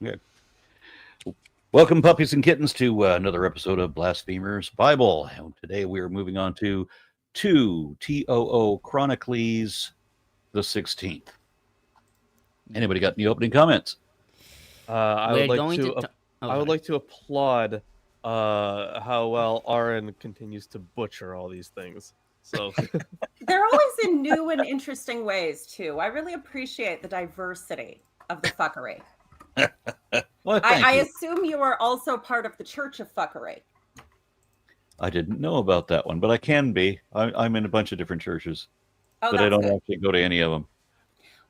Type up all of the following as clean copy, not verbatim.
Okay. Welcome, puppies and kittens, to another episode of Blasphemers Bible. And today we are moving on to 2 TOO Chronicles, the 16th. Anybody got any opening comments? I We're would like going to. to. I would like to applaud how well Aaron continues to butcher all these things. So They're always in new and interesting ways too. I really appreciate the diversity of the fuckery. Well, thank I you. assume you are also part of the Church of Fuckery. I didn't know about that one, but I can be. I'm in a bunch of different churches, Oh, but I that's don't good. actually go to any of them.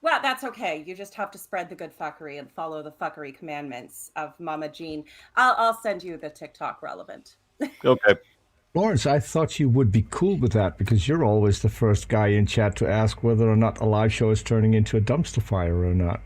Well, that's okay. You just have to spread the good fuckery and follow the fuckery commandments of Mama Jean. I'll send you the TikTok relevant. Okay. Lawrence, I thought you would be cool with that because you're always the first guy in chat to ask whether or not a live show is turning into a dumpster fire or not.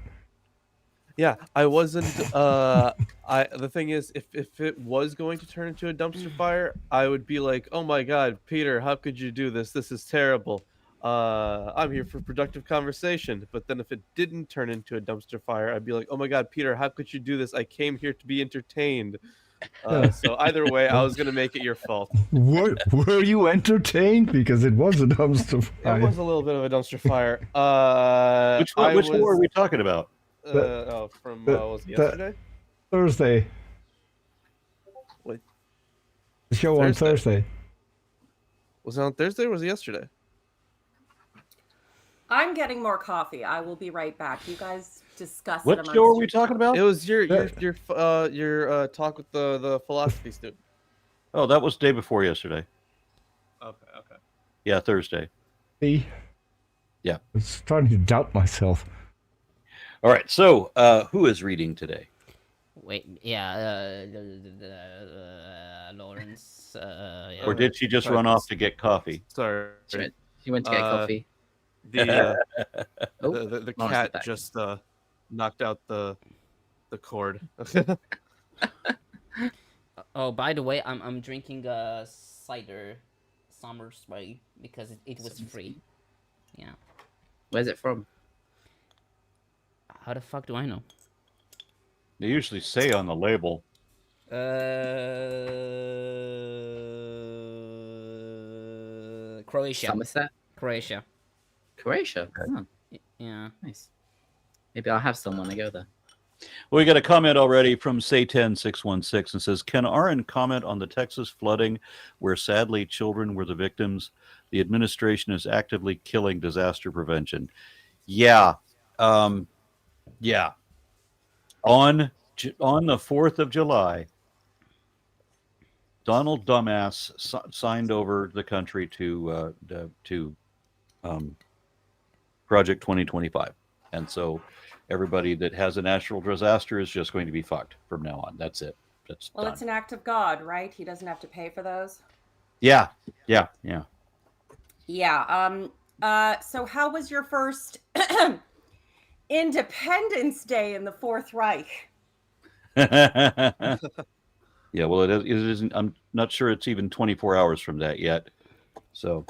yeah, I wasn't. The thing is, if it was going to turn into a dumpster fire, I would be like, oh my God, Peter, how could you do this? This is terrible. I'm here for productive conversation. But then if it didn't turn into a dumpster fire, I'd be like, oh my God, Peter, how could you do this? I came here to be entertained. So either way, I was gonna make it your fault. Were you entertained? Because it was a dumpster fire. It was a little bit of a dumpster fire. Which one are we talking about? From was it yesterday? Thursday. Wait. The show on Thursday. Was it on Thursday or was it yesterday? I'm getting more coffee. I will be right back. You guys discuss it What amongst show are we yourselves. talking about? It was your talk with the philosophy student. Oh, that was day before yesterday. Okay. Yeah, Thursday. See? Yeah. I'm starting to doubt myself. All right. So, who is reading today? Wait, yeah, Lawrence. Yeah. Or did she just run off to get coffee? Sorry, He went to get coffee. the Lawrence cat is back. just knocked out the cord. Oh, by the way, I'm drinking cider, summer spray, because it was free. Yeah. Where's it from? How the fuck do I know? They usually say on the label. Croatia. Somerset? Croatia. Croatia? Oh, Yeah. nice. Maybe I'll have some when I go there. Well, we got a comment already from Say10616 and says, can Aaron comment on the Texas flooding where sadly children were the victims? The administration is actively killing disaster prevention. Yeah. Yeah. On the 4th of July, Donald Dumbass signed over the country to Project 2025. And so everybody that has a natural disaster is just going to be fucked from now on. That's it. That's Well, done. it's an act of God, right? He doesn't have to pay for those. Yeah. Yeah. So how was your first Independence Day in the Fourth Reich? Yeah, well, it isn't. I'm not sure it's even 24 hours from that yet. So,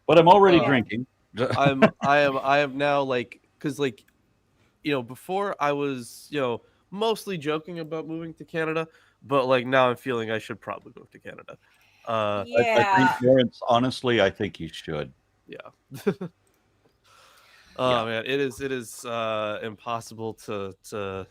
but I'm already drinking. I am now because before I was mostly joking about moving to Canada, but now I'm feeling I should probably move to Canada. I Yeah. think, Lawrence, honestly, I think you should. Yeah. Oh man, it is impossible to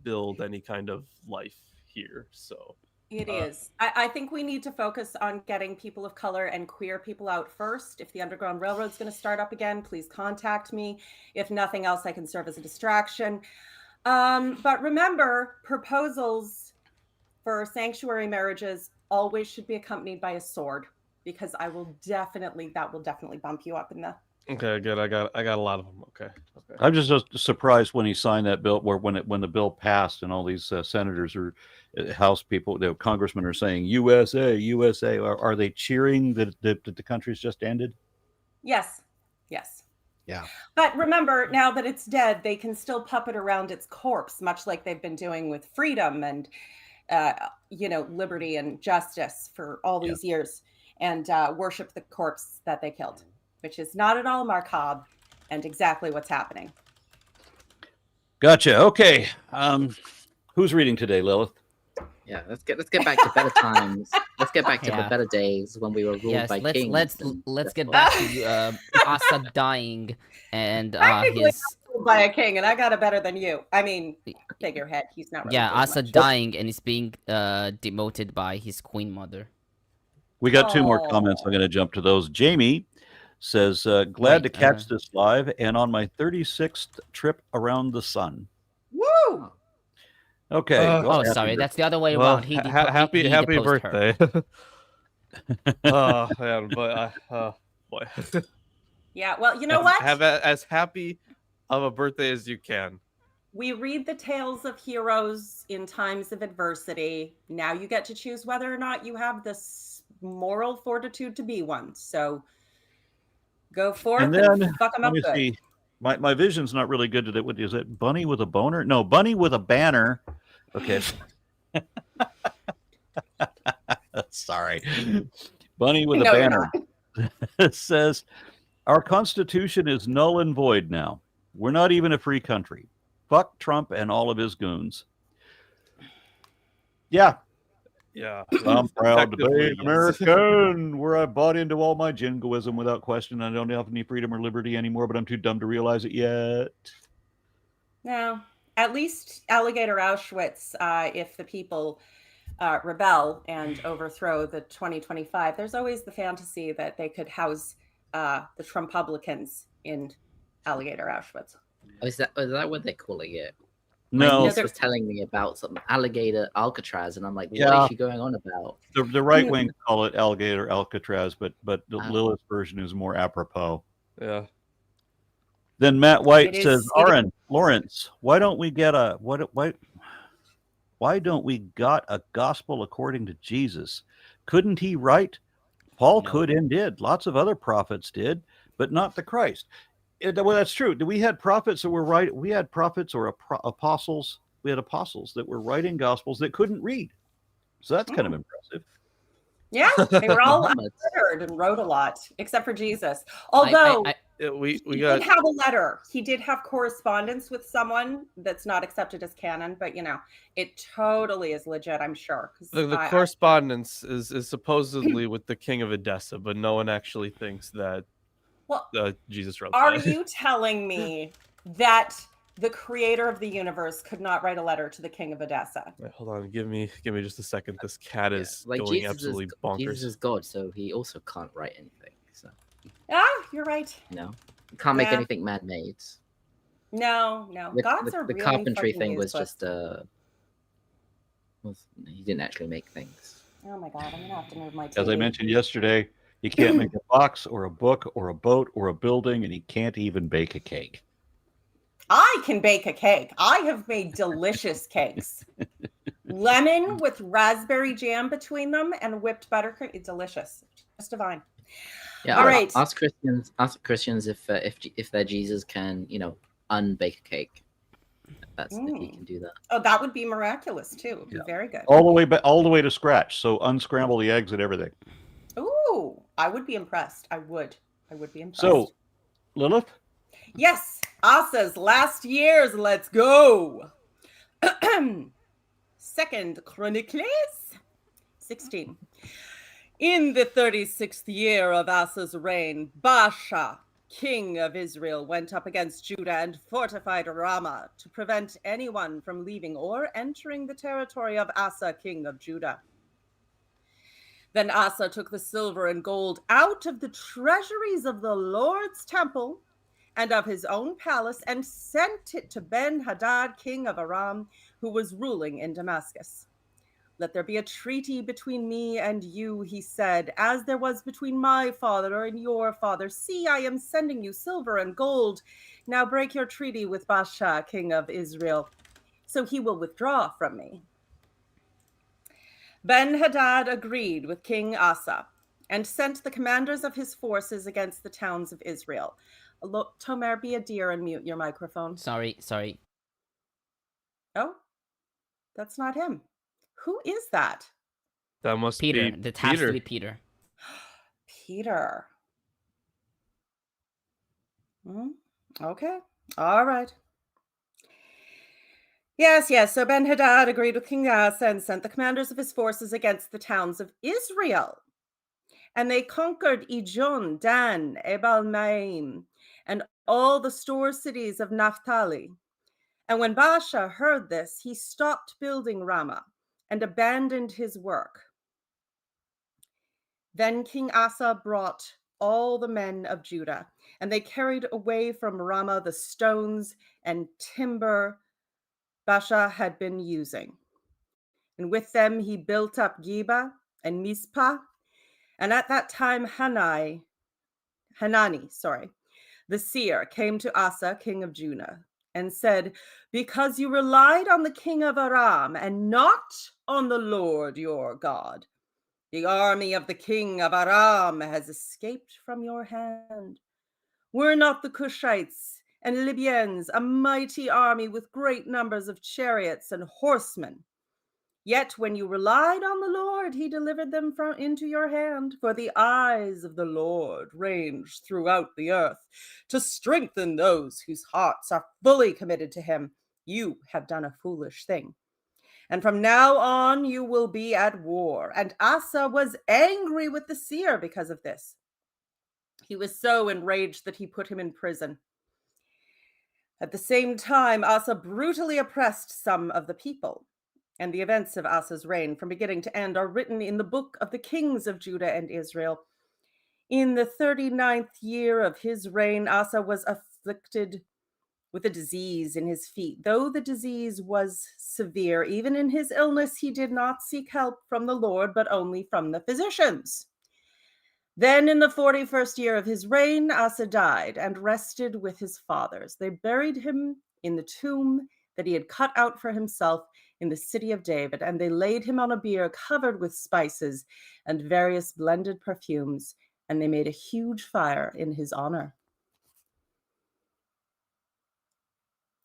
build any kind of life here. So It is. I think we need to focus on getting people of color and queer people out first. If the Underground Railroad's going to start up again, please contact me. If nothing else, I can serve as a distraction. But remember, proposals for sanctuary marriages always should be accompanied by a sword, because that will definitely bump you up in the... okay, good. I got a lot of them. Okay. I'm just surprised when he signed that bill, when the bill passed, and all these senators or House people, the congressmen are saying USA, USA. Are they cheering that the country's just ended? Yes. Yeah. But remember, now that it's dead, they can still puppet around its corpse, much like they've been doing with freedom and liberty and justice for all these years, and worship the corpse that they killed, which is not at all macabre and exactly what's happening. Gotcha. Okay. Who's reading today, Lilith? Yeah, let's get back to better times. Let's get back to the Yeah. better days when we were ruled Yes, by let's kings. let's and let's get despots. back to Asa dying and Technically, his I'm ruled by a king, and I got it better than you. I mean, figurehead. He's not really. yeah doing Asa much. dying and he's being demoted by his queen mother. We got two more Oh. comments. I'm going to jump to those. Jamie says, glad Wait, to catch this live and on my 36th trip around the sun. Woo! Okay. Oh, sorry, that's the other way Well, around. He happy deposed her. birthday. Oh man, but boy, Yeah. Well, you know what? have as happy of a birthday as you can. We read the tales of heroes in times of adversity. Now you get to choose whether or not you have this moral fortitude to be one. So go forth And and, then, fuck them let up me good. see. My vision's not really good today. What is it? Bunny with a boner? No, bunny with a banner. Okay. Sorry. Bunny with No, a you're banner. It says, our Constitution is null and void now. We're not even a free country. Fuck Trump and all of his goons. Yeah. Yeah, I'm proud to be effectively, an yes. American, where I bought into all my jingoism without question. I don't have any freedom or liberty anymore, but I'm too dumb to realize it yet. No, at least Alligator Auschwitz, if the people rebel and overthrow the 2025, there's always the fantasy that they could house the Trumpublicans in Alligator Auschwitz. Oh, is that what they're calling it? No, My niece was telling me about some alligator Alcatraz, and I'm like, what Yeah. is she going on about? the right wing call it alligator Alcatraz, but the Oh. Lilith version is more apropos. Yeah. Then Matt White It says, is- Aaron, Lawrence, why don't we get a why don't we got a gospel according to Jesus? Couldn't he write? Paul No. could and did. Lots of other prophets did, but not the Christ. Well, that's true. We had prophets that were right. We had prophets or apostles. We had apostles that were writing gospels that couldn't read. So that's kind of impressive. Yeah, they were all Muhammad. unlettered and wrote a lot, except for Jesus. Although We he got did have a letter. He did have correspondence with someone that's not accepted as canon, but it totally is legit, I'm sure. 'Cause the I- correspondence is supposedly with the king of Edessa, but no one actually thinks that Well, Jesus wrote are that. you telling me that the creator of the universe could not write a letter to the king of Edessa? Wait, hold on, give me just a second. This cat is Like going absolutely bonkers. Jesus is God, so he also can't write anything. So You're right. he can't make Yeah. anything man-made. No. Gods are The really carpentry fucking thing was useless. just he didn't actually make things. Oh my god, I'm gonna have to move my TV. As I mentioned yesterday, he can't make a box or a book or a boat or a building, and he can't even bake a cake. I can bake a cake. I have made delicious cakes. Lemon with raspberry jam between them and whipped buttercream. It's delicious. Just divine. Yeah, All right. Ask Christians if their Jesus can, unbake a cake. If he can do that. Oh, that would be miraculous too. It would be very good. All the way to scratch. So unscramble the eggs and everything. Ooh, I would be impressed. I would be impressed. So, Lilith? Yes, Asa's last years. Let's go. Second Chronicles 16. In the 36th year of Asa's reign, Baasha, king of Israel, went up against Judah and fortified Ramah to prevent anyone from leaving or entering the territory of Asa, king of Judah. Then Asa took the silver and gold out of the treasuries of the Lord's temple and of his own palace and sent it to Ben-Hadad, king of Aram, who was ruling in Damascus. Let there be a treaty between me and you, he said, as there was between my father and your father. See, I am sending you silver and gold. Now break your treaty with Baasha, king of Israel, so he will withdraw from me. Ben-Hadad agreed with King Asa and sent the commanders of his forces against the towns of Israel. Tomer, be a dear and mute your microphone. Sorry. Oh, that's not him. Who is that? That must Peter. be That has Peter. to be Peter. Peter. Okay. All right. Yes. So Ben-Hadad agreed with King Asa and sent the commanders of his forces against the towns of Israel. And they conquered Ijon, Dan, Ebal-Maim, and all the store cities of Naphtali. And when Baasha heard this, he stopped building Ramah and abandoned his work. Then King Asa brought all the men of Judah, and they carried away from Ramah the stones and timber Baasha had been using. And with them he built up Geba and Mizpah. And at that time Hanani, the seer, came to Asa, king of Judah, and said, because you relied on the king of Aram and not on the Lord your God, the army of the king of Aram has escaped from your hand. Were not the Cushites and Libyans a mighty army with great numbers of chariots and horsemen? Yet when you relied on the Lord, he delivered them into your hand. For the eyes of the Lord range throughout the earth to strengthen those whose hearts are fully committed to him. You have done a foolish thing. And from now on, you will be at war. And Asa was angry with the seer because of this. He was so enraged that he put him in prison. At the same time, Asa brutally oppressed some of the people. And the events of Asa's reign from beginning to end are written in the book of the kings of Judah and Israel. In the 39th year of his reign, Asa was afflicted with a disease in his feet. Though the disease was severe, even in his illness, he did not seek help from the Lord, but only from the physicians. Then in the 41st year of his reign, Asa died and rested with his fathers. They buried him in the tomb that he had cut out for himself in the city of David, and they laid him on a bier covered with spices and various blended perfumes, and they made a huge fire in his honor.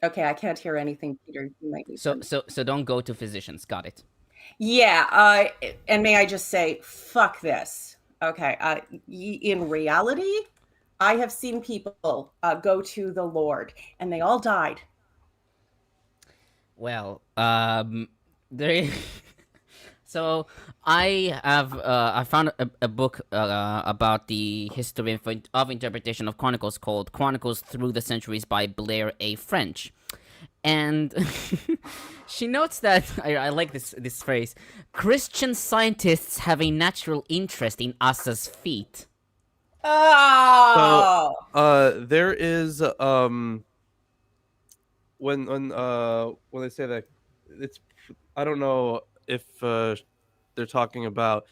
Okay, I can't hear anything, Peter. You might need So don't go to physicians. Got it. Yeah, and may I just say, fuck this. Okay, in reality, I have seen people go to the Lord, and they all died. Well, there. So I found a book about the history of interpretation of Chronicles called Chronicles Through the Centuries by Blair A. French. And she notes that, I like this phrase, Christian scientists have a natural interest in Asa's feet. Oh! There is when they say that, it's, I don't know if they're talking about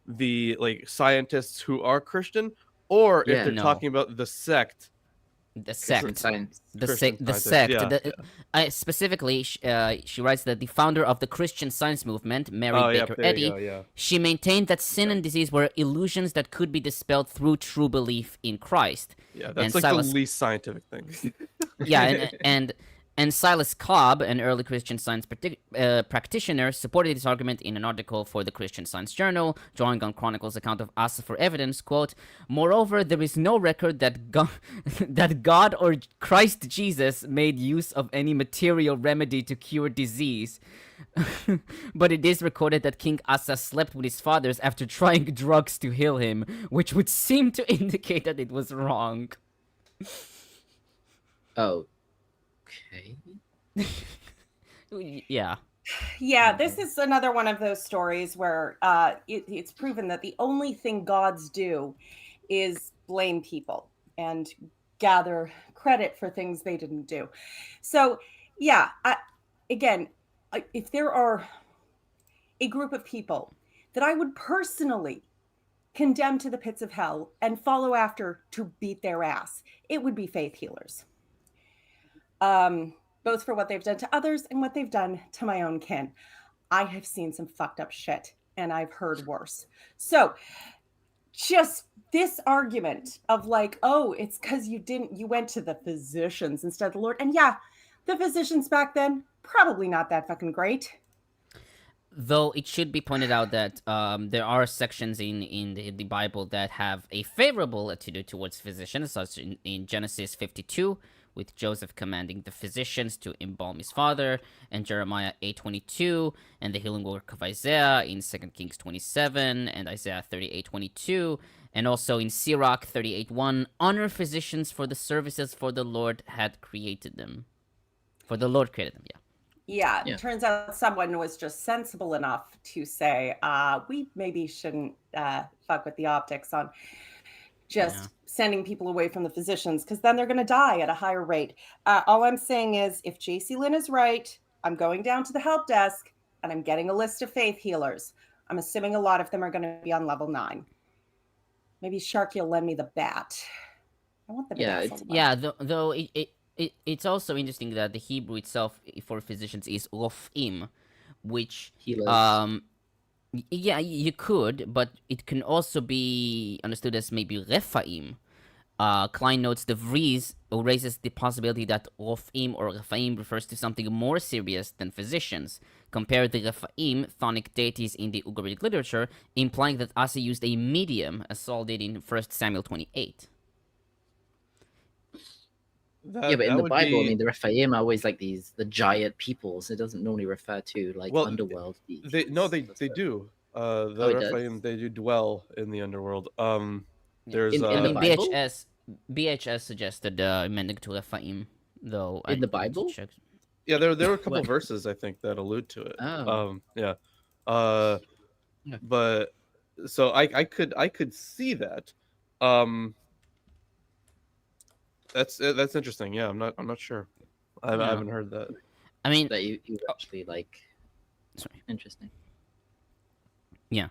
the scientists who are Christian, or if they're talking about the sect. The sect. Science. The Christian sect. scientists, Specifically, she writes that the founder of the Christian Science movement, Mary Baker there Eddy, you go, yeah. she maintained that sin and disease were illusions that could be dispelled through true belief in Christ. Yeah, that's And the least scientific thing. Yeah, and Silas Cobb, an early Christian Science practitioner, supported this argument in an article for the Christian Science Journal, drawing on Chronicles' account of Asa for evidence. Quote, moreover, there is no record that God or Christ Jesus made use of any material remedy to cure disease. But it is recorded that King Asa slept with his fathers after trying drugs to heal him, which would seem to indicate that it was wrong. Oh. Okay. Yeah. Yeah, this is another one of those stories where it's proven that the only thing gods do is blame people and gather credit for things they didn't do. So, yeah, if there are a group of people that I would personally condemn to the pits of hell and follow after to beat their ass, it would be faith healers. Both for what they've done to others and what they've done to my own kin. I have seen some fucked up shit, and I've heard worse. So just this argument of it's because you went to the physicians instead of the Lord. And yeah, the physicians back then, probably not that fucking great. Though it should be pointed out that there are sections in the Bible that have a favorable attitude towards physicians, such in Genesis 52, with Joseph commanding the physicians to embalm his father, and Jeremiah 8:22, and the healing work of Isaiah in 2 Kings 27, and Isaiah 38:22, and also in Sirach 38:1, honor physicians for the services for the Lord had created them. For the Lord created them, yeah. Yeah, Yeah. it turns out someone was just sensible enough to say, we maybe shouldn't fuck with the optics on just sending people away from the physicians, because then they're going to die at a higher rate. All I'm saying is, if JC Lynn is right, I'm going down to the help desk and I'm getting a list of faith healers. I'm assuming a lot of them are going to be on level 9. Maybe Sharky will lend me the bat. I want the Yeah, bat. Yeah, though it's also interesting that the Hebrew itself for physicians is rofim, which Healers. yeah, you could, but it can also be understood as maybe refaim. Klein notes Divrey raises the possibility that rofim or refaim refers to something more serious than physicians. Compare the refaim, chthonic deities in the Ugaritic literature, implying that Asa used a medium, as Saul did in 1 Samuel 28. Yeah, but in the Bible, I mean, the Rephaim are always like the giant peoples. It doesn't normally refer to like underworld beings. They do. The Rephaim, they do dwell in the underworld. There's in the Bible? BHS suggested amending to Rephaim, though. In the Bible? Yeah, there were a couple verses I think that allude to it. Oh. Yeah. But so I could see that. That's interesting. Yeah, I'm not sure. I haven't heard that. I mean, that you actually like. Sorry. Interesting. Yeah.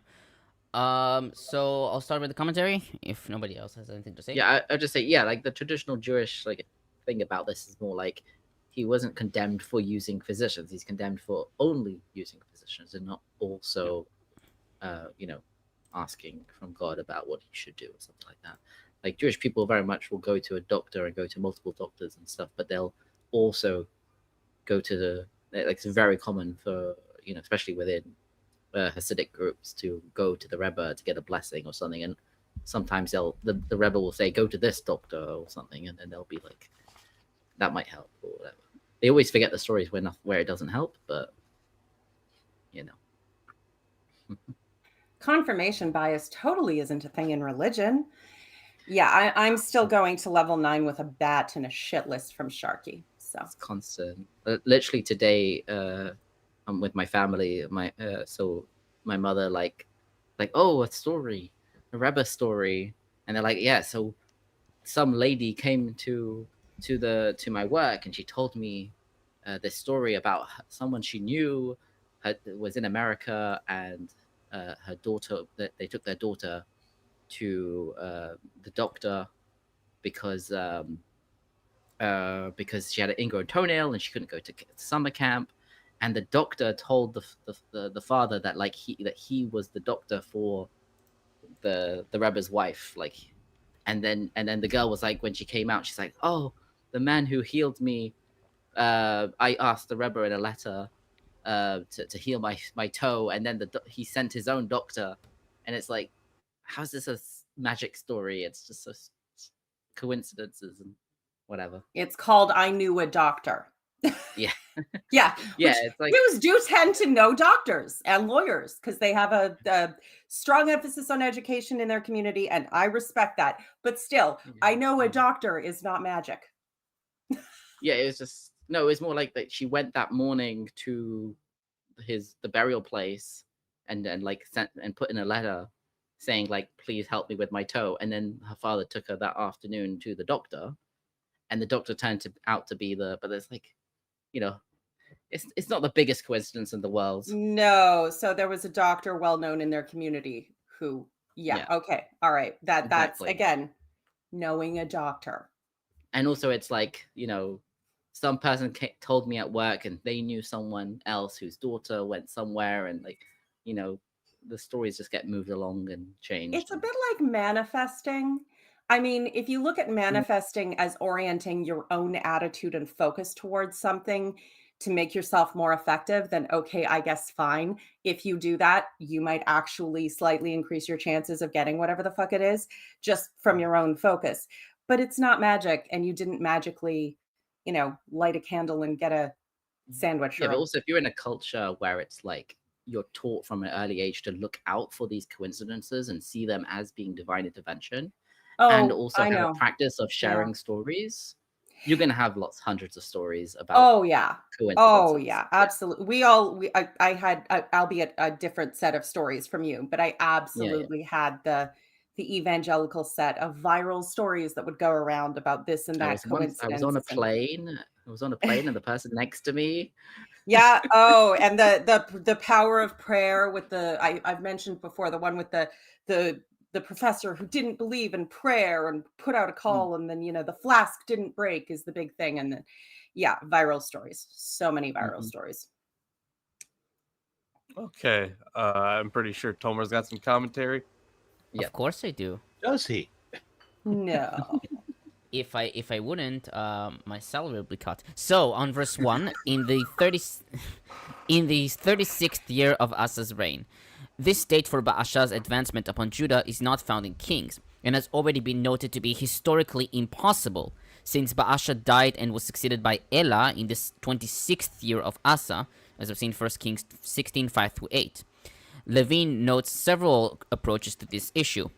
So I'll start with the commentary if nobody else has anything to say. Yeah, I'll just say, yeah, like the traditional Jewish like thing about this is more like he wasn't condemned for using physicians. He's condemned for only using physicians and not also, asking from God about what he should do or something like that. Like Jewish people very much will go to a doctor and go to multiple doctors and stuff, but they'll also go to it's very common for, especially within Hasidic groups to go to the Rebbe to get a blessing or something. And sometimes the Rebbe will say, go to this doctor or something. And then they'll be like, that might help or whatever. They always forget the stories where it doesn't help, but confirmation bias totally isn't a thing in religion. Yeah, I'm still going to level 9 with a bat and a shit list from Sharky. So it's constant. Literally today, I'm with my family. So my mother like, oh, a story, a Rebbe story, and they're like, yeah. So some lady came to my work and she told me this story about someone she knew was in America, and her daughter. They took their daughter to the doctor because she had an ingrown toenail and she couldn't go to summer camp, and the doctor told the father that he was the doctor for the Rebbe's wife, and then the girl was like, when she came out, she's like, oh, the man who healed me, I asked the Rebbe in a letter to heal my toe, and then he sent his own doctor, and it's like, how's this a magic story? It's just coincidences and whatever. It's called I Knew a Doctor. Yeah. Yeah. It's like Jews do tend to know doctors and lawyers because they have a strong emphasis on education in their community, and I respect that. But still, I know a doctor is not magic. Yeah, it was more like that she went that morning to the burial place and sent and put in a letter saying please help me with my toe, and then her father took her that afternoon to the doctor, and the doctor turned out to be but it's it's not the biggest coincidence in the world. No, so there was a doctor well known in their community who okay, all right, that's again knowing a doctor. And also it's some person told me at work and they knew someone else whose daughter went somewhere, and the stories just get moved along and changed. It's a bit like manifesting. I mean, if you look at manifesting as orienting your own attitude and focus towards something to make yourself more effective, then okay, I guess fine. If you do that, you might actually slightly increase your chances of getting whatever the fuck it is just from your own focus. But it's not magic, and you didn't magically light a candle and get a sandwich. Yeah, or but a- also if you're in a culture where it's like you're taught from an early age to look out for these coincidences and see them as being divine intervention, and also I have know. a practice of sharing stories, you're gonna have hundreds of stories about Oh yeah. coincidences. Oh yeah, absolutely. I had, albeit a different set of stories from you, but I absolutely had the evangelical set of viral stories that would go around about this and that coincidence. I was on a plane. I was on a plane, and the person next to me. Yeah. Oh, and the power of prayer with I've mentioned before, the one with the professor who didn't believe in prayer and put out a call, and then the flask didn't break is the big thing, and then viral stories. So many viral stories. Okay, I'm pretty sure Tomer's got some commentary. Yeah. Of course I do. Does he? No. If I wouldn't, my salary would be cut. So on verse 1, in the 36th year of Asa's reign, this date for Baasha's advancement upon Judah is not found in Kings, and has already been noted to be historically impossible, since Baasha died and was succeeded by Elah in the 26th year of Asa, as we've seen 1 Kings 16, 5-8. Levin notes several approaches to this issue.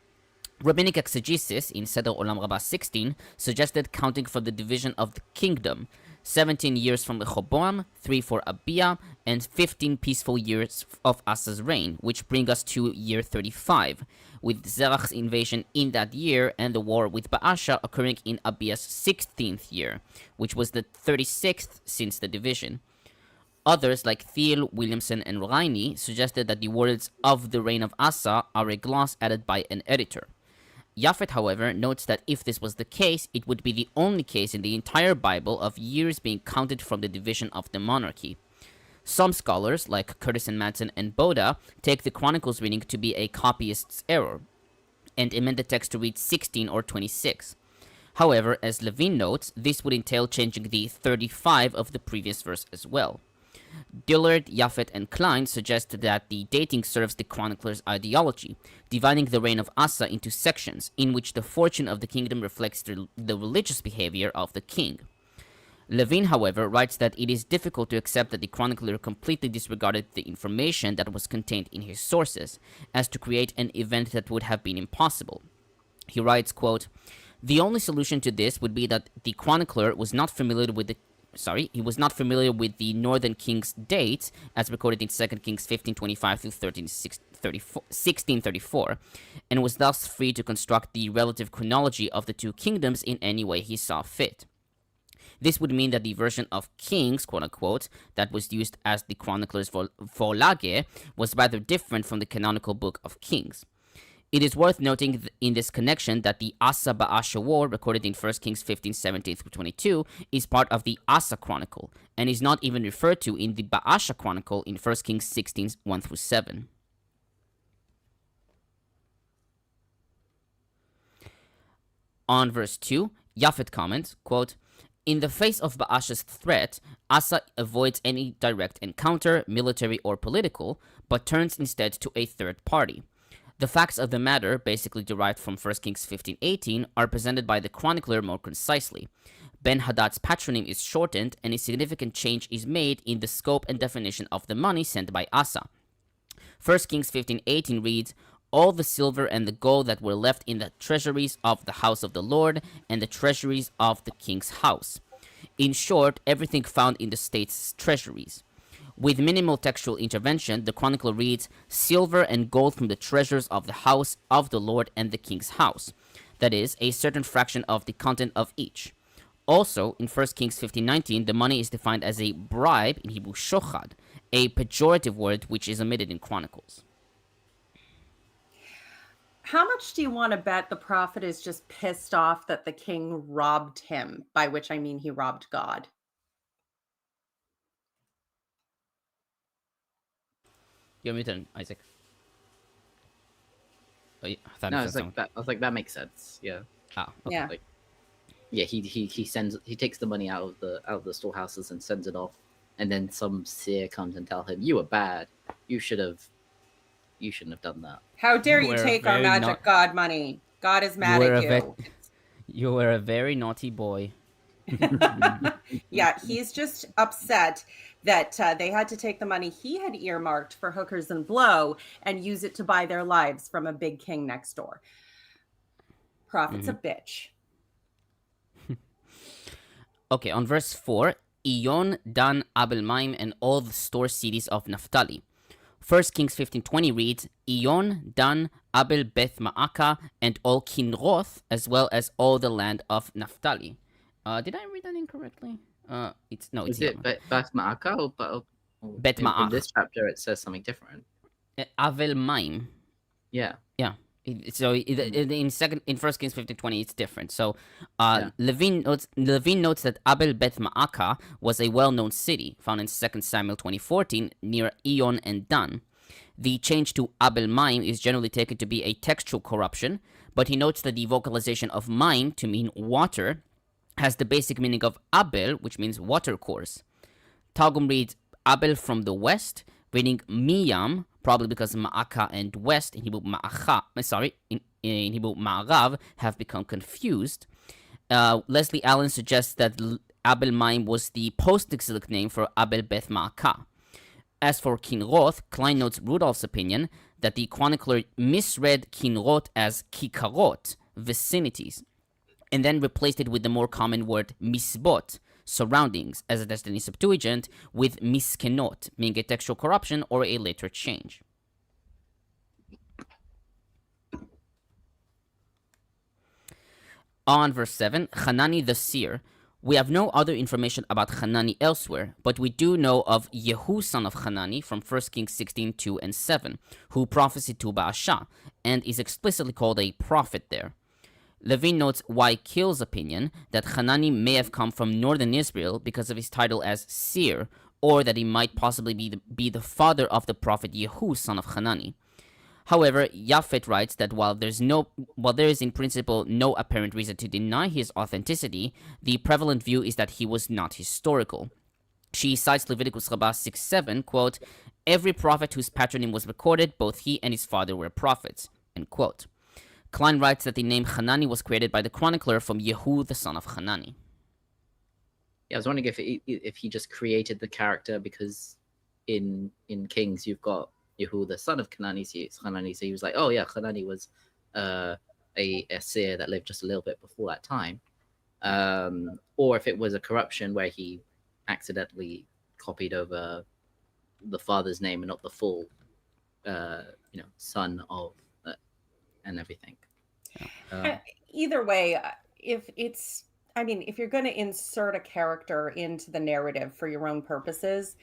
Rabbinic exegesis in Seder Olam Rabbah 16 suggested counting for the division of the kingdom, 17 years from Rehoboam, 3 for Abijah, and 15 peaceful years of Asa's reign, which bring us to year 35, with Zerach's invasion in that year and the war with Baasha occurring in Abijah's 16th year, which was the 36th since the division. Others, like Thiel, Williamson, and Riney, suggested that the words of the reign of Asa are a gloss added by an editor. Japhet, however, notes that if this was the case, it would be the only case in the entire Bible of years being counted from the division of the monarchy. Some scholars, like Curtis and Madsen and Boda, take the Chronicles reading to be a copyist's error, and amend the text to read 16 or 26. However, as Levin notes, this would entail changing the 35 of the previous verse as well. Dillard, Japhet, and Klein suggest that the dating serves the chronicler's ideology, dividing the reign of Asa into sections, in which the fortune of the kingdom reflects the religious behavior of the king. Levin, however, writes that it is difficult to accept that the chronicler completely disregarded the information that was contained in his sources, as to create an event that would have been impossible. He writes, quote, "The only solution to this would be that the chronicler was not familiar with the northern king's dates, as recorded in 2 Kings 15:25 through 16:34, and was thus free to construct the relative chronology of the two kingdoms in any way he saw fit. This would mean that the version of Kings, quote-unquote, that was used as the chronicler's Vorlage was rather different from the canonical book of Kings. It is worth noting in this connection that the Asa-Baasha war, recorded in 1 Kings 15:17-22, is part of the Asa Chronicle, and is not even referred to in the Baasha Chronicle in 1 Kings 16:1-7. On verse 2, Japhet comments, quote, "In the face of Baasha's threat, Asa avoids any direct encounter, military or political, but turns instead to a third party. The facts of the matter, basically derived from 1 Kings 15:18, are presented by the chronicler more concisely. Ben-Hadad's patronym is shortened, and a significant change is made in the scope and definition of the money sent by Asa. 1 Kings 15:18 reads, all the silver and the gold that were left in the treasuries of the house of the Lord and the treasuries of the king's house. In short, everything found in the state's treasuries. With minimal textual intervention, the chronicler reads, silver and gold from the treasures of the house of the Lord and the king's house. That is, a certain fraction of the content of each. Also, in 1 Kings 15:19, the money is defined as a bribe, in Hebrew shochad, a pejorative word which is omitted in Chronicles. How much do you want to bet the prophet is just pissed off that the king robbed him, by which I mean he robbed God? You're muted, Isaac. Oh, yeah, I thought No, you it's said like something. that. I was like, that makes sense. Yeah. Ah, okay. Yeah. Like, yeah, he takes the money out of the storehouses and sends it off, and then some seer comes and tell him, "You were bad. You shouldn't have done that." How dare You you were take our very magic God money? God is mad were at a you. You were a very naughty boy. Yeah, he's just upset that they had to take the money he had earmarked for hookers and blow and use it to buy their lives from a big king next door. Prophet's a bitch. Okay, on verse 4, Iyon, Dan, Abel Maim, and all the store cities of Naphtali. 1 Kings 15:20 reads, Iyon, Dan, Abel, Beth Ma'aka, and all Kinroth, as well as all the land of Naphtali. Did I read that incorrectly? It's Is it Beth Ma'aka or Bet Ma'ach. in this chapter it says something different? Avel Maim. Yeah. Yeah. So in 1 Kings 15:20 it's different. So Yeah. Levin notes that Abel Bet Ma'aka was a well-known city found in 2 Samuel 20:14 near Iyon and Dan. The change to Abel Maim is generally taken to be a textual corruption, but he notes that the vocalization of Maim to mean water has the basic meaning of Abel, which means watercourse. Targum reads Abel from the west, reading Miyam, probably because Ma'aka and west in Hebrew in Hebrew Ma'arav have become confused. Leslie Allen suggests that Abel Maim was the post-exilic name for Abel Beth Ma'aka. As for Kinroth, Klein notes Rudolph's opinion that the chronicler misread Kinroth as Kikarot, vicinities, and then replaced it with the more common word misbot, surroundings, as it is in the Septuagint, with miskenot, meaning a textual corruption or a later change. On verse 7, Hanani the seer. We have no other information about Hanani elsewhere, but we do know of Yehu, son of Hanani, from 1 Kings 16:2 and 7, who prophesied to Baasha, and is explicitly called a prophet there. Levin notes Kill's opinion that Hanani may have come from northern Israel because of his title as seer, or that he might possibly be the father of the prophet Yehu, son of Hanani. However, Japhet writes that while there is in principle no apparent reason to deny his authenticity, the prevalent view is that he was not historical. She cites Leviticus Rabbah 6:7, quote, every prophet whose patronym was recorded, both he and his father were prophets, end quote. Klein writes that the name Hanani was created by the chronicler from Yehu, the son of Hanani. Yeah, I was wondering if he just created the character because in Kings you've got Yehu, the son of Hanani, so he was like, oh yeah, Hanani was a seer that lived just a little bit before that time. Or if it was a corruption where he accidentally copied over the father's name and not the full son of and everything. Either way, if you're going to insert a character into the narrative for your own purposes,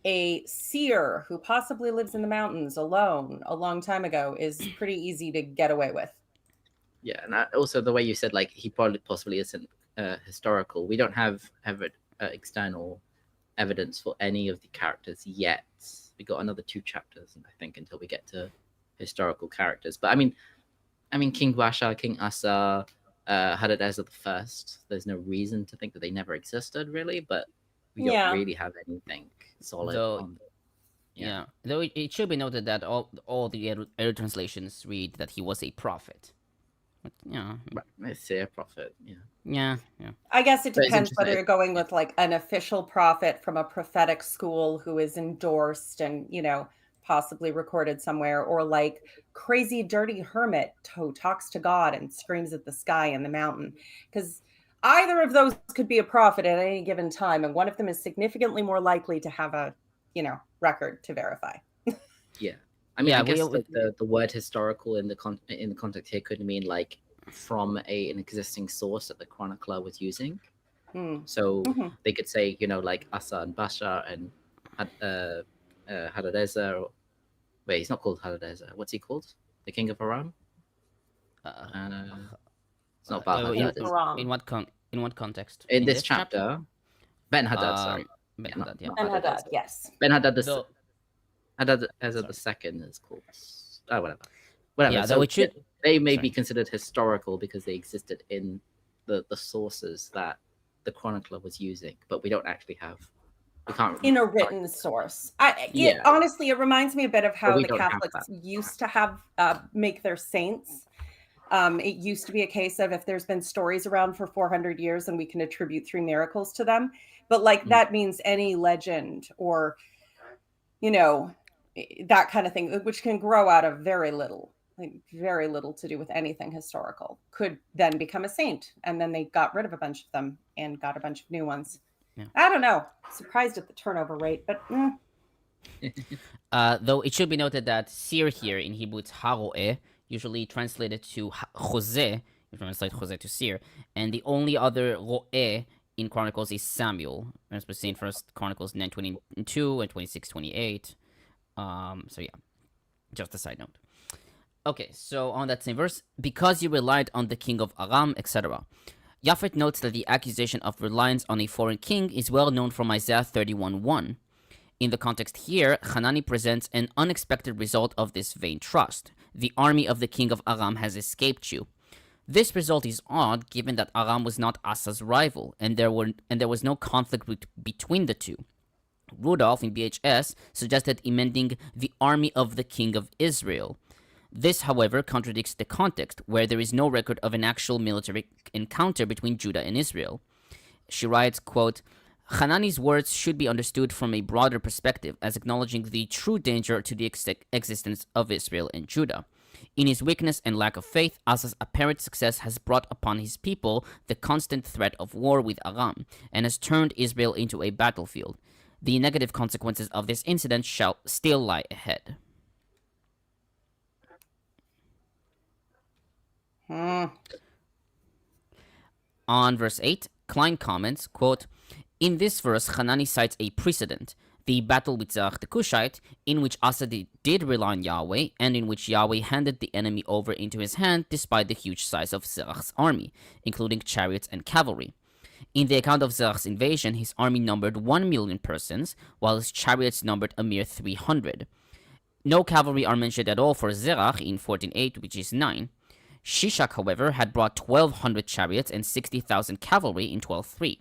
a seer who possibly lives in the mountains alone a long time ago is pretty easy to get away with. Yeah, and also the way you said, like, he possibly isn't historical. We don't have external evidence for any of the characters yet. We got another 2 chapters, I think, until we get to historical characters. But I mean, King Baasha, King Asa, Hadadezer the First. There's no reason to think that they never existed, really. But we don't really have anything solid. Though it should be noted that all the early translations read that he was a prophet. But, I say a prophet. Yeah. I guess it depends whether you're going with like an official prophet from a prophetic school who is endorsed and possibly recorded somewhere, or like crazy dirty hermit who talks to God and screams at the sky in the mountain, because either of those could be a prophet at any given time, and one of them is significantly more likely to have a record to verify. I mean, I guess the word historical in the context here could mean like from an existing source that the chronicler was using. So they could say, like Asa and Baasha and Hadadezer. Wait, he's not called Hadadezer. What's he called? The king of Aram? It's not Baal. In what context? In this chapter? Ben Hadad, sorry. Ben Hadad, yeah. Ben Hadad, yes. Ben Hadad Hadadezer the second is called. Whatever. Yeah, so though they may be considered historical because they existed in the sources that the chronicler was using, but we don't actually have. We can't in a written source. Honestly, it reminds me a bit of how the Catholics used to have make their saints It used to be a case of if there's been stories around for 400 years and we can attribute 3 miracles to them. But like that means any legend or, that kind of thing, which can grow out of very little to do with anything historical, could then become a saint. And then they got rid of a bunch of them and got a bunch of new ones. Yeah. I don't know. Surprised at the turnover rate, but Though it should be noted that seer here in Hebrew it's haroeh, usually translated to choseh, you translate choseh to seer, and the only other roeh in Chronicles is Samuel, as we see in First Chronicles 9:22 and 26:28. So yeah, just a side note. Okay, so on that same verse, because you relied on the king of Aram, etc. Japhet notes that the accusation of reliance on a foreign king is well known from Isaiah 31:1. In the context here, Hanani presents an unexpected result of this vain trust. The army of the king of Aram has escaped you. This result is odd, given that Aram was not Asa's rival, and there was no conflict between the two. Rudolph in BHS suggested amending the army of the king of Israel. This, however, contradicts the context, where there is no record of an actual military encounter between Judah and Israel. She writes, quote, Hanani's words should be understood from a broader perspective as acknowledging the true danger to the existence of Israel and Judah. In his weakness and lack of faith, Asa's apparent success has brought upon his people the constant threat of war with Aram, and has turned Israel into a battlefield. The negative consequences of this incident shall still lie ahead. On verse 8, Klein comments, quote, in this verse, Hanani cites a precedent, the battle with Zerach the Cushite, in which Asa did rely on Yahweh, and in which Yahweh handed the enemy over into his hand despite the huge size of Zerach's army, including chariots and cavalry. In the account of Zerach's invasion, his army numbered 1 million persons, while his chariots numbered a mere 300. No cavalry are mentioned at all for Zerach in 14:8, which is 9. Shishak, however, had brought 1,200 chariots and 60,000 cavalry in 12:3.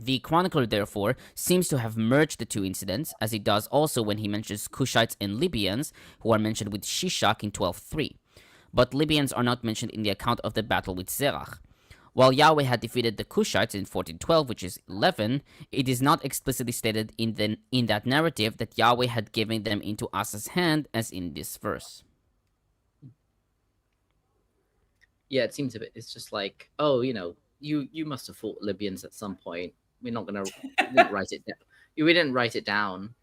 The chronicler, therefore, seems to have merged the two incidents, as he does also when he mentions Cushites and Libyans, who are mentioned with Shishak in 12:3. But Libyans are not mentioned in the account of the battle with Zerach. While Yahweh had defeated the Cushites in 14:12, which is 11, it is not explicitly stated in that narrative that Yahweh had given them into Asa's hand, as in this verse. Yeah, it seems a bit. It's just like, oh, you must have fought Libyans at some point. We're not gonna we didn't write it down. We didn't write it down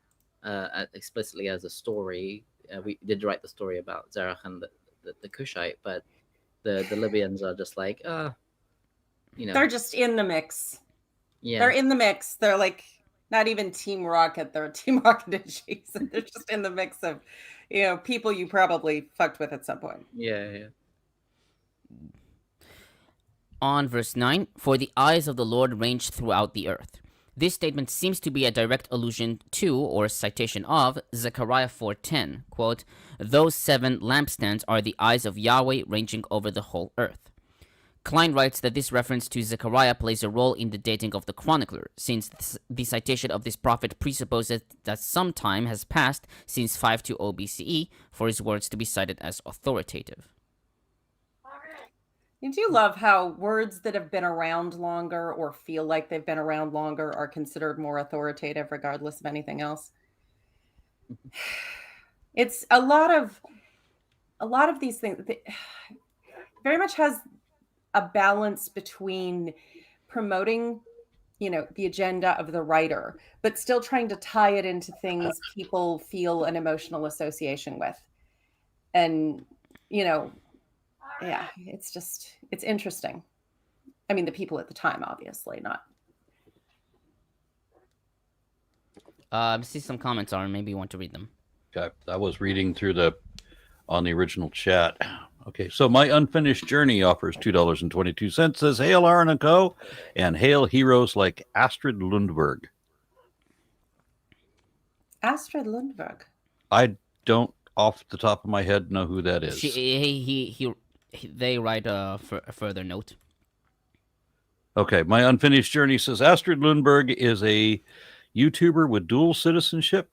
explicitly as a story. We did write the story about Zerach and the Cushite, but the Libyans are just like, they're just in the mix. Yeah, they're in the mix. They're like not even Team Rocket. They're Team Rocket and Jason. They're just in the mix of, people you probably fucked with at some point. Yeah. On verse 9, for the eyes of the Lord range throughout the earth. This statement seems to be a direct allusion to, or citation of, Zechariah 4:10, quote, those 7 lampstands are the eyes of Yahweh ranging over the whole earth. Klein writes that this reference to Zechariah plays a role in the dating of the chronicler, since the citation of this prophet presupposes that some time has passed since 520 BCE for his words to be cited as authoritative. You do love how words that have been around longer or feel like they've been around longer are considered more authoritative regardless of anything else. It's a lot of these things very much has a balance between promoting, the agenda of the writer, but still trying to tie it into things people feel an emotional association with. And, yeah, it's interesting. I mean, the people at the time, obviously, not. See some comments are, maybe you want to read them. Okay, I was reading through on the original chat. Okay, so My Unfinished Journey offers $2.22. Says, hail Aaron and Co. and hail heroes like Astrid Lundberg. Astrid Lundberg. I don't, off the top of my head, know who that is. They write a further note. Okay, My Unfinished Journey says, Astrid Lundberg is a YouTuber with dual citizenship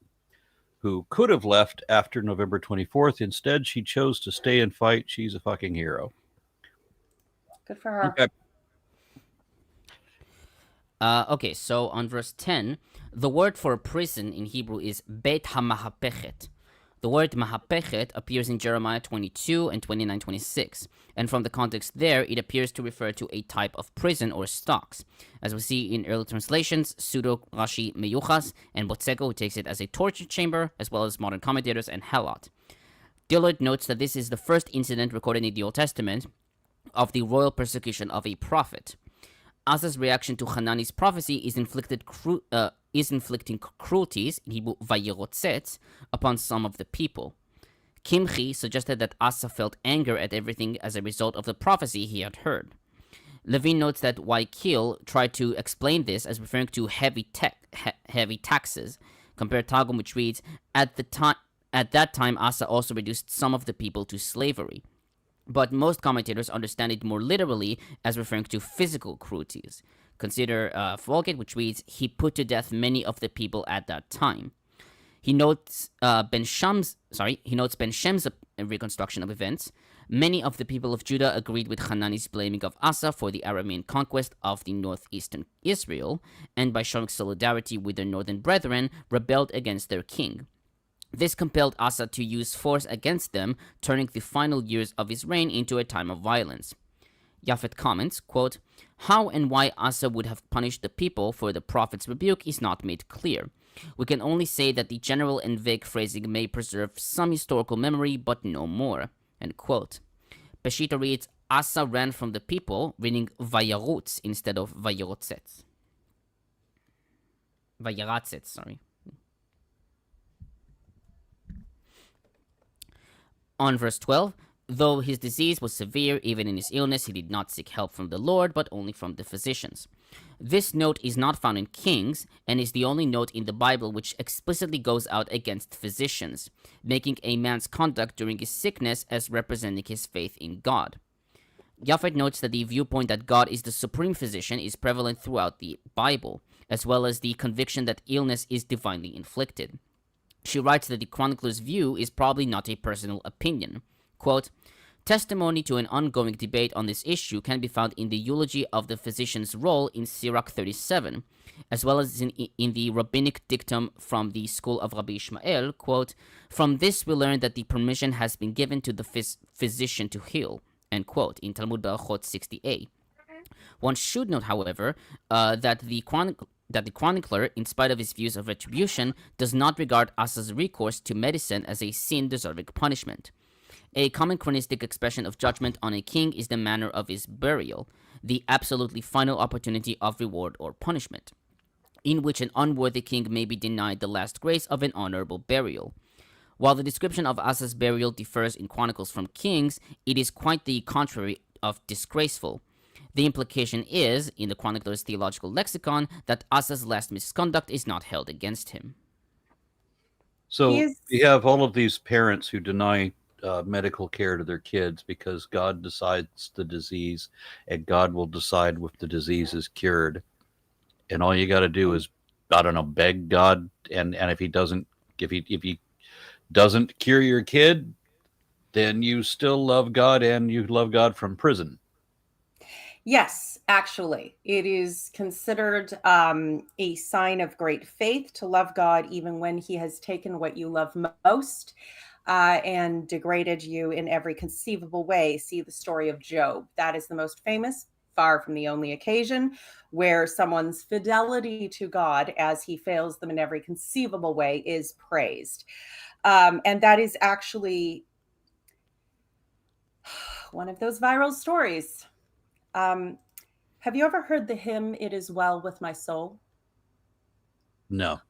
who could have left after November 24th. Instead, she chose to stay and fight. She's a fucking hero. Good for her. Okay. Okay, so on verse 10, the word for prison in Hebrew is Beit HaMahapechet. The word Mahapechet appears in Jeremiah 22 and 29:26, and from the context there, it appears to refer to a type of prison or stocks. As we see in early translations, Pseudo Rashi Meyuchas and Botseko, who takes it as a torture chamber, as well as modern commentators and Halot. Dillard notes that this is the first incident recorded in the Old Testament of the royal persecution of a prophet. Asa's reaction to Hanani's prophecy is inflicting cruelties, in Hebrew vayirotzet, upon some of the people. Kimchi suggested that Asa felt anger at everything as a result of the prophecy he had heard. Levin notes that Waikil tried to explain this as referring to heavy taxes. Compare Targum, which reads, At that time Asa also reduced some of the people to slavery. But most commentators understand it more literally as referring to physical cruelties. Consider Fulgate, which reads, He put to death many of the people at that time. He notes Ben Shem's reconstruction of events. Many of the people of Judah agreed with Hanani's blaming of Asa for the Aramean conquest of the northeastern Israel, and by showing solidarity with their northern brethren, rebelled against their king. This compelled Asa to use force against them, turning the final years of his reign into a time of violence. Japhet comments, quote, How and why Asa would have punished the people for the prophet's rebuke is not made clear. We can only say that the general and vague phrasing may preserve some historical memory, but no more. End quote. Peshita reads, Asa ran from the people, reading Vayarutz instead of Vayarotzet. Vayaratzet, sorry. On verse 12, though his disease was severe, even in his illness, he did not seek help from the Lord, but only from the physicians. This note is not found in Kings, and is the only note in the Bible which explicitly goes out against physicians, making a man's conduct during his sickness as representing his faith in God. Japhet notes that the viewpoint that God is the supreme physician is prevalent throughout the Bible, as well as the conviction that illness is divinely inflicted. She writes that the chronicler's view is probably not a personal opinion. Quote, Testimony to an ongoing debate on this issue can be found in the eulogy of the physician's role in Sirach 37, as well as in the rabbinic dictum from the school of Rabbi Ishmael, quote, From this we learn that the permission has been given to the physician to heal, end quote, in Talmud Berachot 60a. One should note, however, that the chronicler, in spite of his views of retribution, does not regard Asa's recourse to medicine as a sin deserving punishment. A common chronistic expression of judgment on a king is the manner of his burial, the absolutely final opportunity of reward or punishment, in which an unworthy king may be denied the last grace of an honorable burial. While the description of Asa's burial differs in Chronicles from Kings, it is quite the contrary of disgraceful. The implication is, in the chronicler's theological lexicon, that Asa's last misconduct is not held against him. So we have all of these parents who deny medical care to their kids because God decides the disease, and God will decide if the disease is cured. And all you got to do is, I don't know, beg God. And if he doesn't cure your kid, then you still love God, and you love God from prison. Yes, actually, it is considered a sign of great faith to love God even when he has taken what you love most and degraded you in every conceivable way. See the story of Job. That is the most famous, far from the only occasion where someone's fidelity to God as he fails them in every conceivable way is praised. And that is actually one of those viral stories. Have you ever heard the hymn, It Is Well With My Soul? No.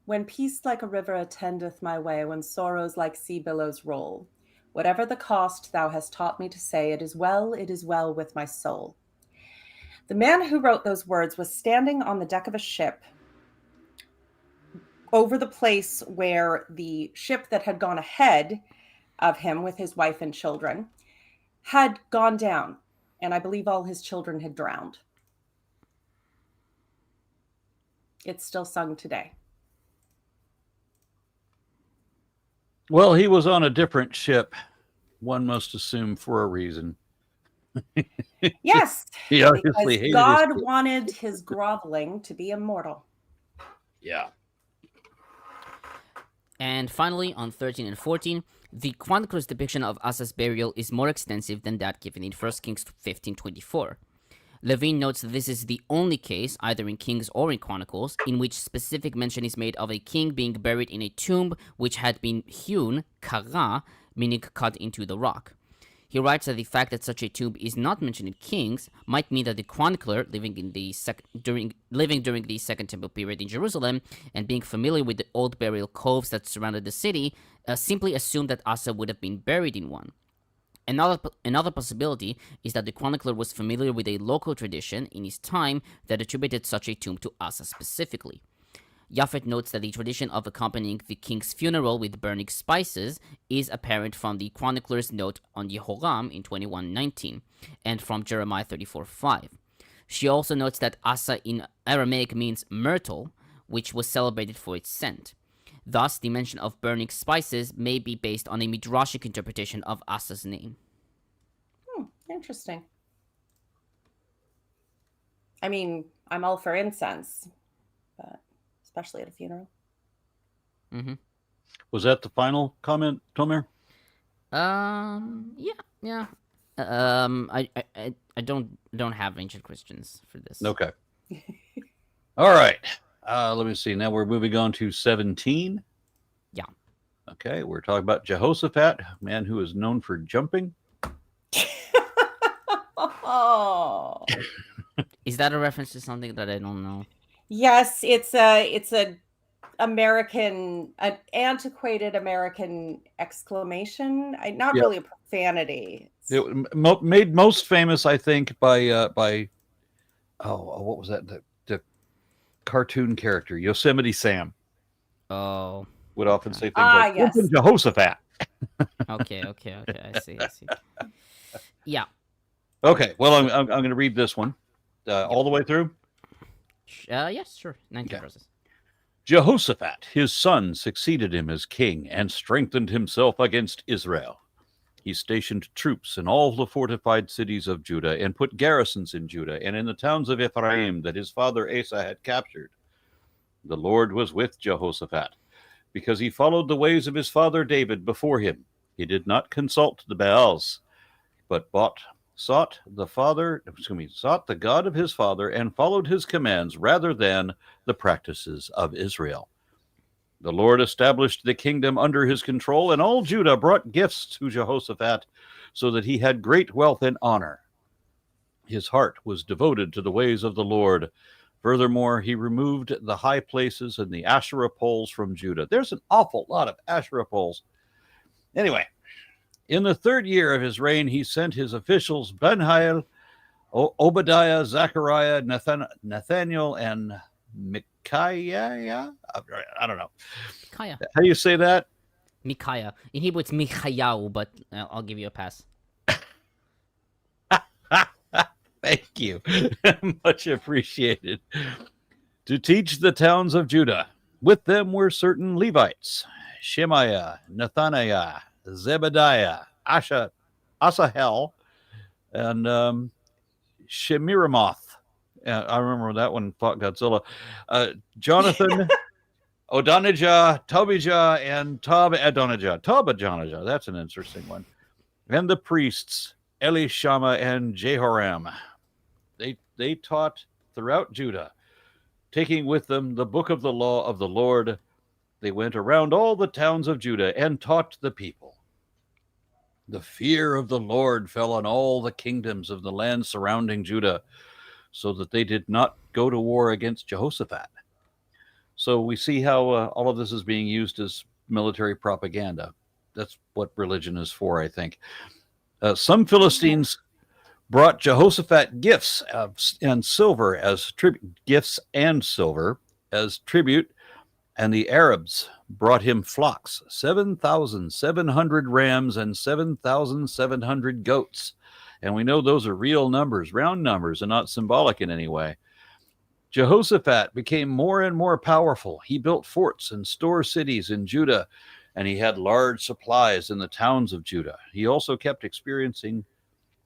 When peace like a river attendeth my way, when sorrows like sea billows roll, whatever the cost, thou hast taught me to say, it is well with my soul. The man who wrote those words was standing on the deck of a ship over the place where the ship that had gone ahead of him with his wife and children had gone down. And I believe all his children had drowned. It's still sung today. Well, he was on a different ship, one must assume, for a reason. Yes, He obviously because hated God his... wanted his groveling to be immortal. Yeah. And finally, on 13 and 14, the chronicler's depiction of Asa's burial is more extensive than that given in 1 Kings 15:24. Levin notes that this is the only case, either in Kings or in Chronicles, in which specific mention is made of a king being buried in a tomb which had been hewn, kara, meaning cut into the rock. He writes that the fact that such a tomb is not mentioned in Kings might mean that the chronicler, living during the Second Temple period in Jerusalem and being familiar with the old burial coves that surrounded the city, simply assumed that Asa would have been buried in one. Another possibility is that the chronicler was familiar with a local tradition in his time that attributed such a tomb to Asa specifically. Japhet notes that the tradition of accompanying the king's funeral with burning spices is apparent from the chronicler's note on Yehoram in 21:19 and from Jeremiah 34:5. She also notes that Asa in Aramaic means myrtle, which was celebrated for its scent. Thus, the mention of burning spices may be based on a midrashic interpretation of Asa's name. Interesting. I mean, I'm all for incense, but especially at a funeral. Mm-hmm. Was that the final comment, Tomer? Yeah. I don't have ancient Christians for this. Okay. All right. Let me see. Now we're moving on to 17. Yeah. Okay. We're talking about Jehoshaphat, a man who is known for jumping. Oh. Is that a reference to something that I don't know? Yes, it's an antiquated American exclamation. Not really a profanity. It made most famous, I think, by what was that? The cartoon character Yosemite Sam Oh, would often say things like yes. Jehoshaphat. okay. I see. Yeah. Okay. Well, I'm going to read this one all the way through. Yes, sure. 19 Okay. verses. Jehoshaphat, his son, succeeded him as king and strengthened himself against Israel. He stationed troops in all the fortified cities of Judah and put garrisons in Judah and in the towns of Ephraim that his father Asa had captured. The Lord was with Jehoshaphat because he followed the ways of his father David before him. He did not consult the Baals, but sought the God of his father and followed his commands rather than the practices of Israel. The Lord established the kingdom under his control, and all Judah brought gifts to Jehoshaphat so that he had great wealth and honor. His heart was devoted to the ways of the Lord. Furthermore, he removed the high places and the Asherah poles from Judah. There's an awful lot of Asherah poles. Anyway, in the 3rd year of his reign, he sent his officials Benhail, Obadiah, Zechariah, Nathaniel, and Micaiah. I don't know. Micaiah. How do you say that? Micaiah. In Hebrew, it's Michayahu, but I'll give you a pass. Thank you. Much appreciated. To teach the towns of Judah. With them were certain Levites, Shemaiah, Nathaniah, Zebediah, Asahel, and Shemiramoth. I remember that one fought Godzilla. Jonathan, Adonijah, Tobijah, and Tobadonijah. That's an interesting one. And the priests, Elishama and Jehoram. They taught throughout Judah, taking with them the book of the law of the Lord. They went around all the towns of Judah and taught the people. The fear of the Lord fell on all the kingdoms of the land surrounding Judah, so that they did not go to war against Jehoshaphat. So we see how all of this is being used as military propaganda. That's what religion is for, I think. Some Philistines brought Jehoshaphat gifts and silver as tribute, and the Arabs brought him flocks, 7,700 rams and 7,700 goats. And we know those are real numbers, round numbers, and not symbolic in any way. Jehoshaphat became more and more powerful. He built forts and store cities in Judah, and he had large supplies in the towns of Judah. He also kept experiencing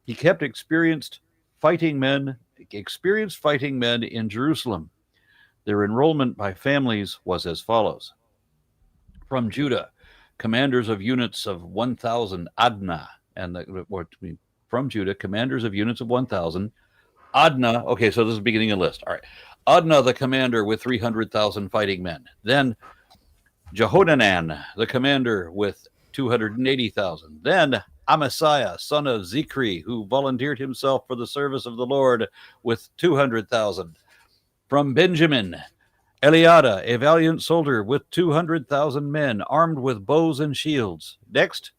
He kept experienced fighting men in Jerusalem. Their enrollment by families was as follows. From Judah, commanders of units of 1,000, Adnah, from Judah, commanders of units of 1,000, Adnah, okay, so this is the beginning of the list. All right. Adnah, the commander with 300,000 fighting men. Then Jehohanan, the commander with 280,000. Then Amasiah, son of Zichri, who volunteered himself for the service of the Lord with 200,000. From Benjamin, Eliada, a valiant soldier with 200,000 men armed with bows and shields. Next,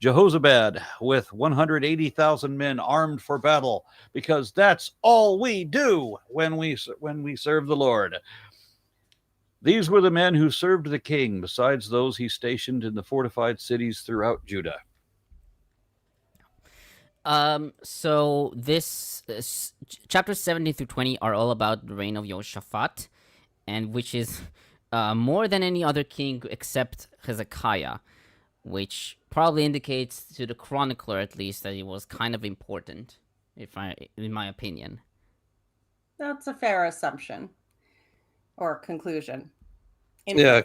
Jehozabad with 180,000 men armed for battle, because that's all we do when we serve the Lord. These were the men who served the king, besides those he stationed in the fortified cities throughout Judah. So this chapters 17 through 20 are all about the reign of Jehoshaphat, and which is more than any other king except Hezekiah, which probably indicates to the chronicler at least that he was kind of important, in my opinion. That's a fair assumption or conclusion. Yeah,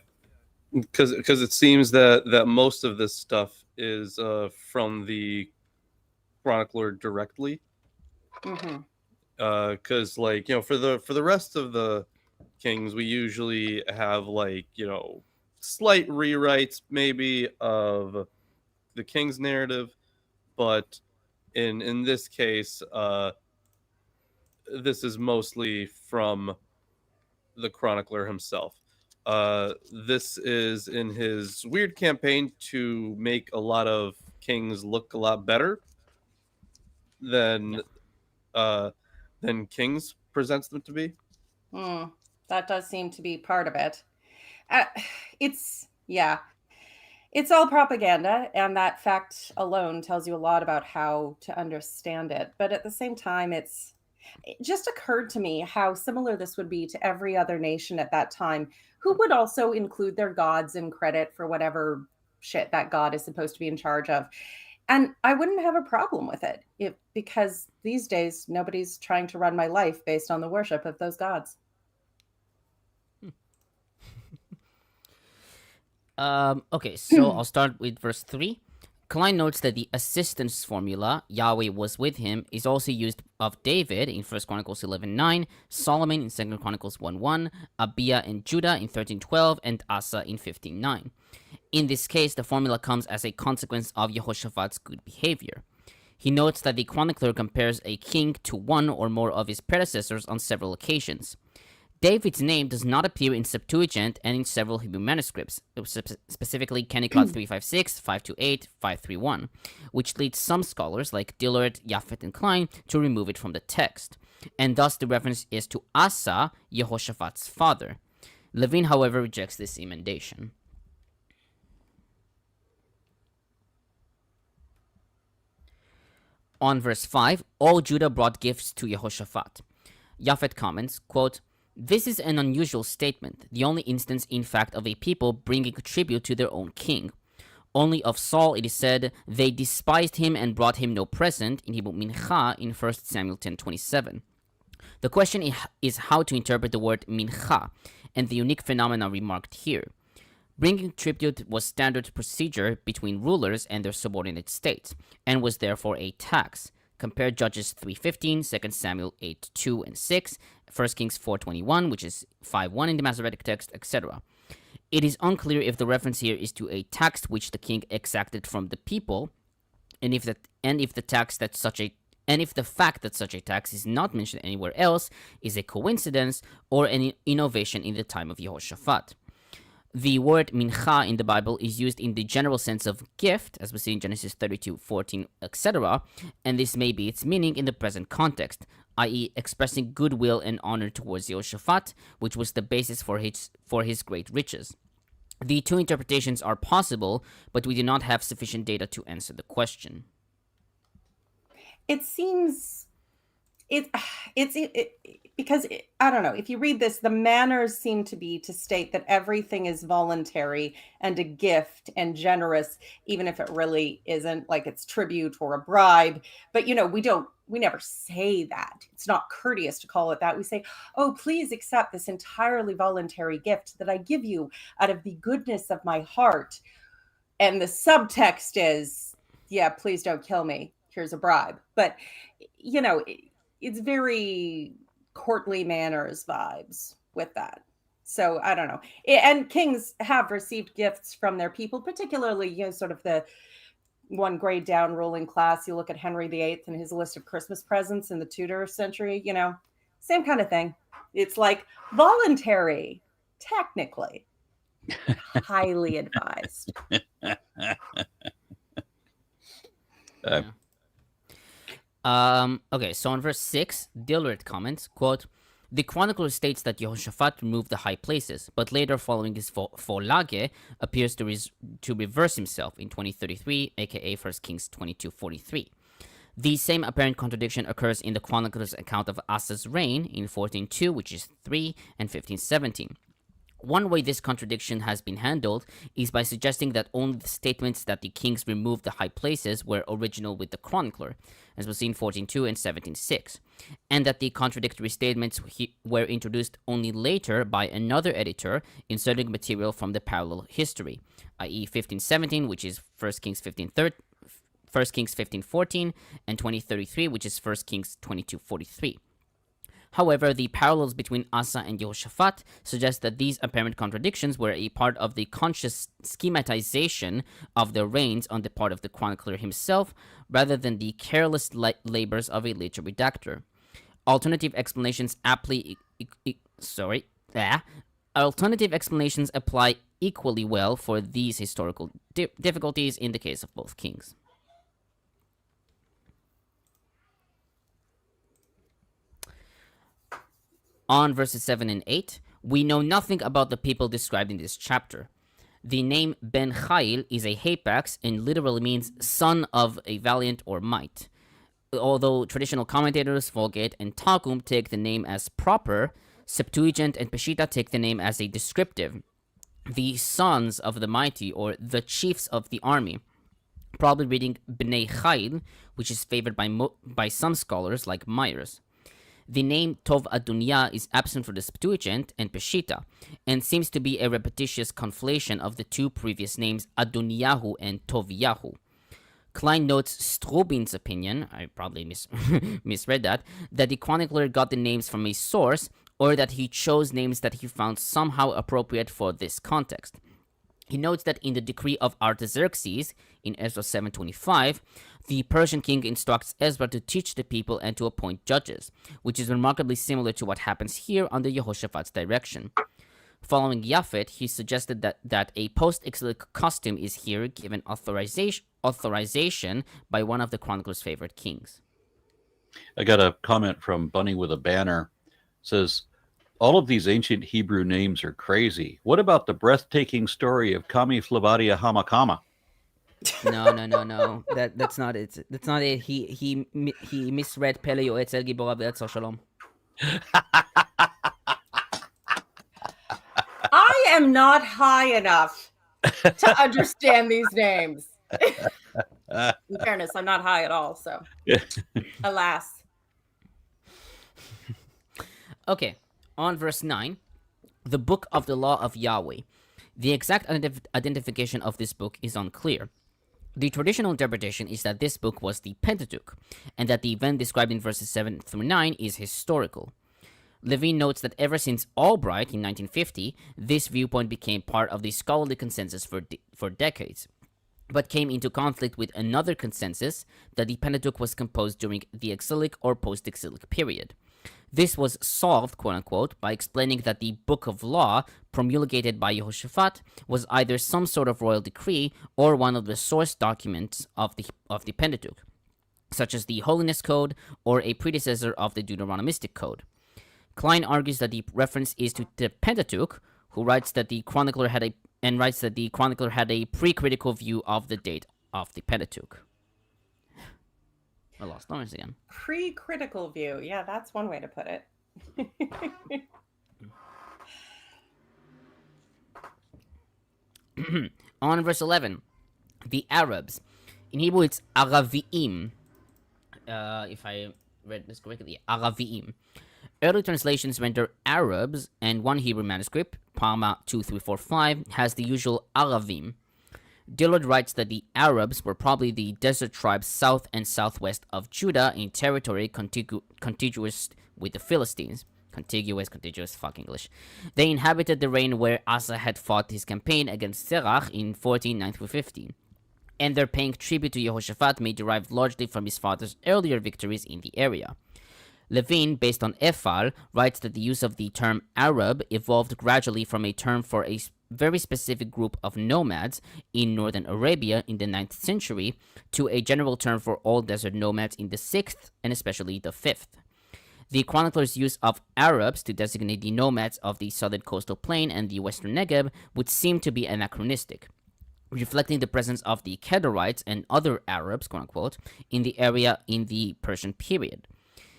because it seems that most of this stuff is from the chronicler directly. Because for the rest of the kings, we usually have slight rewrites maybe of the king's narrative, but in this case, this is mostly from the chronicler himself. This is in his weird campaign to make a lot of kings look a lot better than Kings presents them to be. That does seem to be part of it. It's all propaganda, and that fact alone tells you a lot about how to understand it. But at the same time, it just occurred to me how similar this would be to every other nation at that time, who would also include their gods in credit for whatever shit that god is supposed to be in charge of. And I wouldn't have a problem with it because these days nobody's trying to run my life based on the worship of those gods. Okay, so I'll start with verse 3. Klein notes that the assistance formula, Yahweh was with him, is also used of David in 1 Chronicles 11:9, Solomon in 2 Chronicles 1:1, Abiah and Judah in 13:12, and Asa in 15:9. In this case, the formula comes as a consequence of Jehoshaphat's good behavior. He notes that the chronicler compares a king to one or more of his predecessors on several occasions. David's name does not appear in Septuagint and in several Hebrew manuscripts, specifically Kennicott 356, 528, 531, which leads some scholars like Dillard, Japhet, and Klein to remove it from the text, and thus the reference is to Asa, Jehoshaphat's father. Levin, however, rejects this emendation. On verse 5, all Judah brought gifts to Jehoshaphat. Japhet comments, quote, "This is an unusual statement, the only instance, in fact, of a people bringing tribute to their own king. Only of Saul it is said, they despised him and brought him no present, in Hebrew mincha, in 1 Samuel 10:27. The question is how to interpret the word mincha, and the unique phenomena remarked here. Bringing tribute was standard procedure between rulers and their subordinate states, and was therefore a tax. Compare Judges 3:15, 2 Samuel 8:2 and 6, 1 Kings 4:21, which is 5:1 in the Masoretic text, etc. It is unclear if the reference here is to a tax which the king exacted from the people, and if the fact that such a tax is not mentioned anywhere else is a coincidence or an innovation in the time of Jehoshaphat. The word mincha in the Bible is used in the general sense of gift, as we see in Genesis 32:14, etc., and this may be its meaning in the present context, i.e. expressing goodwill and honor towards Jehoshaphat, which was the basis for his great riches. The two interpretations are possible, but we do not have sufficient data to answer the question. It seems Because I don't know, if you read this, the manners seem to be to state that everything is voluntary and a gift and generous, even if it really isn't, like it's tribute or a bribe. But we never say that. It's not courteous to call it that. We say, oh, please accept this entirely voluntary gift that I give you out of the goodness of my heart. And the subtext is, yeah, please don't kill me. Here's a bribe. But it's very courtly manners vibes with that. So I don't know. And kings have received gifts from their people, particularly, sort of the one grade down ruling class. You look at Henry VIII and his list of Christmas presents in the Tudor century, same kind of thing. It's like voluntary, technically, highly advised. Okay, so in verse 6, Dillard comments, quote, "The chronicler states that Jehoshaphat removed the high places, but later, following his Vorlage, appears to reverse himself in 2033, aka 1 Kings 22:43. The same apparent contradiction occurs in the chronicler's account of Asa's reign in 14:2, which is 3, and 15:17. One way this contradiction has been handled is by suggesting that only the statements that the kings removed the high places were original with the chronicler, as was seen 14:2 and 17:6, and that the contradictory statements were introduced only later by another editor inserting material from the parallel history, i.e. 15:17, which is 1 Kings 15:14, and 20:33, which is 1 Kings 22:43. However, the parallels between Asa and Jehoshaphat suggest that these apparent contradictions were a part of the conscious schematization of their reigns on the part of the chronicler himself, rather than the careless labors of a later redactor. Alternative explanations apply equally well for these historical difficulties in the case of both kings. On verses 7 and 8, we know nothing about the people described in this chapter. The name Ben Chayil is a hapax and literally means son of a valiant or might. Although traditional commentators, Vulgate and Targum take the name as proper, Septuagint and Peshitta take the name as a descriptive. The sons of the mighty, or the chiefs of the army, probably reading Bnei Chayil, which is favored by some scholars like Myers. The name Tov Adunya is absent for the Septuagint and Peshitta, and seems to be a repetitious conflation of the two previous names Adonyahu and Toviyahu. Klein notes Strobin's opinion, I probably misread that the chronicler got the names from a source, or that he chose names that he found somehow appropriate for this context. He notes that in the decree of Artaxerxes, in Ezra 7:25, the Persian king instructs Ezra to teach the people and to appoint judges, which is remarkably similar to what happens here under Jehoshaphat's direction. Following Japhet, he suggested that a post-exilic custom is here given authorization by one of the chronicler's favorite kings. I got a comment from Bunny with a banner. It says, all of these ancient Hebrew names are crazy. What about the breathtaking story of Kami Flabadia Hamakama? No. That's not it. That's not it. He misread Pele Yoetz El Gibor Be'etz Shalom. I am not high enough to understand these names. In fairness, I'm not high at all, so alas. Okay, on verse 9, the book of the law of Yahweh. The exact identification of this book is unclear. The traditional interpretation is that this book was the Pentateuch, and that the event described in verses 7 through 9 is historical. Levin notes that ever since Albright in 1950, this viewpoint became part of the scholarly consensus for decades, but came into conflict with another consensus that the Pentateuch was composed during the exilic or post-exilic period. This was solved, quote-unquote, by explaining that the Book of Law, promulgated by Jehoshaphat, was either some sort of royal decree or one of the source documents of the Pentateuch, such as the Holiness Code or a predecessor of the Deuteronomistic Code. Klein argues that the reference is to the Pentateuch, who writes that the chronicler had a pre-critical view of the date of the Pentateuch. I lost Lawrence again. Pre-critical view. Yeah, that's one way to put it. On verse 11, the Arabs. In Hebrew, it's Araviim. If I read this correctly, Araviim. Early translations render Arabs, and one Hebrew manuscript, Palma 2345, has the usual Aravim. Dillard writes that the Arabs were probably the desert tribes south and southwest of Judah in territory contiguous with the Philistines. Contiguous, fuck English. They inhabited the reign where Asa had fought his campaign against Serach in 14:9-15, and their paying tribute to Jehoshaphat may derive largely from his father's earlier victories in the area. Levin, based on Ephal, writes that the use of the term Arab evolved gradually from a term for a very specific group of nomads in northern Arabia in the 9th century to a general term for all desert nomads in the 6th and especially the 5th. The chronicler's use of Arabs to designate the nomads of the southern coastal plain and the western Negev would seem to be anachronistic, reflecting the presence of the Kedarites and other Arabs, quote-unquote, in the area in the Persian period.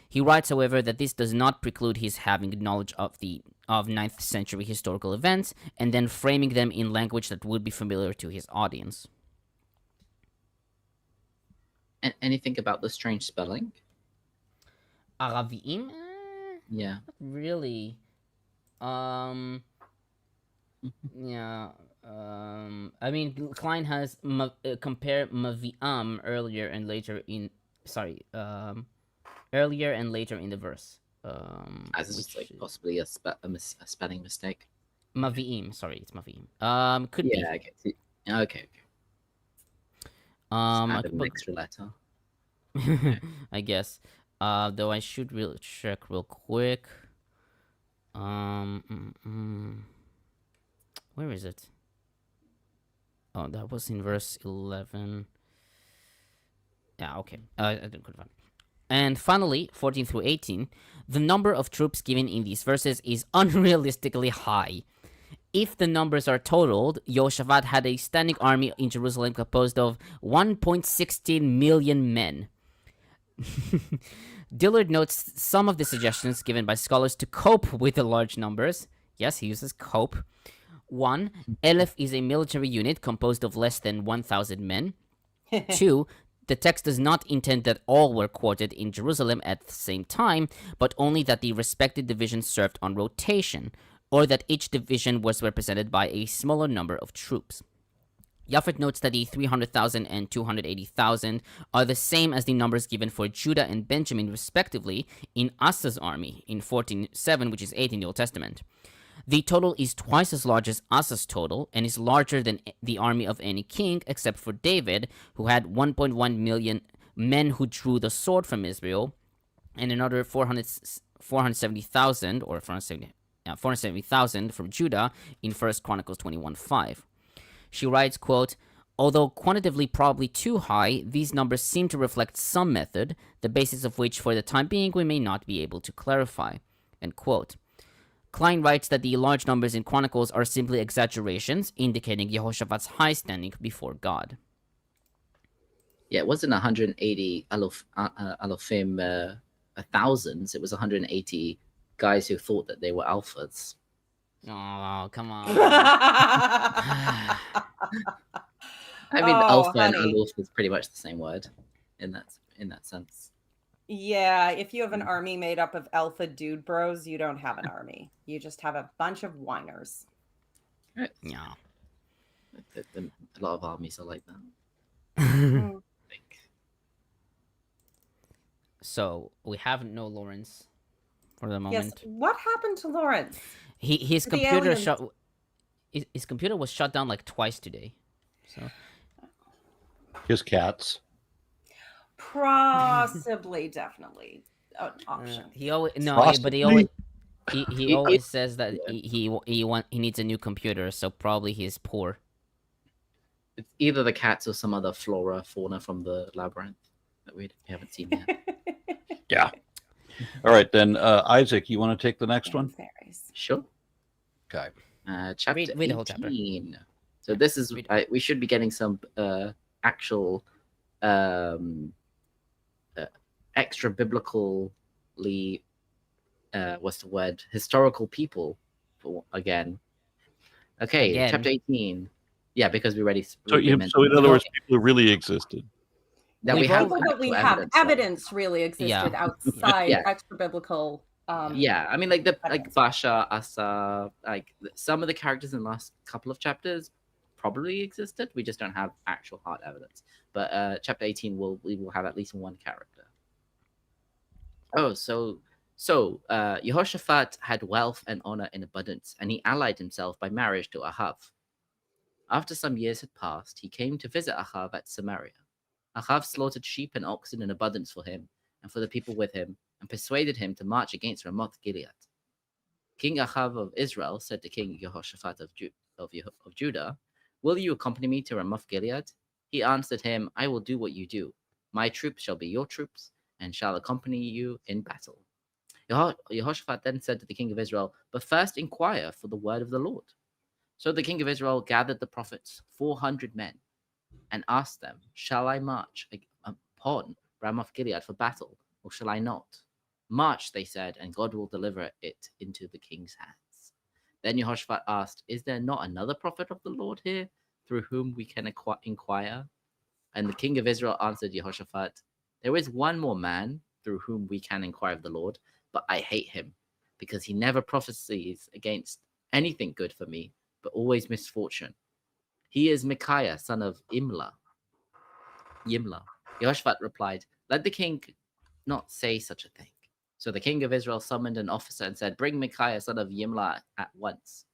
He writes, however, that this does not preclude his having knowledge of 9th century historical events and then framing them in language that would be familiar to his audience. And anything about the strange spelling? Araviim? Yeah. Not really. Yeah. I mean, Klein has compare Maviam earlier and later in the verse. As it's like possibly a spelling mistake. Maviim, sorry, it's Maviim. Could be. Yeah, I get it. Okay. Add an extra letter. I guess. Though I should check real quick. Where is it? Oh, that was in verse 11. Yeah, okay. I couldn't find it. And finally, 14-18, the number of troops given in these verses is unrealistically high. If the numbers are totaled, Jehoshaphat had a standing army in Jerusalem composed of 1.16 million men. Dillard notes some of the suggestions given by scholars to cope with the large numbers. Yes, he uses cope. 1. Elef is a military unit composed of less than 1,000 men. 2. The text does not intend that all were quartered in Jerusalem at the same time, but only that the respective divisions served on rotation, or that each division was represented by a smaller number of troops. Japhet notes that the 300,000 and 280,000 are the same as the numbers given for Judah and Benjamin respectively in Asa's army in 14:7, which is 8 in the Old Testament. The total is twice as large as Asa's total and is larger than the army of any king except for David, who had 1.1 million men who drew the sword from Israel, and another 470,000 or 470,000 from Judah in 1 Chronicles 21:5. She writes, quote, although quantitatively probably too high, these numbers seem to reflect some method, the basis of which for the time being we may not be able to clarify, end quote. Klein writes that the large numbers in Chronicles are simply exaggerations, indicating Jehoshaphat's high standing before God. Yeah, it wasn't 180 alofim thousands. It was 180 guys who thought that they were alphas. Oh, come on. I mean, alpha and honey. aloof is pretty much the same word in that sense. Yeah, if you have an army made up of alpha dude bros, you don't have an army. You just have a bunch of whiners. Right. Yeah. A lot of armies are like that. Mm. I think. So we have no Lawrence for the Yes. moment. What happened to Lawrence? His The computer aliens. his computer was shut down like twice today. So His cats. Possibly, definitely an option. he always Possibly. he always says that he needs a new computer, so probably he's poor. It's either the cats or some other fauna from the labyrinth that we haven't seen yet. Yeah. All right, then, Isaac, you want to take the next one? Fairies. Sure. Okay. Chapter Read the whole chapter. 18. So this is we should be getting some actual extra biblically, what's the word? Historical people again. Okay, Again. chapter 18. Yeah, because we already So, mentioned so in other words, people who really existed. that we We've have all- People that we actual have evidence of. evidence really existed outside Yeah. extra biblical. Yeah, I mean, like evidence. Basha, Asa, like some of the characters in the last couple of chapters probably existed. We just don't have actual hard evidence. But chapter 18 we will have at least one character. Oh, so Jehoshaphat had wealth and honor in abundance, and he allied himself by marriage to Ahav. After some years had passed, he came to visit Ahav at Samaria. Ahav slaughtered sheep and oxen in abundance for him and for the people with him, and persuaded him to march against Ramoth Gilead. King Ahav of Israel said to King Jehoshaphat of Judah, "Will you accompany me to Ramoth Gilead?" He answered him, "I will do what you do. My troops shall be your troops, and shall accompany you in battle." Jehoshaphat then said to the king of Israel, "But first inquire for the word of the Lord." So the king of Israel gathered the prophets, 400 men, and asked them, "Shall I march upon Ramoth Gilead for battle, or shall I not?" "March," they said, "and God will deliver it into the king's hands." Then Jehoshaphat asked, "Is there not another prophet of the Lord here through whom we can inquire?" And the king of Israel answered Jehoshaphat, "There is one more man through whom we can inquire of the Lord, but I hate him, because he never prophesies against anything good for me, but always misfortune. He is Micaiah, son of Yimla." Jehoshaphat replied, "Let the king not say such a thing." So the king of Israel summoned an officer and said, "Bring Micaiah, son of Yimla, at once."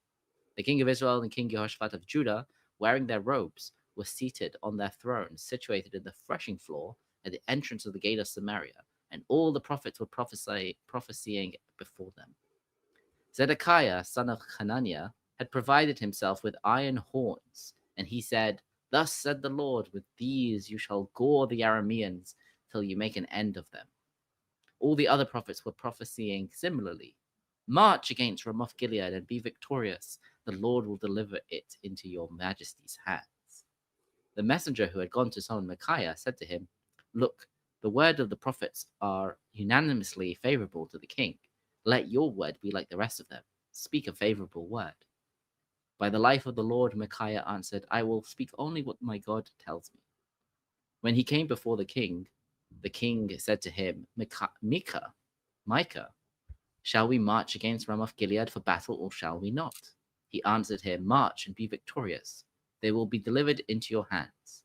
The king of Israel and King Jehoshaphat of Judah, wearing their robes, were seated on their thrones, situated in the threshing floor at the entrance of the gate of Samaria, and all the prophets were prophesying before them. Zedekiah, son of Hananiah, had provided himself with iron horns, and he said, "Thus said the Lord, with these you shall gore the Arameans till you make an end of them." All the other prophets were prophesying similarly. "March against Ramoth Gilead and be victorious. The Lord will deliver it into your majesty's hands." The messenger who had gone to summon Micaiah said to him, "Look, the word of the prophets are unanimously favorable to the king. Let your word be like the rest of them. Speak a favorable word." "By the life of the Lord," Micaiah answered, "I will speak only what my God tells me." When he came before the king said to him, Micah, "Shall we march against Ramoth Gilead for battle, or shall we not?" He answered him, "March and be victorious. They will be delivered into your hands."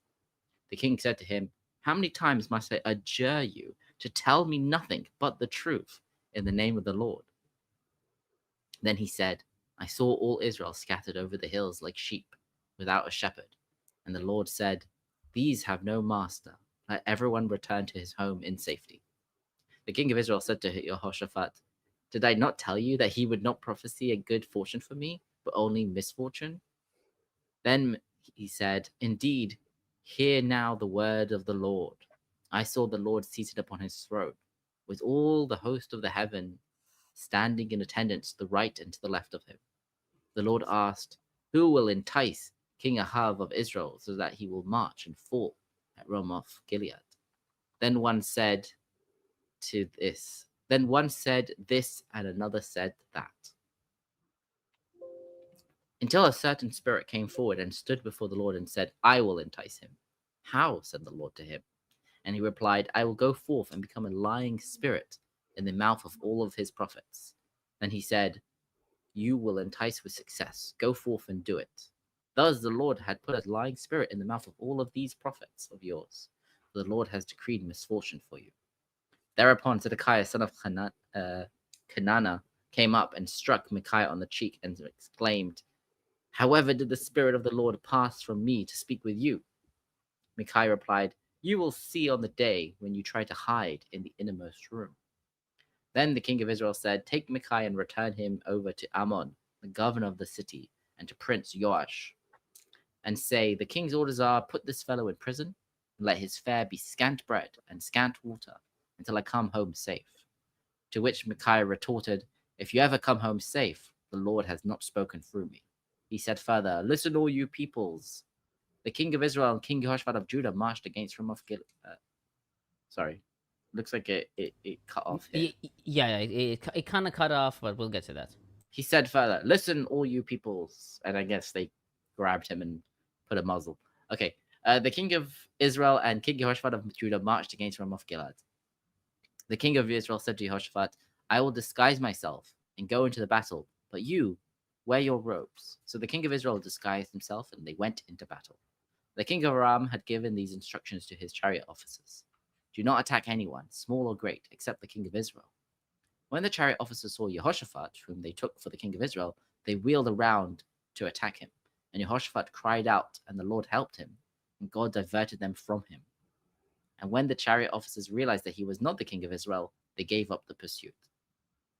The king said to him, "How many times must I adjure you to tell me nothing but the truth in the name of the Lord?" Then he said, "I saw all Israel scattered over the hills like sheep, without a shepherd. And the Lord said, 'These have no master. Let everyone return to his home in safety.'" The king of Israel said to Jehoshaphat, "Did I not tell you that he would not prophesy a good fortune for me, but only misfortune?" Then he said, "Indeed, hear now the word of the Lord. I saw the Lord seated upon his throne, with all the host of the heaven standing in attendance to the right and to the left of him. The Lord asked, 'Who will entice King Ahav of Israel so that he will march and fall at Ramoth Gilead?' Then one said this, and another said that, until a certain spirit came forward and stood before the Lord and said, 'I will entice him.' 'How?' said the Lord to him. And he replied, 'I will go forth and become a lying spirit in the mouth of all of his prophets.' Then he said, 'You will entice with success. Go forth and do it.' Thus the Lord had put a lying spirit in the mouth of all of these prophets of yours. The Lord has decreed misfortune for you." Thereupon Zedekiah, son of Kenana, came up and struck Micaiah on the cheek and exclaimed, "However did the Spirit of the Lord pass from me to speak with you?" Micaiah replied, "You will see on the day when you try to hide in the innermost room." Then the king of Israel said, "Take Micaiah and return him over to Ammon, the governor of the city, and to Prince Joash, and say, 'The king's orders are, put this fellow in prison, and let his fare be scant bread and scant water until I come home safe.'" To which Micaiah retorted, "If you ever come home safe, the Lord has not spoken through me." He said further, "Listen, all you peoples. The king of Israel and King Jehoshaphat of Judah marched against Ramoth Gilead. looks like it cut off here. Yeah, it kind of cut off, but we'll get to that. He said further, "Listen, all you peoples," and I guess they grabbed him and put a muzzle. Okay, the king of Israel and King Jehoshaphat of Judah marched against Ramoth Gilead. The king of Israel said to Jehoshaphat, "I will disguise myself and go into the battle, but you wear your robes." So the king of Israel disguised himself, and they went into battle. The king of Aram had given these instructions to his chariot officers: "Do not attack anyone, small or great, except the king of Israel." When the chariot officers saw Jehoshaphat, whom they took for the king of Israel, they wheeled around to attack him. And Jehoshaphat cried out, and the Lord helped him, and God diverted them from him. And when the chariot officers realized that he was not the king of Israel, they gave up the pursuit.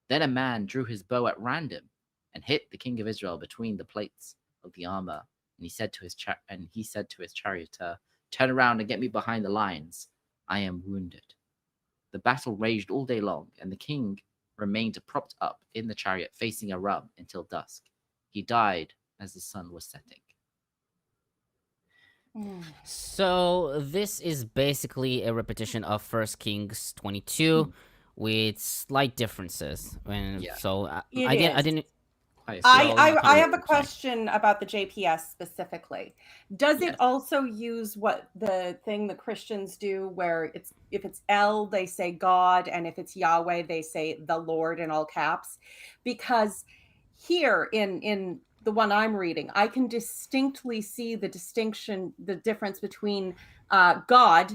Then a man drew his bow at random and hit the king of Israel between the plates of the armor. And he said to his charioteer, "Turn around and get me behind the lines. I am wounded." The battle raged all day long, and the king remained propped up in the chariot facing Aram until dusk. He died as the sun was setting. So this is basically a repetition of 1 Kings 22 with slight differences. Yeah. So I It is. didn't. I have a question about the JPS specifically. Does it also use what the thing the Christians do, where if it's El, they say God, and if it's Yahweh, they say the Lord in all caps? Because here in the one I'm reading, I can distinctly see the difference between God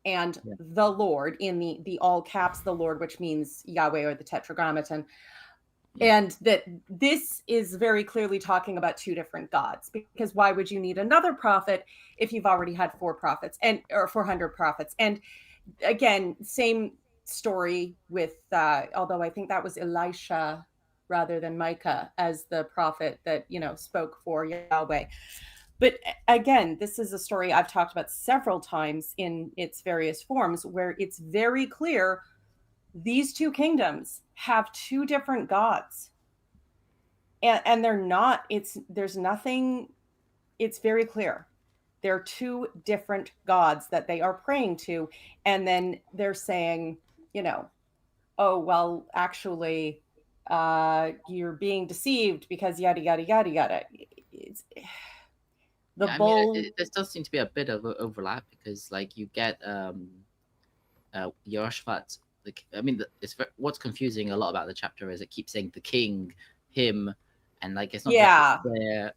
and the Lord in the all caps, the Lord, which means Yahweh or the Tetragrammaton. And that this is very clearly talking about two different gods, because why would you need another prophet if you've already had 4 prophets or 400 prophets? And again, same story with, although I think that was Elisha rather than Micah as the prophet that, spoke for Yahweh. But again, this is a story I've talked about several times in its various forms, where it's very clear these two kingdoms have two different gods, and they're not, there's nothing, it's very clear. They're two different gods that they are praying to. And then they're saying, oh, well, actually, you're being deceived because yada, yada, yada, yada. It's there does seem to be a bit of overlap, because you get Jehoshaphat. What's confusing a lot about the chapter is it keeps saying the king, him, and it's not clear.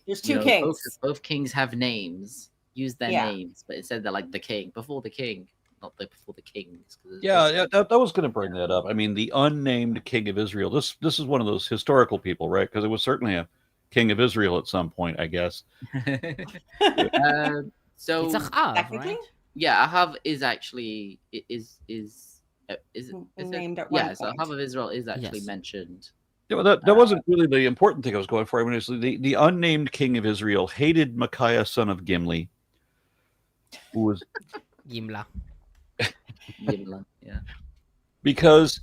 There's two kings. Both kings have names. Use their names, but instead they're the king, before the king, not before the kings. That was going to bring that up. I mean, the unnamed king of Israel. This is one of those historical people, right? Because it was certainly a king of Israel at some point, I guess. So it's Ahav, right? Yeah, Ahav is actually is named at one point. So Ahav of Israel is actually mentioned. Yeah, well, that wasn't really the important thing I was going for. I mean, it's the unnamed king of Israel hated Micaiah, son of Gimli, who was Gimla. Gimla, yeah. Because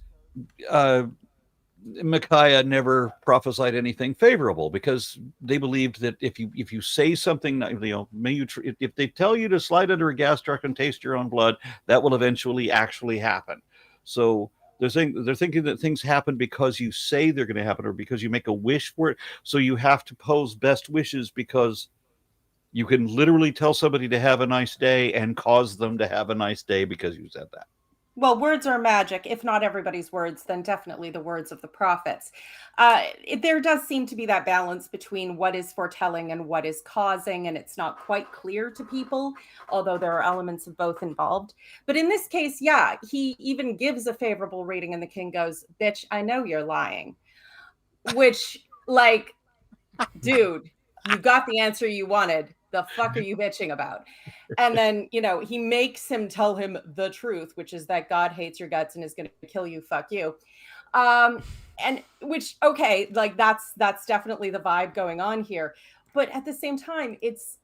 Micaiah never prophesied anything favorable, because they believed that if you say something, if they tell you to slide under a gas truck and taste your own blood, that will eventually actually happen. So they're thinking that things happen because you say they're going to happen, or because you make a wish for it. So you have to pose best wishes, because you can literally tell somebody to have a nice day and cause them to have a nice day because you said that. Well, words are magic. If not everybody's words, then definitely the words of the prophets. There does seem to be that balance between what is foretelling and what is causing, and it's not quite clear to people, although there are elements of both involved. But in this case, he even gives a favorable rating, and the king goes, "Bitch, I know you're lying." Which, dude, you got the answer you wanted. The fuck are you bitching about? And then, he makes him tell him the truth, which is that God hates your guts and is going to kill you. Fuck you. And which, okay, that's definitely the vibe going on here. But at the same time, it's,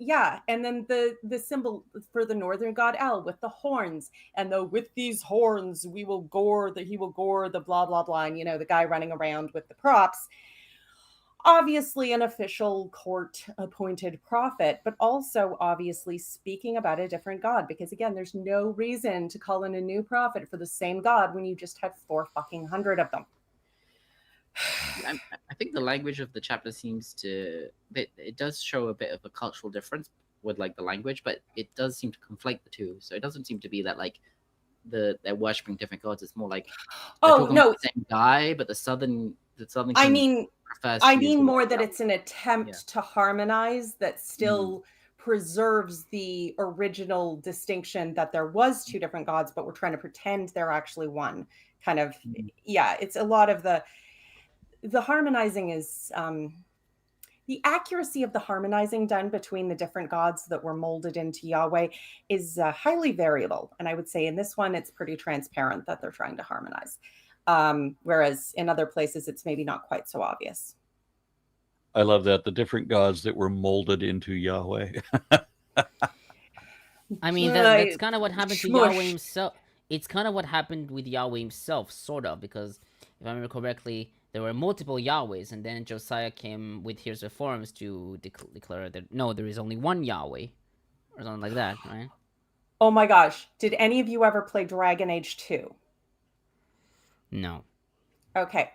and then the symbol for the northern god El with the horns, and with these horns, he will gore the blah, blah, blah. And, the guy running around with the props. obviously an official court appointed prophet, but also obviously speaking about a different God. Because again, there's no reason to call in a new prophet for the same God when you just had 400 of them. I think the language of the chapter seems to it does show a bit of a cultural difference with like the language, but it does seem to conflate the two. So it doesn't seem to be that like they're worshiping different gods. It's more like they're talking about the same guy, but the southern I king mean, prefers I to use mean the more word that God. it's an attempt to harmonize that still preserves the original distinction that there was two different gods, but we're trying to pretend they're actually one. Kind of, yeah. It's a lot of the harmonizing is the accuracy of the harmonizing done between the different gods that were molded into Yahweh is highly variable. And I would say in this one, it's pretty transparent that they're trying to harmonize. Whereas in other places, it's maybe not quite so obvious. I love that. The different gods that were molded into Yahweh. I mean, that's kind of what happened to Yahweh himself. It's kind of what happened with Yahweh himself, sort of, because if I remember correctly, there were multiple Yahwehs, and then Josiah came with his reforms to declare that, no, there is only one Yahweh, or something like that, right? Oh my gosh. Did any of you ever play Dragon Age 2? No. Okay.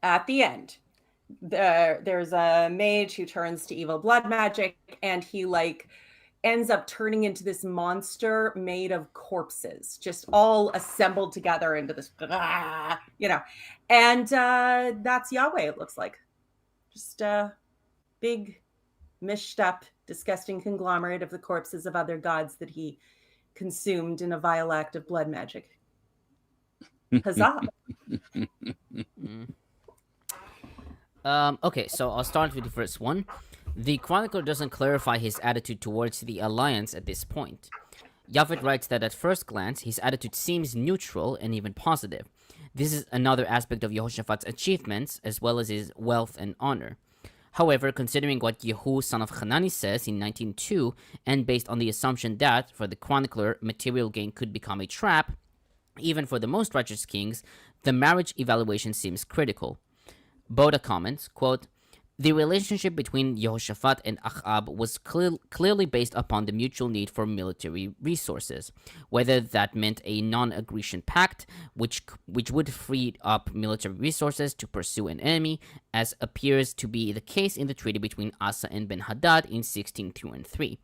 At the end, there's a mage who turns to evil blood magic, and he like ends up turning into this monster made of corpses, just all assembled together into this, and that's Yahweh. It looks like just a big, mished up, disgusting conglomerate of the corpses of other gods that he consumed in a vile act of blood magic. Huzzah! Okay, so I'll start with the first one. The chronicler doesn't clarify his attitude towards the alliance at this point. Japhet writes that at first glance, his attitude seems neutral and even positive. This is another aspect of Jehoshaphat's achievements, as well as his wealth and honor. However, considering what Yehu, son of Hanani, says in 19:2, and based on the assumption that, for the chronicler, material gain could become a trap, even for the most righteous kings, the marriage evaluation seems critical. Boda comments, quote, "The relationship between Jehoshaphat and Achab was clearly based upon the mutual need for military resources, whether that meant a non-aggression pact, which would free up military resources to pursue an enemy, as appears to be the case in the treaty between Asa and Ben-Hadad in 16:2 and 3.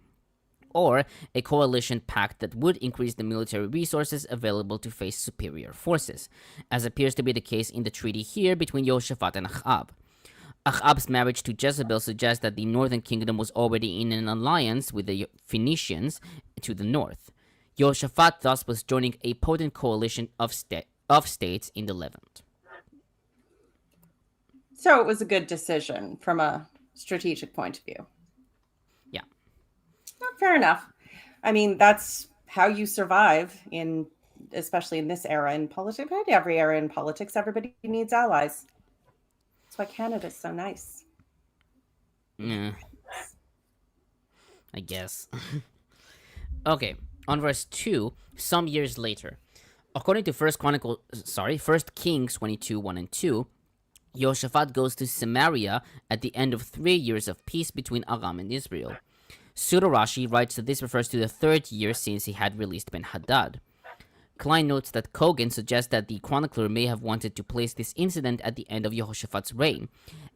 Or a coalition pact that would increase the military resources available to face superior forces, as appears to be the case in the treaty here between Jehoshaphat and Achab. Achab's marriage to Jezebel suggests that the northern kingdom was already in an alliance with the Phoenicians to the north. Jehoshaphat thus was joining a potent coalition of states in the Levant." So it was a good decision from a strategic point of view. Yeah. Fair enough. I mean, that's how you survive especially in this era in politics. But every era in politics, everybody needs allies. That's why Canada's so nice. Yeah. I guess. Okay, on verse 2, some years later. According to 1 Kings 22, 1 and 2, Jehoshaphat goes to Samaria at the end of 3 years of peace between Aram and Israel. Pseudo-Rashi writes that this refers to the third year since he had released Ben-Hadad. Klein notes that Kogan suggests that the chronicler may have wanted to place this incident at the end of Jehoshaphat's reign,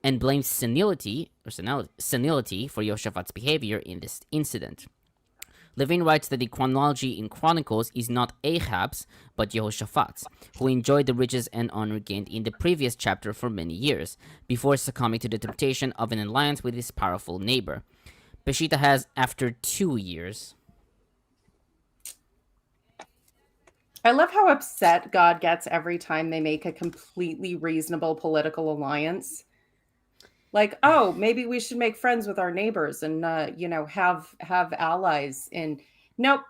and blames senility for Jehoshaphat's behavior in this incident. Levin writes that the chronology in Chronicles is not Ahab's, but Jehoshaphat's, who enjoyed the riches and honor gained in the previous chapter for many years, before succumbing to the temptation of an alliance with his powerful neighbor. Peshitta has after 2 years. I love how upset God gets every time they make a completely reasonable political alliance. Like, oh, maybe we should make friends with our neighbors and, have allies. And nope.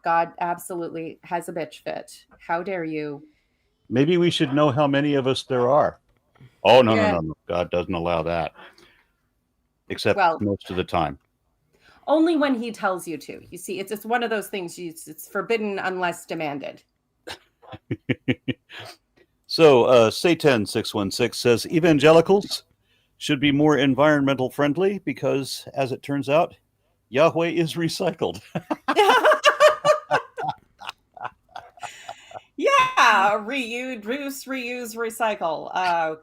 God absolutely has a bitch fit. How dare you? Maybe we should know how many of us there are. Oh, no. God doesn't allow that. Except most of the time. Only when he tells you to. You see, it's one of those things. It's forbidden unless demanded. So, Satan 616 says, evangelicals should be more environmental friendly because, as it turns out, Yahweh is recycled. Yeah, reduce, reuse, recycle.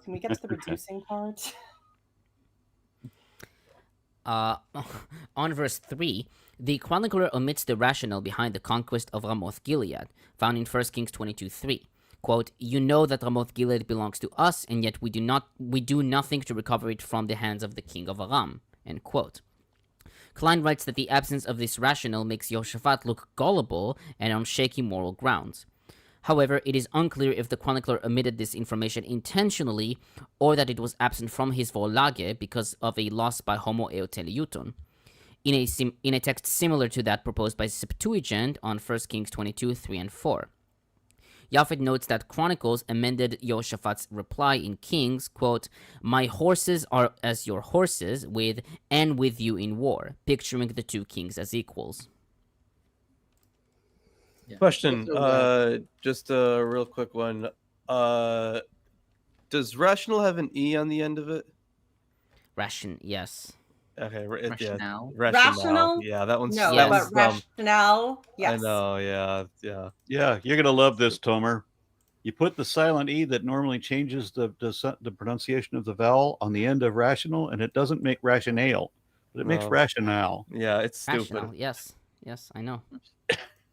Can we get to the reducing part? On verse 3, the chronicler omits the rationale behind the conquest of Ramoth Gilead, found in 1 Kings 22:3. Quote, "You know that Ramoth Gilead belongs to us, and yet we do nothing to recover it from the hands of the king of Aram." End quote. Klein writes that the absence of this rationale makes Jehoshaphat look gullible and on shaky moral grounds. However, it is unclear if the chronicler omitted this information intentionally or that it was absent from his Vorlage because of a loss by homo eoteliuton. In a text similar to that proposed by Septuagint on 1 Kings 22:3 and 4. Japhet notes that Chronicles amended Jehoshaphat's reply in Kings, quote, "My horses are as your horses, with you in war," picturing the two kings as equals. Yeah. Question, Also, just a real quick one. Does rational have an E on the end of it? Yes. Okay, Rationale? Rational? Yeah, that one's No, Yes. but rationale, yes. I know, yeah. Yeah, you're going to love this, Tomer. You put the silent E that normally changes the pronunciation of the vowel on the end of rational, and it doesn't make rationale, but it makes No. rationale. Yeah, it's Rational, stupid. yes, I know.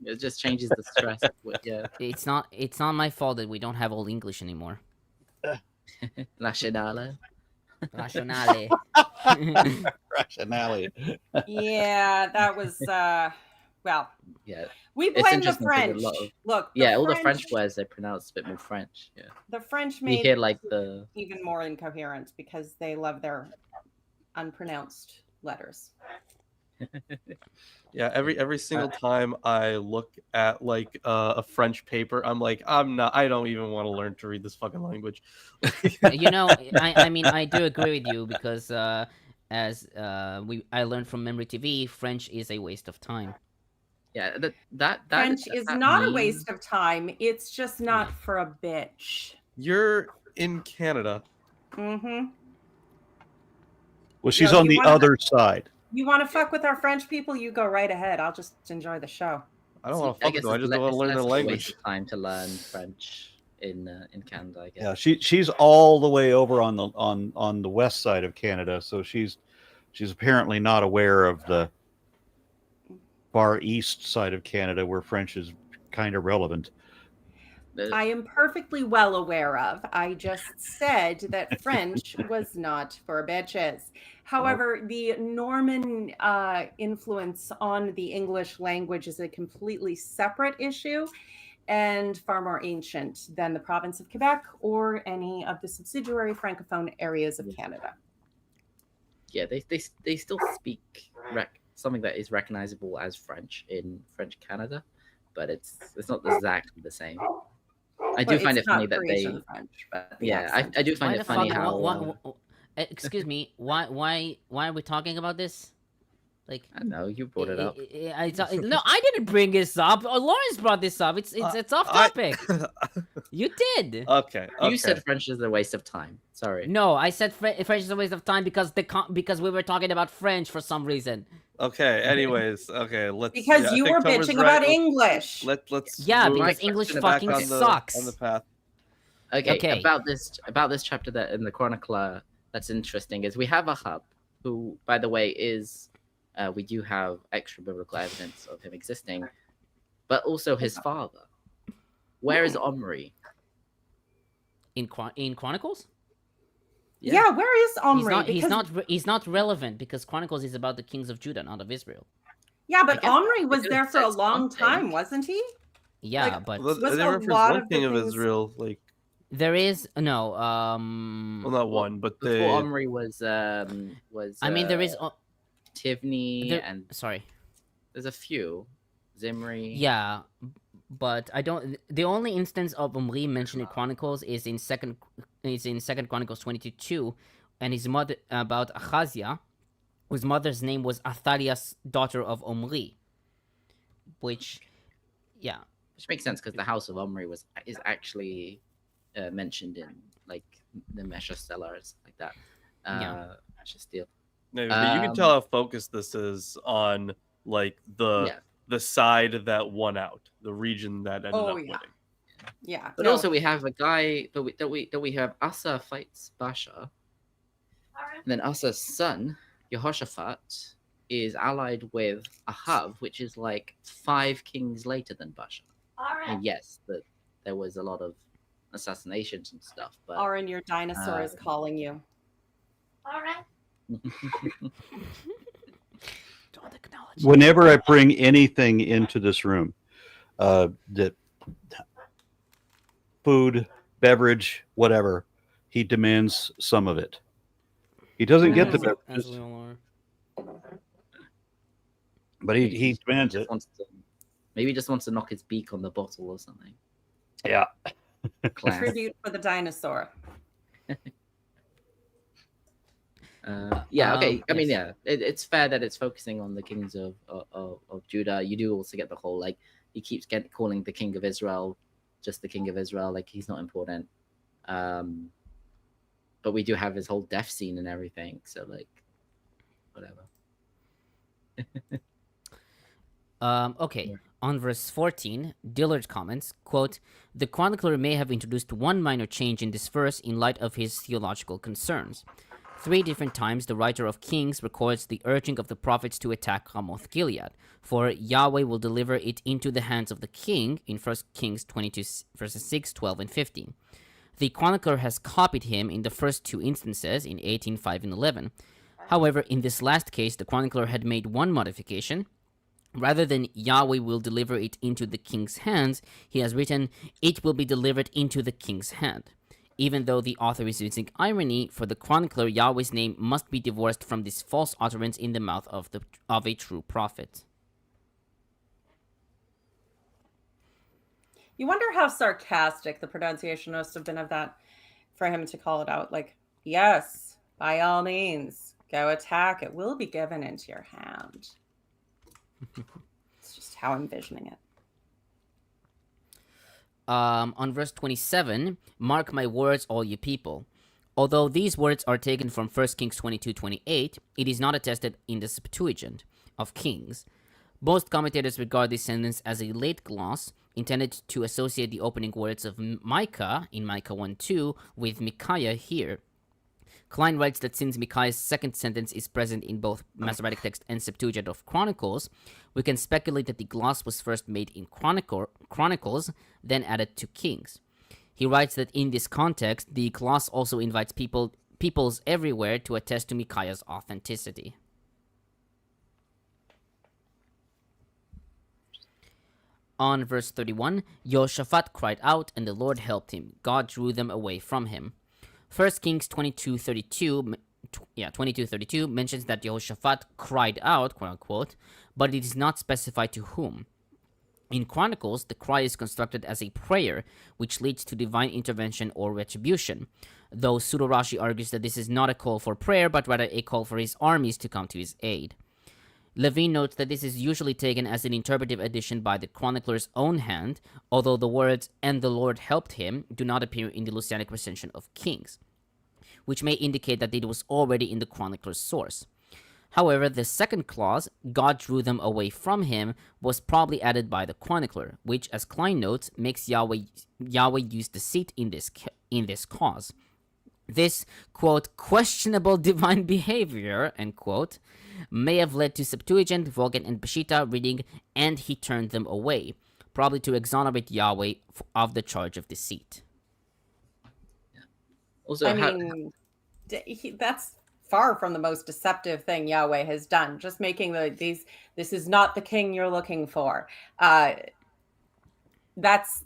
It just changes the stress. Yeah. It's not my fault that we don't have Old English anymore. Rationale. Rationale. Rationale. Yeah, that was well. Yeah. We It's blame the interesting 'cause a French. lot of- Look, all the French words they pronounce a bit more French. Yeah. The French You made hear like it even more incoherent because they love their unpronounced letters. Yeah, every single time I look at like a French paper, I'm like, I don't even want to learn to read this fucking language. You know, I mean, I do agree with you because as I learned from Memory TV, French is a waste of time. Yeah, that French is that not a meme- waste of time. It's just not for a bitch. You're in Canada. Mm-hmm. Well, she's Yo, on you the wanna- other side. You want to fuck with our French people? You go right ahead. I'll just enjoy the show. I don't want to fuck with them. I just it's want to learn their less of a waste language. of time to learn French in Canada, I guess. Yeah, she's all the way over on the west side of Canada, so she's apparently not aware of the far east side of Canada where French is kind of relevant. I am perfectly well aware of. I just said that French was not for bitches. However, the Norman influence on the English language is a completely separate issue and far more ancient than the province of Quebec or any of the subsidiary Francophone areas of Canada. Yeah, they still speak something that is recognizable as French in French Canada, but it's not exactly the same. I do find it funny that they. French, but I do find it funny how. Excuse me. Why are we talking about this? Like, I don't know, you brought it up. No, I didn't bring this up. Lawrence brought this up. It's off topic. You did. Okay. You said French is a waste of time. Sorry. No, I said French is a waste of time because we were talking about French for some reason. Okay. Anyways, okay. Let's. Because you were bitching about English. Let's. Yeah, move because English back fucking on the- sucks. On the path. Okay. About this chapter that in the Chronicler that's interesting is we have Ahab, who, by the way, is we do have extra biblical evidence of him existing, but also his father. Where is Omri? In Chronicles? Yeah, where is Omri? He's not relevant because Chronicles is about the kings of Judah, not of Israel. Yeah, but Omri was it there for a says long something. time, wasn't he? Yeah, Like, but Well, Was they a reference lot one of king the of things- Israel, like there is no. well, not one, but Before they. Omri was. I mean, there is. Tivni and Sorry. there's a few. Zimri. Yeah, but I don't. The only instance of Omri mentioned in Chronicles is in Second Chronicles 22:2, and his mother about Ahaziah, whose mother's name was Athaliah's daughter of Omri. Which Which makes sense because the house of Omri is actually mentioned in like the Mesha Stella or something like that. Yeah. Ashes Steel. No, but you can tell how focused this is on like Yeah. the side that won out, the region that ended Oh, up yeah. winning. Yeah. But no, also we have a guy that we have Asa fights Baasha, and then Asa's son Jehoshaphat is allied with Ahav, which is like 5 kings later than Baasha. And yes, there was a lot of assassinations and stuff, but Aaron, your dinosaur is calling you. Don't acknowledge. Whenever I bring anything into this room, that food, beverage, whatever, he demands some of it. He doesn't get the As beverages, we all are. but he demands it. Maybe he just wants to knock his beak on the bottle or something. Yeah. Class. Tribute for the dinosaur. Yeah, okay. I mean, yes. yeah, it's fair that it's focusing on the kings of Judah. You do also get the whole, like, he keeps calling the king of Israel just the king of Israel, like he's not important. But we do have his whole death scene and everything, so like, whatever. Okay, on verse 14, Dillard comments, quote, "The chronicler may have introduced one minor change in this verse in light of his theological concerns. 3 different times the writer of Kings records the urging of the prophets to attack Ramoth Gilead, for Yahweh will deliver it into the hands of the king in 1 Kings 22 verses 6, 12, and 15. The chronicler has copied him in the first 2 instances in 18, 5, and 11. However, in this last case, the chronicler had made one modification. Rather than Yahweh will deliver it into the king's hands, he has written, it will be delivered into the king's hand. Even though the author is using irony, for the chronicler, Yahweh's name must be divorced from this false utterance in the mouth of a true prophet." You wonder how sarcastic the pronunciation must have been of that for him to call it out. Like, yes, by all means, go attack. It will be given into your hand. It's just how I'm envisioning it. On verse 27, "Mark my words, all you people. Although these words are taken from 1 Kings 22:28, it is not attested in the Septuagint of Kings. Most commentators regard this sentence as a late gloss intended to associate the opening words of Micah in Micah 1:2 with Micaiah here. Klein writes that since Micaiah's second sentence is present in both Masoretic text and Septuagint of Chronicles, we can speculate that the gloss was first made in Chronicles, then added to Kings. He writes that in this context, the gloss also invites peoples everywhere to attest to Micaiah's authenticity. On verse 31, Jehoshaphat cried out, and the Lord helped him. God drew them away from him. 1 Kings 22:32 mentions that Jehoshaphat cried out, quote unquote, but it is not specified to whom. In Chronicles, the cry is constructed as a prayer, which leads to divine intervention or retribution, though Pseudo-Rashi argues that this is not a call for prayer, but rather a call for his armies to come to his aid. Levin notes that this is usually taken as an interpretive addition by the chronicler's own hand, although the words, "and the Lord helped him," do not appear in the Lucianic recension of Kings, which may indicate that it was already in the chronicler's source. However, the second clause, "God drew them away from him," was probably added by the chronicler, which, as Klein notes, makes Yahweh use deceit in this cause. This, quote, "questionable divine behavior," end quote, may have led to Septuagint, Vulgate, and Peshitta reading, "and he turned them away," probably to exonerate Yahweh of the charge of deceit. Also, I mean, that's far from the most deceptive thing Yahweh has done. Just making this is not the king you're looking for. That's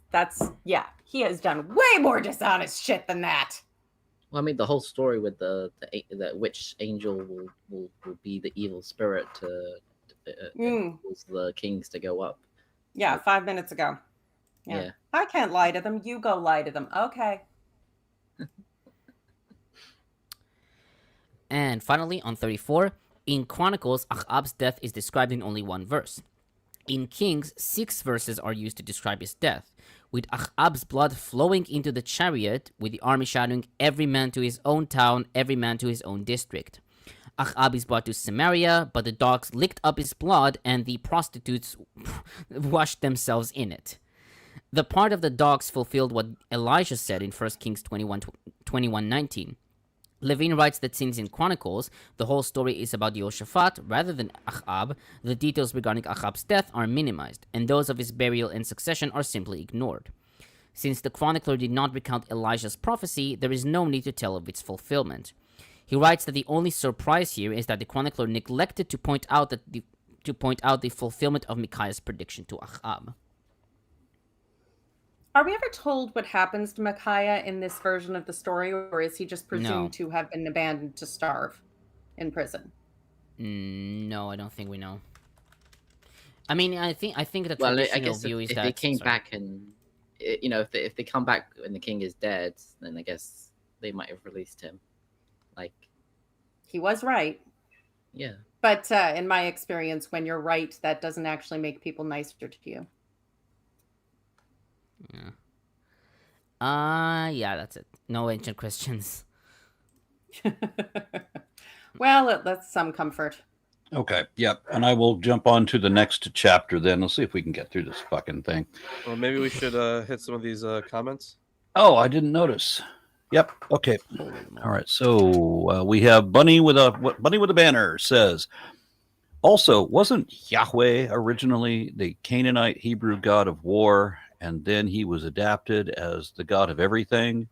yeah. He has done way more dishonest shit than that. well, I mean, the whole story with the witch angel will be the evil spirit to cause the kings to go up. Yeah, 5 minutes ago. Yeah. I can't lie to them. You go lie to them. Okay. And finally, on 34, in Chronicles, Ahab's death is described in only one verse. In Kings, 6 verses are used to describe his death, with Ahab's blood flowing into the chariot, with the army shouting, "Every man to his own town, every man to his own district." Ahab is brought to Samaria, but the dogs licked up his blood and the prostitutes washed themselves in it. The part of the dogs fulfilled what Elijah said in 1 Kings 21:19. Levin writes that since in Chronicles, the whole story is about Jehoshaphat rather than Ahab, the details regarding Ahab's death are minimized, and those of his burial and succession are simply ignored. Since the chronicler did not recount Elijah's prophecy, there is no need to tell of its fulfillment. He writes that the only surprise here is that the chronicler neglected to point out the fulfillment of Micaiah's prediction to Ahab. Are we ever told what happens to Micaiah in this version of the story, or is he just presumed to have been abandoned to starve in prison? No, I don't think we know. I mean, I think the Well, I traditional guess view is if that they came back and, if they come back and the king is dead, then I guess they might have released him. Like, He was right. yeah. But in my experience, when you're right, that doesn't actually make people nicer to you. Yeah, that's it. No ancient Christians. Well, that's some comfort. Okay, yep. And I will jump on to the next chapter then. Let's see if we can get through this fucking thing. Well, maybe we should hit some of these comments. Oh, I didn't notice. Yep. Okay. All right. So we have Bunny with a banner says, also, wasn't Yahweh originally the Canaanite Hebrew god of war, and then he was adapted as the god of everything?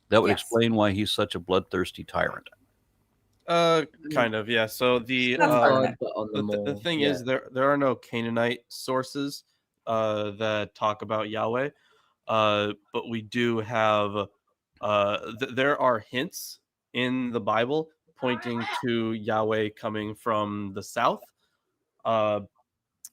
That would Yes. explain why he's such a bloodthirsty tyrant. Kind of, yeah. So the That's part of it. But on the thing is, there are no Canaanite sources that talk about Yahweh, but we do have there are hints in the Bible pointing to Yahweh coming from the south. And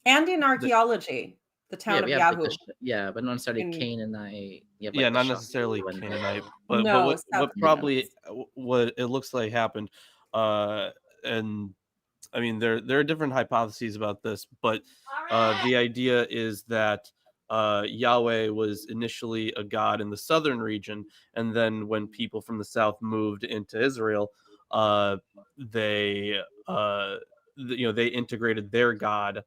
in archaeology, the town of we have, Yahoo. but not necessarily In- Canaanite. But Yeah, like the not Shah necessarily and the- Canaanite, but No, what South probably what it looks like happened, and I mean there are different hypotheses about this, but the idea is that Yahweh was initially a god in the southern region, and then when people from the south moved into Israel, they they integrated their god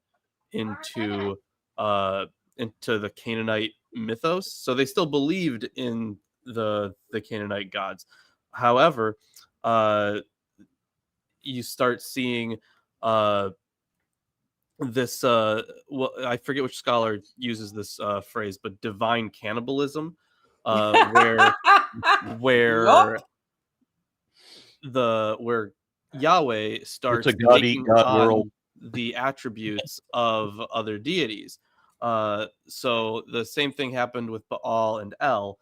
into the Canaanite mythos. So they still believed in the Canaanite gods. However, you start seeing this well, I forget which scholar uses this phrase, but divine cannibalism, where Yup. where Yahweh starts It's a God eat taking God on world. the attributes of other deities. So the same thing happened with Baal and El.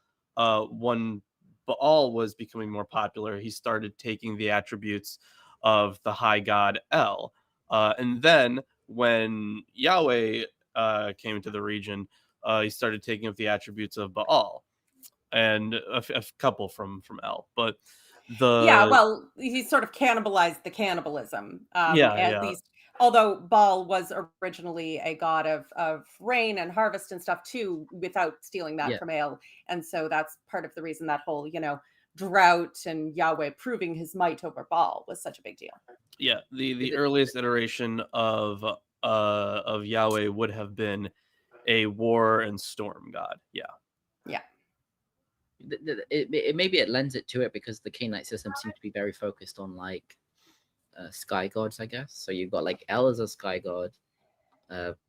When Baal was becoming more popular, he started taking the attributes of the high god El. And then when Yahweh came into the region, he started taking up the attributes of Baal and a couple from El. But Yeah, well, he sort of cannibalized the cannibalism. At least, although Baal was originally a god of rain and harvest and stuff too, without stealing that from El. And so that's part of the reason that whole, drought and Yahweh proving his might over Baal was such a big deal. Yeah, the earliest iteration of Yahweh would have been a war and storm god. Yeah. Maybe it lends it to it because the Canaanite system seems to be very focused on like sky gods, I guess. So you've got like El as a sky god.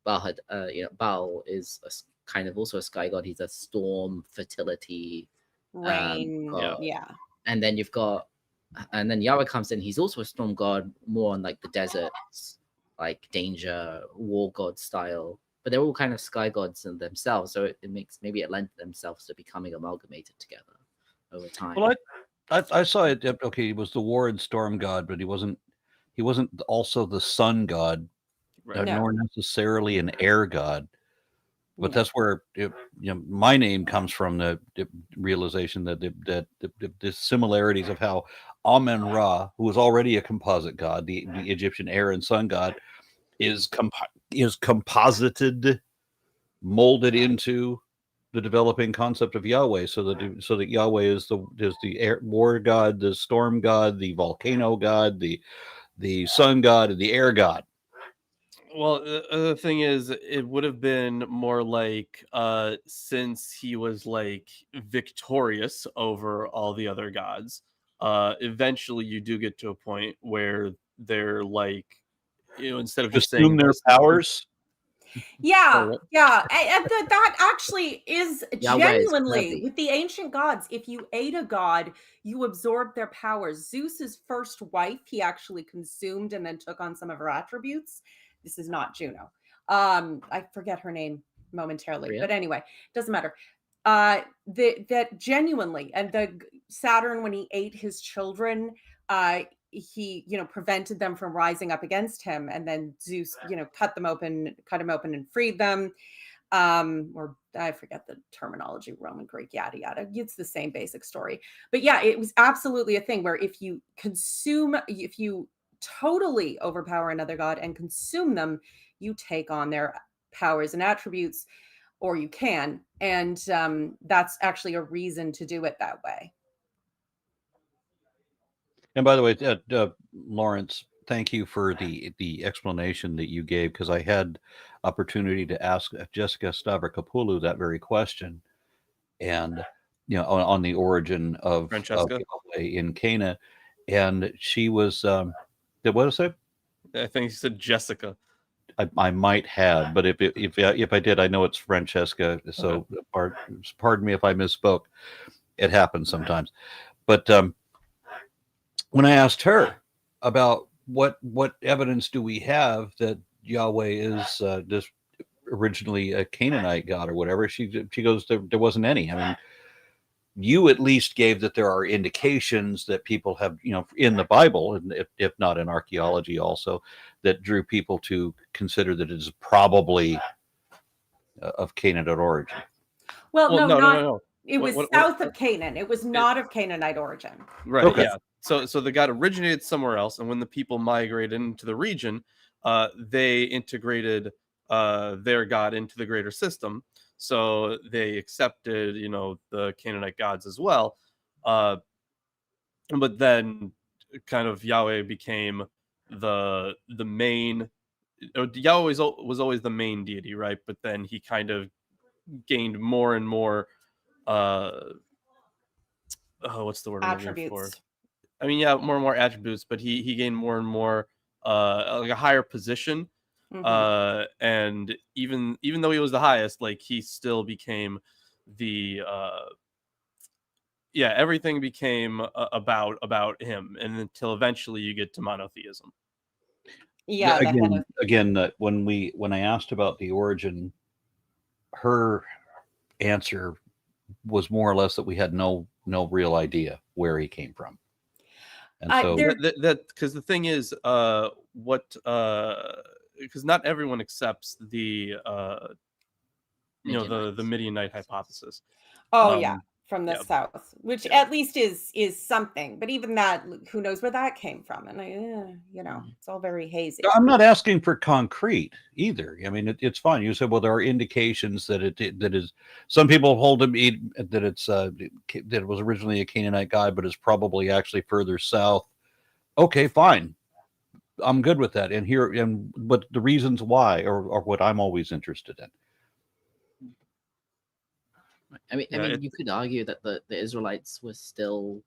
Baal is kind of also a sky god. He's a storm, fertility, Rain. god. And then and then Yahweh comes in. He's also a storm god, more on like the deserts, like danger, war god style. But they're all kind of sky gods in themselves, so it makes maybe it lent themselves to becoming amalgamated together over time. Well, I saw it. Okay, he was the war and storm god, but he wasn't also the sun god, Right. nor necessarily an air god. But that's where my name comes from, the realization that the similarities of how Amen-Ra, who was already a composite god, the Egyptian air and sun god, is is composited, molded into the developing concept of Yahweh, so that Yahweh is the war god, the storm god, the volcano god, the sun god, and the air god. Well, the thing is, it would have been more like since he was like victorious over all the other gods, eventually you do get to a point where they're like, instead of just Assume saying their this- powers. Yeah, what? yeah, and that actually is Yahweh is genuinely worthy. with the ancient gods. If you ate a god, you absorbed their powers. Zeus's first wife, he actually consumed and then took on some of her attributes. This is not Juno. I forget her name momentarily, Rhea? but anyway, doesn't matter. That genuinely, and the Saturn, when he ate his children, he prevented them from rising up against him, and then Zeus cut him open and freed them, or I forget the terminology, Roman, Greek, yada yada. It's the same basic story, but yeah, it was absolutely a thing where if you totally overpower another god and consume them, you take on their powers and attributes, or you can, and that's actually a reason to do it that way. And by the way, Lawrence, thank you for the explanation that you gave, because I had opportunity to ask Jessica Stavrokopoulou that very question, and on the origin of Francesca? Yahweh in Cana, and she was what did I say? I think he said Jessica. I might have, but if I did, I know it's Francesca. So pardon me if I misspoke. It happens sometimes. But when I asked her about what evidence do we have that Yahweh is just originally a Canaanite god or whatever, she goes, there wasn't any. I mean, you at least gave that there are indications that people have, in the Bible, and if not in archaeology also, that drew people to consider that it is probably of Canaanite origin. Well, No. It was What- south of Canaan. It was not of Canaanite origin. Right. Okay. Yeah. So the god originated somewhere else, and when the people migrated into the region, they integrated their god into the greater system. So they accepted, the Canaanite gods as well. But then, kind of Yahweh became the main. Yahweh was always the main deity, right? But then he kind of gained more and more. What's the word I'm looking for? Attributes. I mean, yeah, more and more attributes, but he gained more and more like a higher position. Mhm. And even though he was the highest, like he still became the everything became about him, and until eventually you get to monotheism. Yeah. the head of- Again, when I asked about the origin, her answer was more or less that we had no real idea where he came from. And so That because the thing is, because not everyone accepts the the Midianite hypothesis. yeah, from the yeah. south, which at least is something. But even that, who knows where that came from? And it's all very hazy. I'm not asking for concrete either. I mean, it's fine. You said, well, there are indications that that is. Some people hold that it was originally a Canaanite god, but is probably actually further south. Okay, fine. I'm good with that. But the reasons why are what I'm always interested in. I mean, Yeah, you could argue that the Israelites were still,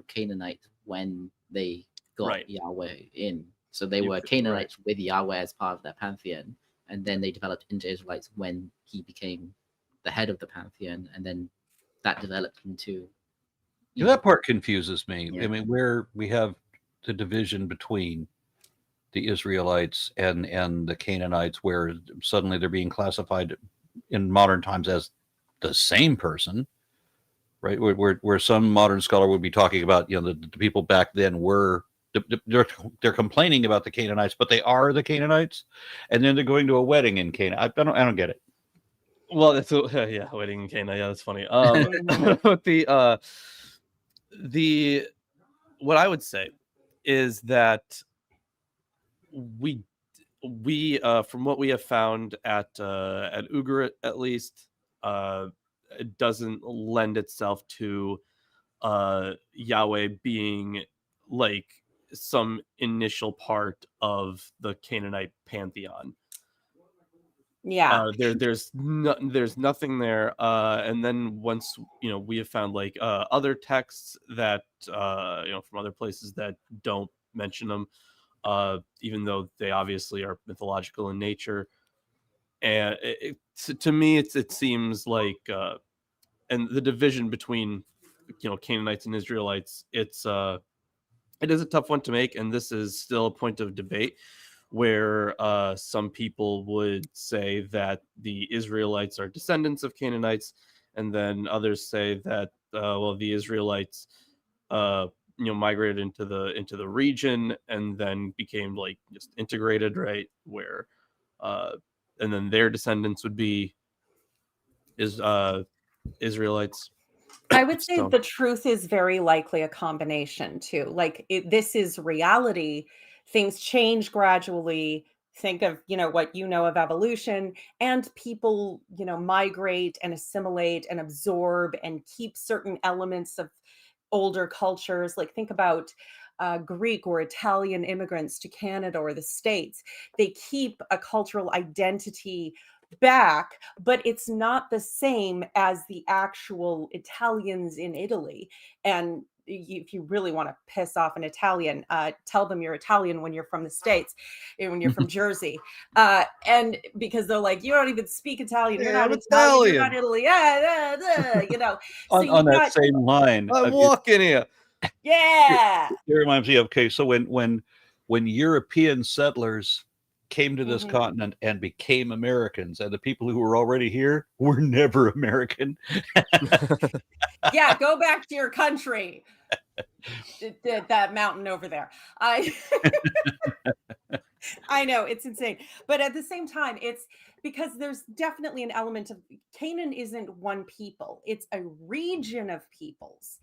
Canaanite when they got Right. Yahweh in. So they You were could- Canaanites with Yahweh as part of their pantheon, and then they developed into Israelites when he became the head of the pantheon, and then that developed into. That part confuses me. Yeah. I mean, where we have the division between the Israelites and the Canaanites, where suddenly they're being classified in modern times as the same person, right? Where some modern scholar would be talking about, the people back then were they're complaining about the Canaanites, but they are the Canaanites, and then they're going to a wedding in Canaan. I don't get it. Well, that's wedding in Cana. Yeah, that's funny. But the what I would say is that we from what we have found at Ugarit at least, it doesn't lend itself to Yahweh being like some initial part of the Canaanite pantheon. Yeah. There's nothing there, and then once we have found like other texts that from other places that don't mention them, even though they obviously are mythological in nature. And to me, it seems like, and the division between Canaanites and Israelites, it is a tough one to make, and this is still a point of debate, where some people would say that the Israelites are descendants of Canaanites, and then others say that the Israelites migrated into the region and then became like just integrated, right? Where and then their descendants would be Israelites. I would say So the truth is very likely a combination too. Like this is reality. Things change gradually. Think of, what you know of evolution, and people, migrate and assimilate and absorb and keep certain elements of older cultures. Like think about Greek or Italian immigrants to Canada or the States. They keep a cultural identity back, but it's not the same as the actual Italians in Italy. And if you really want to piss off an Italian, tell them you're Italian when you're from the States, when you're from Jersey. And because they're like, you don't even speak Italian. You're Hey, not I'm Italian. You're Italian. not Italy. So On you've that got, same line, I'm walking here. yeah. it reminds me of, okay, so when European settlers came to this Mhm. continent and became Americans, and the people who were already here were never American. Yeah, go back to your country. That mountain over there. I I know it's insane. But at the same time, it's because there's definitely an element of Canaan isn't one people, it's a region of peoples.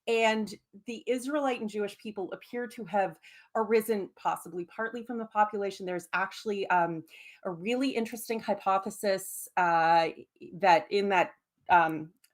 And the Israelite and Jewish people appear to have arisen possibly partly from the population. There's actually a really interesting hypothesis that in that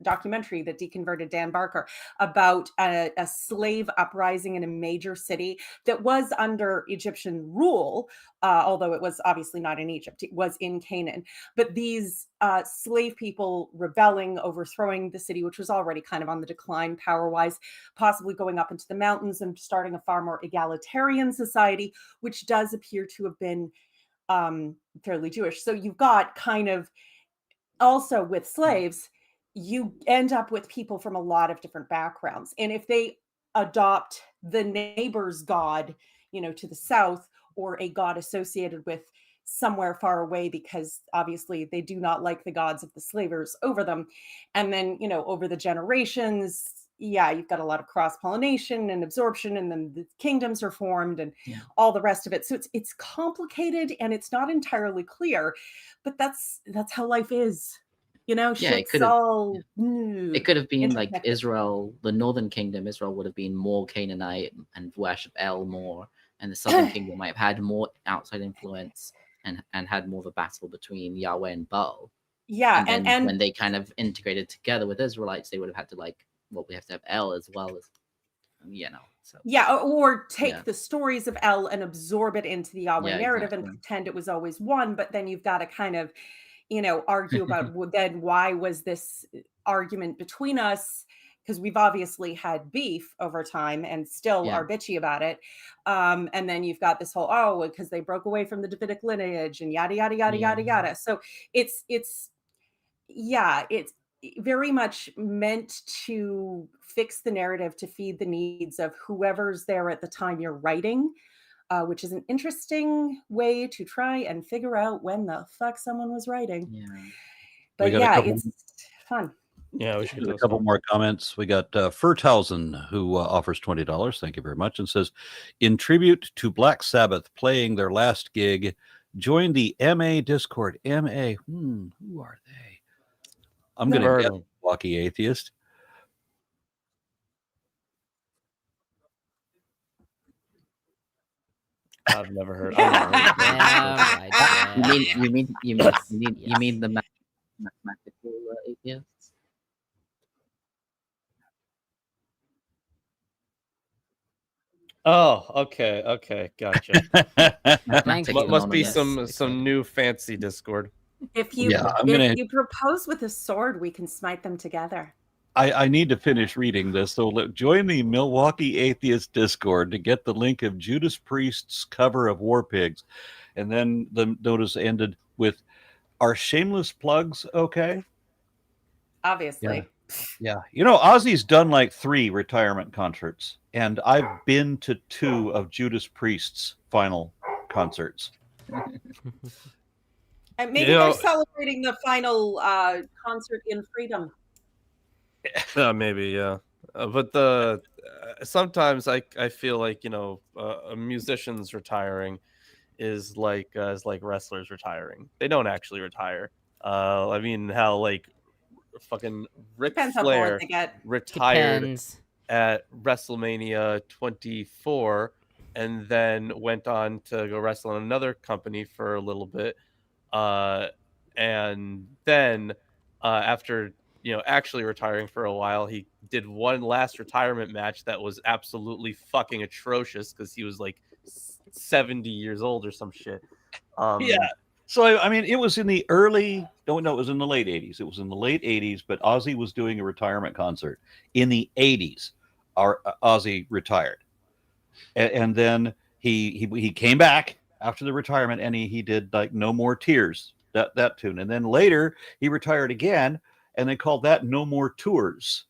documentary that deconverted Dan Barker about a slave uprising in a major city that was under Egyptian rule, although it was obviously not in Egypt, it was in Canaan. But these slave people rebelling, overthrowing the city, which was already kind of on the decline power wise, possibly going up into the mountains and starting a far more egalitarian society, which does appear to have been fairly Jewish. So you've got kind of also with slaves, you end up with people from a lot of different backgrounds. And if they adopt the neighbor's god, to the south, or a god associated with somewhere far away, because obviously they do not like the gods of the slavers over them. And then, over the generations, yeah, you've got a lot of cross pollination and absorption, and then the kingdoms are formed and Yeah. all the rest of it. So it's complicated and it's not entirely clear, but that's how life is. Yeah, it Shit's could have. all It could have been like interconnected. Israel, the northern kingdom. Israel would have been more Canaanite and worship El more, and the southern kingdom might have had more outside influence and had more of a battle between Yahweh and Baal. Yeah, And then and when they kind of integrated together with Israelites, they would have had to we have to have El as well as, So yeah, or take Yeah. the stories of El and absorb it into the Yahweh Yeah, narrative and exactly. pretend it was always one. But then you've got to kind of, argue about then why was this argument between us? Because we've obviously had beef over time and still Yeah. are bitchy about it. And then you've got this whole, because they broke away from the Davidic lineage and yada yada yada Yeah. yada yada. So it's very much meant to fix the narrative to feed the needs of whoever's there at the time you're writing, which is an interesting way to try and figure out when the fuck someone was writing. Yeah. But got a yeah, couple- it's fun. Yeah, we should There's do a couple more comments. We got Furthausen, who offers $20. Thank you very much. And says, in tribute to Black Sabbath playing their last gig, join the MA Discord. MA, who are they? I'm going Never to heard guess of 'em. Blocky Atheist. I've never heard. I've never heard of that. Yeah, right. You mean Yes, you mean the yes. mathematical atheists? Oh, okay, gotcha. Thank Mathematics you. Must be Yes, some excited. new fancy Discord. If you Yeah, I'm if gonna. you propose with a sword, we can smite them together. I need to finish reading this. So join the Milwaukee Atheist Discord to get the link of Judas Priest's cover of War Pigs. And then the notice ended with, "Are shameless plugs okay?" Obviously. Yeah. Ozzy's done like 3 retirement concerts, and I've been to 2 of Judas Priest's final concerts. And maybe they're celebrating the final concert in freedom. Maybe, yeah. But the sometimes I feel like a musician's retiring is like wrestlers retiring. They don't actually retire. I mean, how like fucking Ric Depends how bored Flair they get. retired Depends. at WrestleMania 24 and then went on to go wrestle in another company for a little bit. And then after actually retiring for a while, he did one last retirement match that was absolutely fucking atrocious because he was like 70 years old or some shit. Yeah. So I mean, it was in the early. No, it was in the late '80s. It was in the late '80s, but Ozzy was doing a retirement concert in the '80s. Ozzy retired, and then he came back after the retirement, and he did like No More Tears, that tune, and then later he retired again, and they called that No More Tours,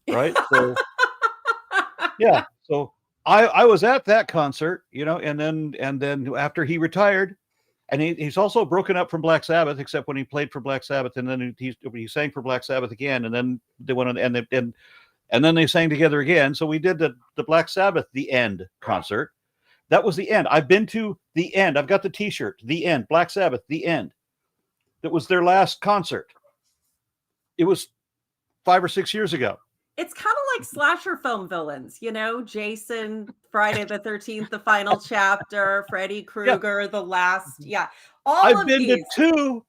right? So yeah, so I was at that concert, and then after he retired. And he's also broken up from Black Sabbath, except when he played for Black Sabbath, and then he sang for Black Sabbath again, and then they went on, and then they sang together again. So we did the Black Sabbath The End concert. That was The End. I've been to The End. I've got the T-shirt. The End. Black Sabbath. The End. That was their last concert. It was 5 or 6 years ago. It's kind of like slasher film villains, Jason, Friday the 13th, the final chapter, Freddy Krueger, the last. Yeah. I've been to 2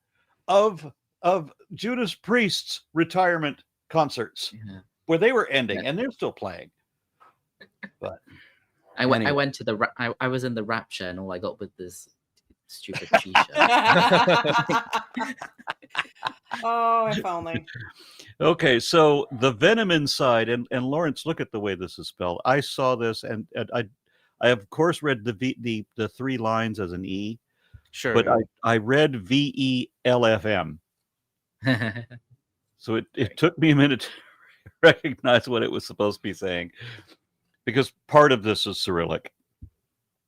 of Judas Priest's retirement concerts where they were ending, and they're still playing. But I went to the I was in the Rapture, and all I got was this stupid T-shirt. Oh, if only. Okay, so the venom inside, and Lawrence, look at the way this is spelled. I saw this, and I of course read the 3 lines as an E. Sure. But I read VELFM. So it took me a minute to recognize what it was supposed to be saying, because part of this is Cyrillic.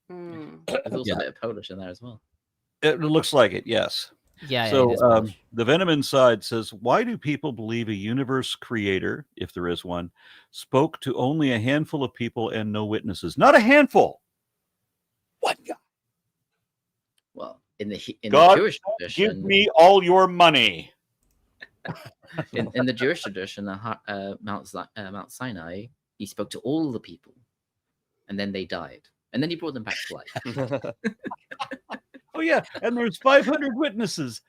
There's also a bit of Polish in there as well. It looks like it, yes. Yeah. So it is Polish. the venom inside says, why do people believe a universe creator, if there is one, spoke to only a handful of people and no witnesses? Not a handful. One guy. Well, in the God, Jewish tradition, give me all your money. in the Jewish tradition, Mount Sinai, he spoke to all the people, and then they died, and then he brought them back to life. Oh yeah, and there's 500 witnesses.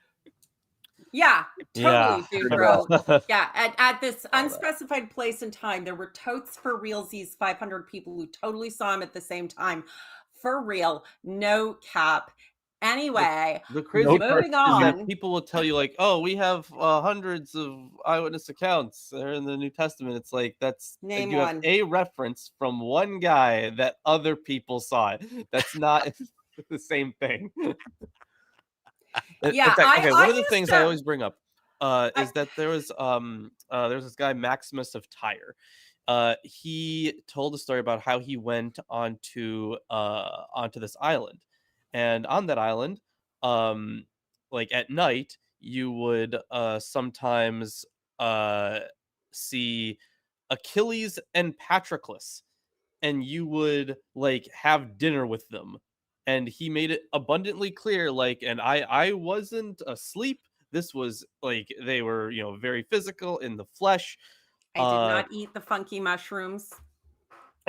Yeah, totally, Yeah. bro. Yeah, at this unspecified place and time, there were totes for realsies, 500 people who totally saw him at the same time. For real, no cap. Anyway, The crazy part moving is that on. people will tell you like, "Oh, we have hundreds of eyewitness accounts. They're in the New Testament." It's like Name you have one. a reference from one guy that other people saw it. That's not the same thing. Yeah, one of the used things to- I always bring up is that there's this guy Maximus of Tyre. He told a story about how he went onto this island, and on that island, like at night, you would sometimes see Achilles and Patroclus, and you would like have dinner with them. And he made it abundantly clear, like, and I wasn't asleep. This was like they were, very physical in the flesh. I did not eat the funky mushrooms.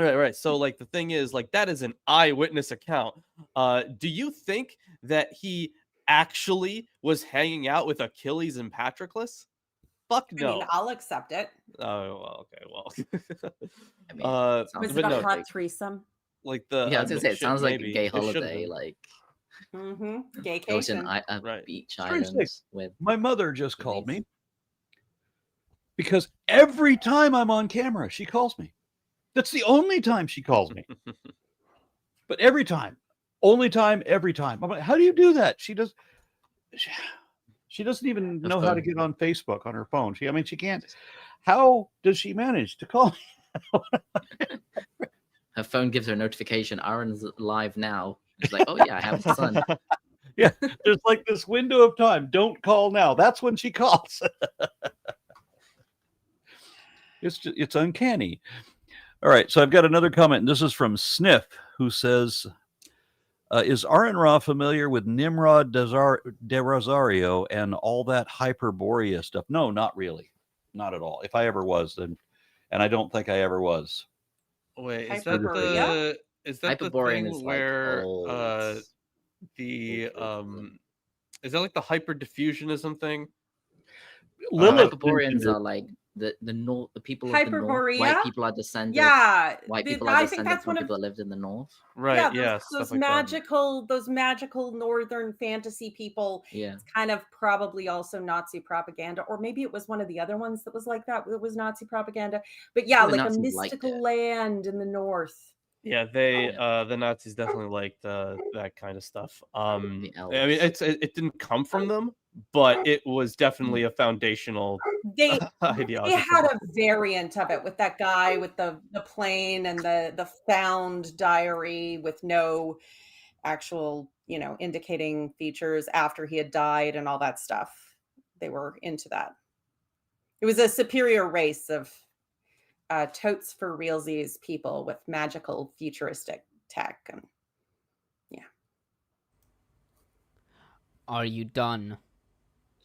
Right. So like the thing is, like, that is an eyewitness account. Do you think that he actually was hanging out with Achilles and Patroclus? Fuck I mean, no. I'll accept it. Oh, well, okay, well. I mean, it sounds Was but it a no, hot threesome? like the Yeah, I was gonna say it shit, sounds like a maybe. gay It should've holiday, been. like Mm-hmm. ocean Gaycation. Right. beach Strange thing. islands with. My mother just With called these. me because every time I'm on camera, she calls me. That's the only time she calls me. But every time, only time, every time. I'm like, how do you do that? She doesn't even Her know how to phone. get on Facebook on her phone. She can't. How does she manage to call me? Her phone gives her a notification. Aaron's live now. She's like, oh yeah, I have a son. Yeah, there's like this window of time. Don't call now. That's when she calls. It's uncanny. All right, so I've got another comment, and this is from Sniff, who says, is Aaron Ra familiar with Nimrod de Rosario and all that Hyperborea stuff? No, not really. Not at all. If I ever was, then, and I don't think I ever was. Wait, is Hyperborea? that the Hyperborean thing is like where old. the is that like the hyperdiffusionism thing? Lilith Hyperboreans mentioned are it. like the north, the people of the north. White Hyperborea? people are descended. Yeah. White people I are think descended that's from one of people that lived in the north. Right. yeah, Yeah. those Stuff like that. those magical northern fantasy people. Yeah. It's kind of probably also Nazi propaganda, or maybe it was one of the other ones that was like that. It was Nazi propaganda, but yeah, The like a Nazis liked mystical it. land in the north. Yeah, the Nazis definitely liked that kind of stuff. I mean, elves. it didn't come from them, but it was definitely a foundational They ideology. had a variant of it with that guy with the plane and the found diary with no actual, indicating features after he had died and all that stuff. They were into that. It was a superior race of totes for realsies people with magical futuristic tech. And yeah. Are you done?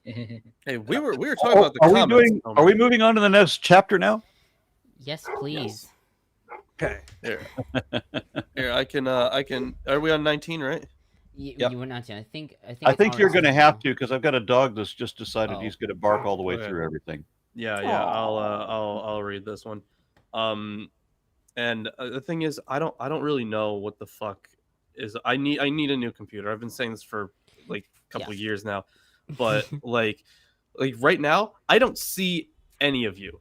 Hey, we were talking about the Are we comments. are we moving on to the next chapter now? Yes, please. Okay. Here, I can. Are we on 19, right? Yep. You were not yet. I think I it's think you're ours going to now. have to, because I've got a dog that's just decided Oh. he's going to bark all the way Go ahead. through everything. Yeah. I'll read this one. And the thing is, I don't really know what the fuck is. I need a new computer. I've been saying this for like a couple of years now, but like right now, I don't see any of you.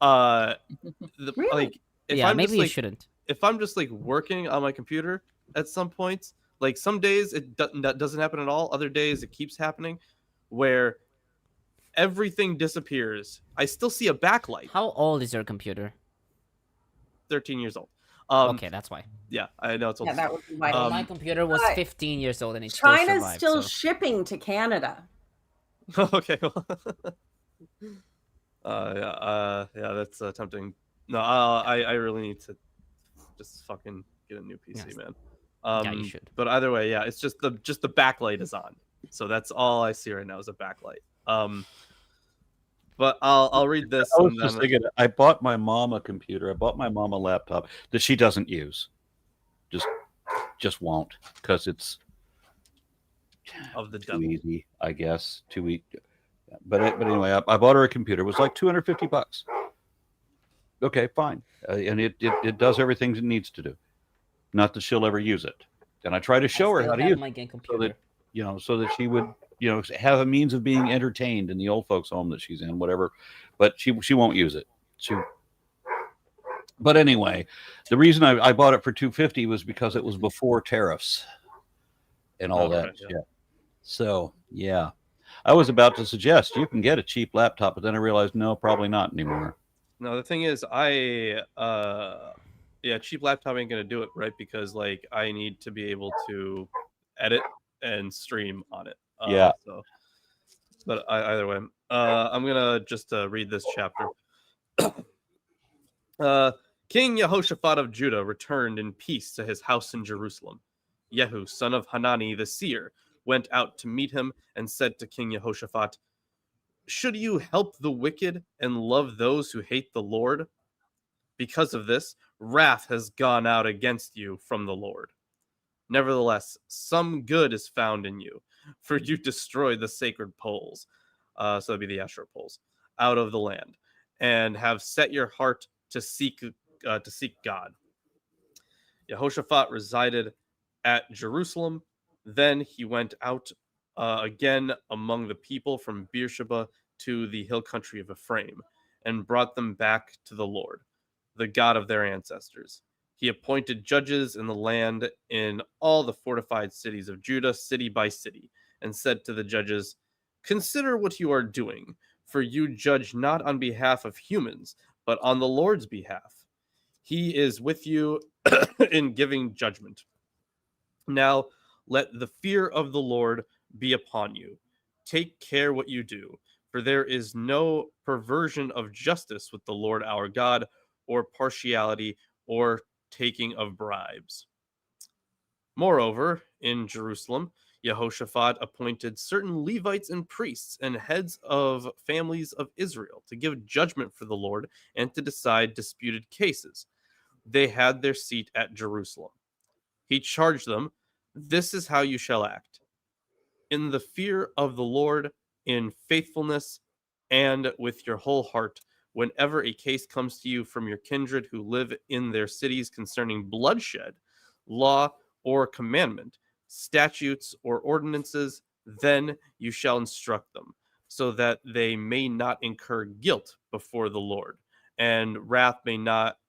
Really? Like if Yeah, I'm maybe just, you like, shouldn't. if I'm just like working on my computer at some points, like some days that doesn't happen at all. Other days it keeps happening, where everything disappears. I still see a backlight. How old is your computer? 13 years old. Okay, that's why. Yeah, I know it's old. Yeah, that would be my My computer was but 15 years old and it China's still survived. still so. shipping to Canada. Okay. Yeah, that's tempting. No, I really need to just fucking get a new PC, Yes. man. Yeah, you should. But either way, yeah, it's just the backlight is on, so that's all I see right now is a backlight. But I'll read this. I was just thinking, I bought my mom a computer. I bought my mom a laptop that she doesn't use. Just won't, because it's of the too devil. easy, I guess. Too easy. But anyway, I bought her a computer. It was like $250. Okay, fine, and it does everything it needs to do. Not that she'll ever use it. And I try to show her how to use my it, game so computer. that so that she would have a means of being entertained in the old folks' home that she's in, whatever. But she won't use it. But anyway, the reason I bought it for $250 was because it was before tariffs and all that. Right, yeah. Yeah. So yeah, I was about to suggest you can get a cheap laptop, but then I realized no, probably not anymore. No, the thing is, cheap laptop ain't gonna do it, right? Because like I need to be able to edit and stream on it. Yeah. So, but either way, I'm gonna just read this chapter. King Jehoshaphat of Judah returned in peace to his house in Jerusalem. Yehu, son of Hanani the seer, went out to meet him and said to King Jehoshaphat, "Should you help the wicked and love those who hate the Lord? Because of this, wrath has gone out against you from the Lord. Nevertheless, some good is found in you, for you destroyed the sacred poles, so that'd be the Asherah poles, out of the land, and have set your heart to seek God. Jehoshaphat resided at Jerusalem. Then he went out again among the people from Beersheba to the hill country of Ephraim, and brought them back to the Lord, the God of their ancestors. He appointed judges in the land in all the fortified cities of Judah, city by city, and said to the judges, "Consider what you are doing, for you judge not on behalf of humans, but on the Lord's behalf. He is with you in giving judgment. Now let the fear of the Lord be upon you. Take care what you do, for there is no perversion of justice with the Lord our God, or partiality, or taking of bribes." Moreover, in Jerusalem, Jehoshaphat appointed certain Levites and priests and heads of families of Israel to give judgment for the Lord and to decide disputed cases. They had their seat at Jerusalem. He charged them, "This is how you shall act. In the fear of the Lord, in faithfulness, and with your whole heart, whenever a case comes to you from your kindred who live in their cities concerning bloodshed, law or commandment, statutes or ordinances, then you shall instruct them, so that they may not incur guilt before the Lord, and wrath may not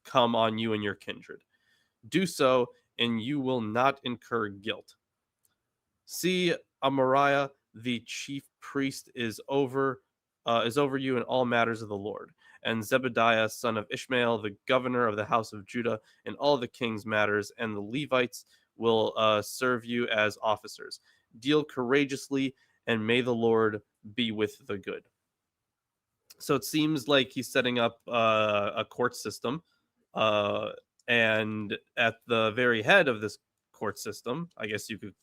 come on you and your kindred. Do so, and you will not incur guilt. See, Amariah, the chief priest, is over you in all matters of the Lord, and Zebediah, son of Ishmael, the governor of the house of Judah, in all the king's matters, and the Levites will serve you as officers. Deal courageously, and may the Lord be with the good." So it seems like he's setting up a court system, and at the very head of this court system, I guess you could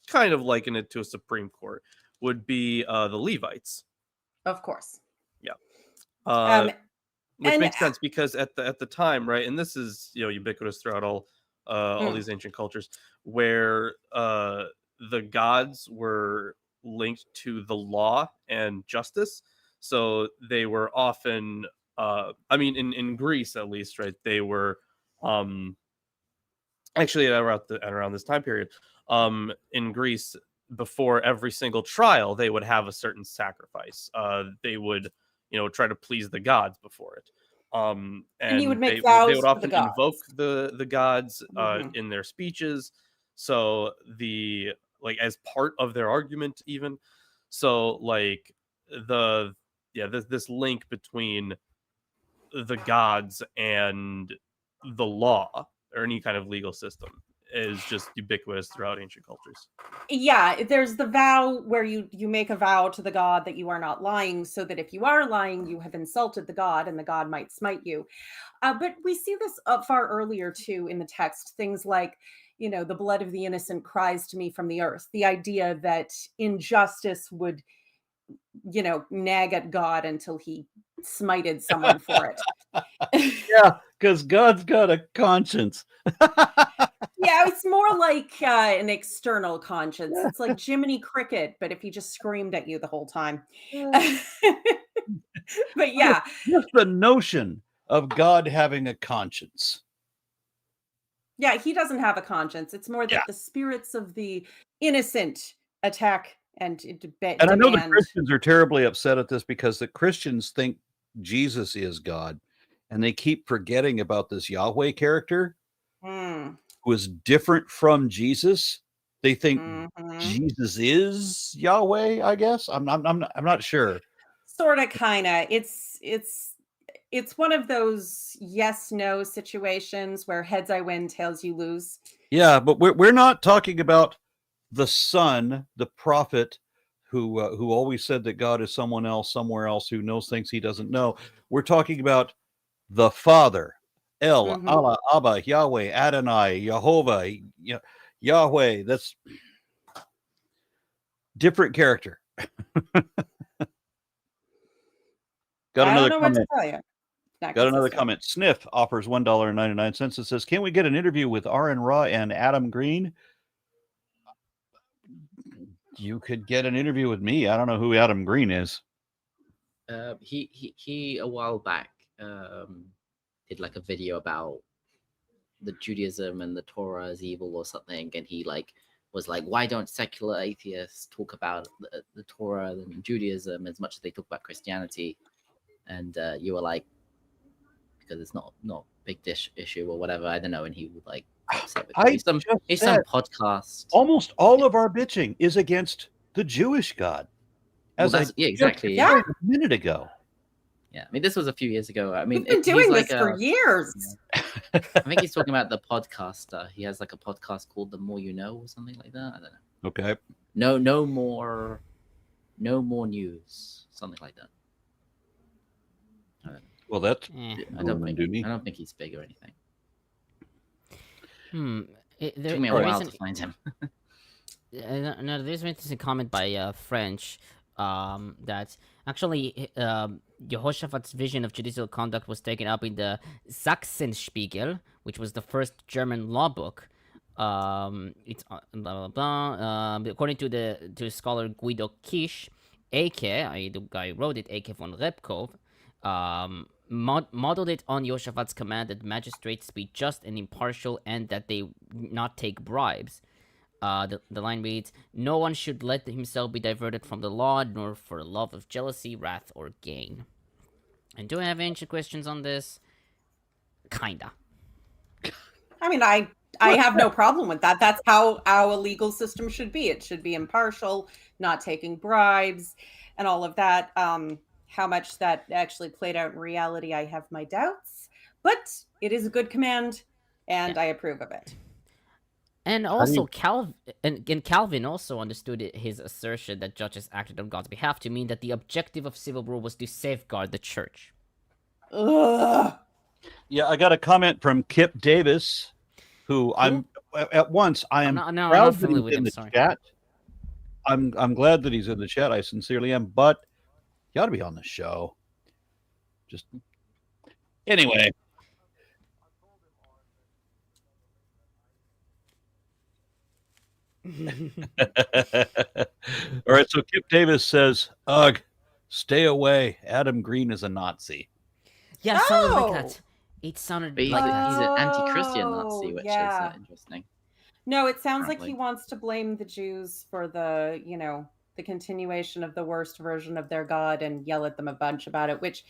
kind of liken it to a Supreme Court, would be the Levites. Of course. Yeah. Um, Which and- makes sense because at the time, right, and this is ubiquitous throughout all these ancient cultures, where the gods were linked to the law and justice. So they were often, in Greece at least, right, they were actually around this time period, in Greece, before every single trial, they would have a certain sacrifice. They would, try to please the gods before it. And you would make they vows would to often the gods. invoke the gods Mhm. in their speeches. So as part of their argument, even. So this link between the gods and the law or any kind of legal system is just ubiquitous throughout ancient cultures. Yeah, there's the vow where you make a vow to the god that you are not lying, so that if you are lying, you have insulted the god and the god might smite you. But we see this far earlier too in the text. Things like, the blood of the innocent cries to me from the earth. The idea that injustice would, nag at God until he smited someone for it. Yeah, because God's got a conscience. Yeah, it's more like an external conscience. It's like Jiminy Cricket, but if he just screamed at you the whole time. But yeah, Just the notion of God having a conscience. yeah, he doesn't have a conscience. It's more that Yeah. the spirits of the innocent attack and And I know the demand. Christians are terribly upset at this because the Christians think Jesus is God, and they keep forgetting about this Yahweh character Mm, who is different from Jesus. They think mhm. Jesus is Yahweh, I guess. I'm not sure. Sort of, kind of. It's one of those yes/no situations where heads I win, tails you lose. Yeah, but we're not talking about the son, the prophet, who always said that God is someone else, somewhere else, who knows things he doesn't know. We're talking about the Father, El, Mhm. Allah, Abba, Yahweh, Adonai, Jehovah, Yahweh. That's different character. Got I don't another know what to comment. tell you. Not Got another consistent. comment. Sniff offers $1.99. It says, "Can we get an interview with R.N. Ra and Adam Green?" You could get an interview with me. I don't know who Adam Green is. He a while back did like a video about the Judaism and the Torah is evil or something, and he like was like, why don't secular atheists talk about the Torah and Judaism as much as they talk about Christianity? And you were like, because it's not big issue or whatever, I don't know. And he would like upset with I you. Some podcast. Almost all of our bitching is against the Jewish God. Well, exactly. Yeah. A minute ago. Yeah, I mean, this was a few years ago. I mean, We've been doing this like for years. I think he's talking about the podcaster. He has like a podcast called "The More You Know" or something like that. I don't know. Okay. No more news, something like that. Well, that's I don't think he's big or anything. It took me a while to find him. No, there's an interesting comment by French that actually Jehoshaphat's vision of judicial conduct was taken up in the Sachsenspiegel, which was the first German law book. It's blah blah blah. According to scholar Guido Kisch, A.K., the guy who wrote it, A.K. von Repkov, modeled it on Jehoshaphat's command that magistrates be just and impartial and that they not take bribes. The line reads, "No one should let himself be diverted from the law, nor for love of jealousy, wrath, or gain." And do I have any questions on this? Kinda. I mean, I have no problem with that. That's how our legal system should be. It should be impartial, not taking bribes, and all of that. How much that actually played out in reality, I have my doubts. But it is a good command, and I approve of it. And also, Calvin also understood his assertion that judges acted on God's behalf to mean that the objective of civil rule was to safeguard the church. Ugh. Yeah, I got a comment from Kip Davis, who I'm proud that he's in the chat. I'm glad that he's in the chat. I sincerely am, but you ought to be on the show. Just anyway. All right, so Kip Davis says, "Ugh, stay away. Adam Green is a Nazi." Yeah, it sounded like that. It sounded But like that. He's an anti-Christian Nazi, which is interesting. No, it sounds like he wants to blame the Jews for the continuation of the worst version of their God and yell at them a bunch about it, which,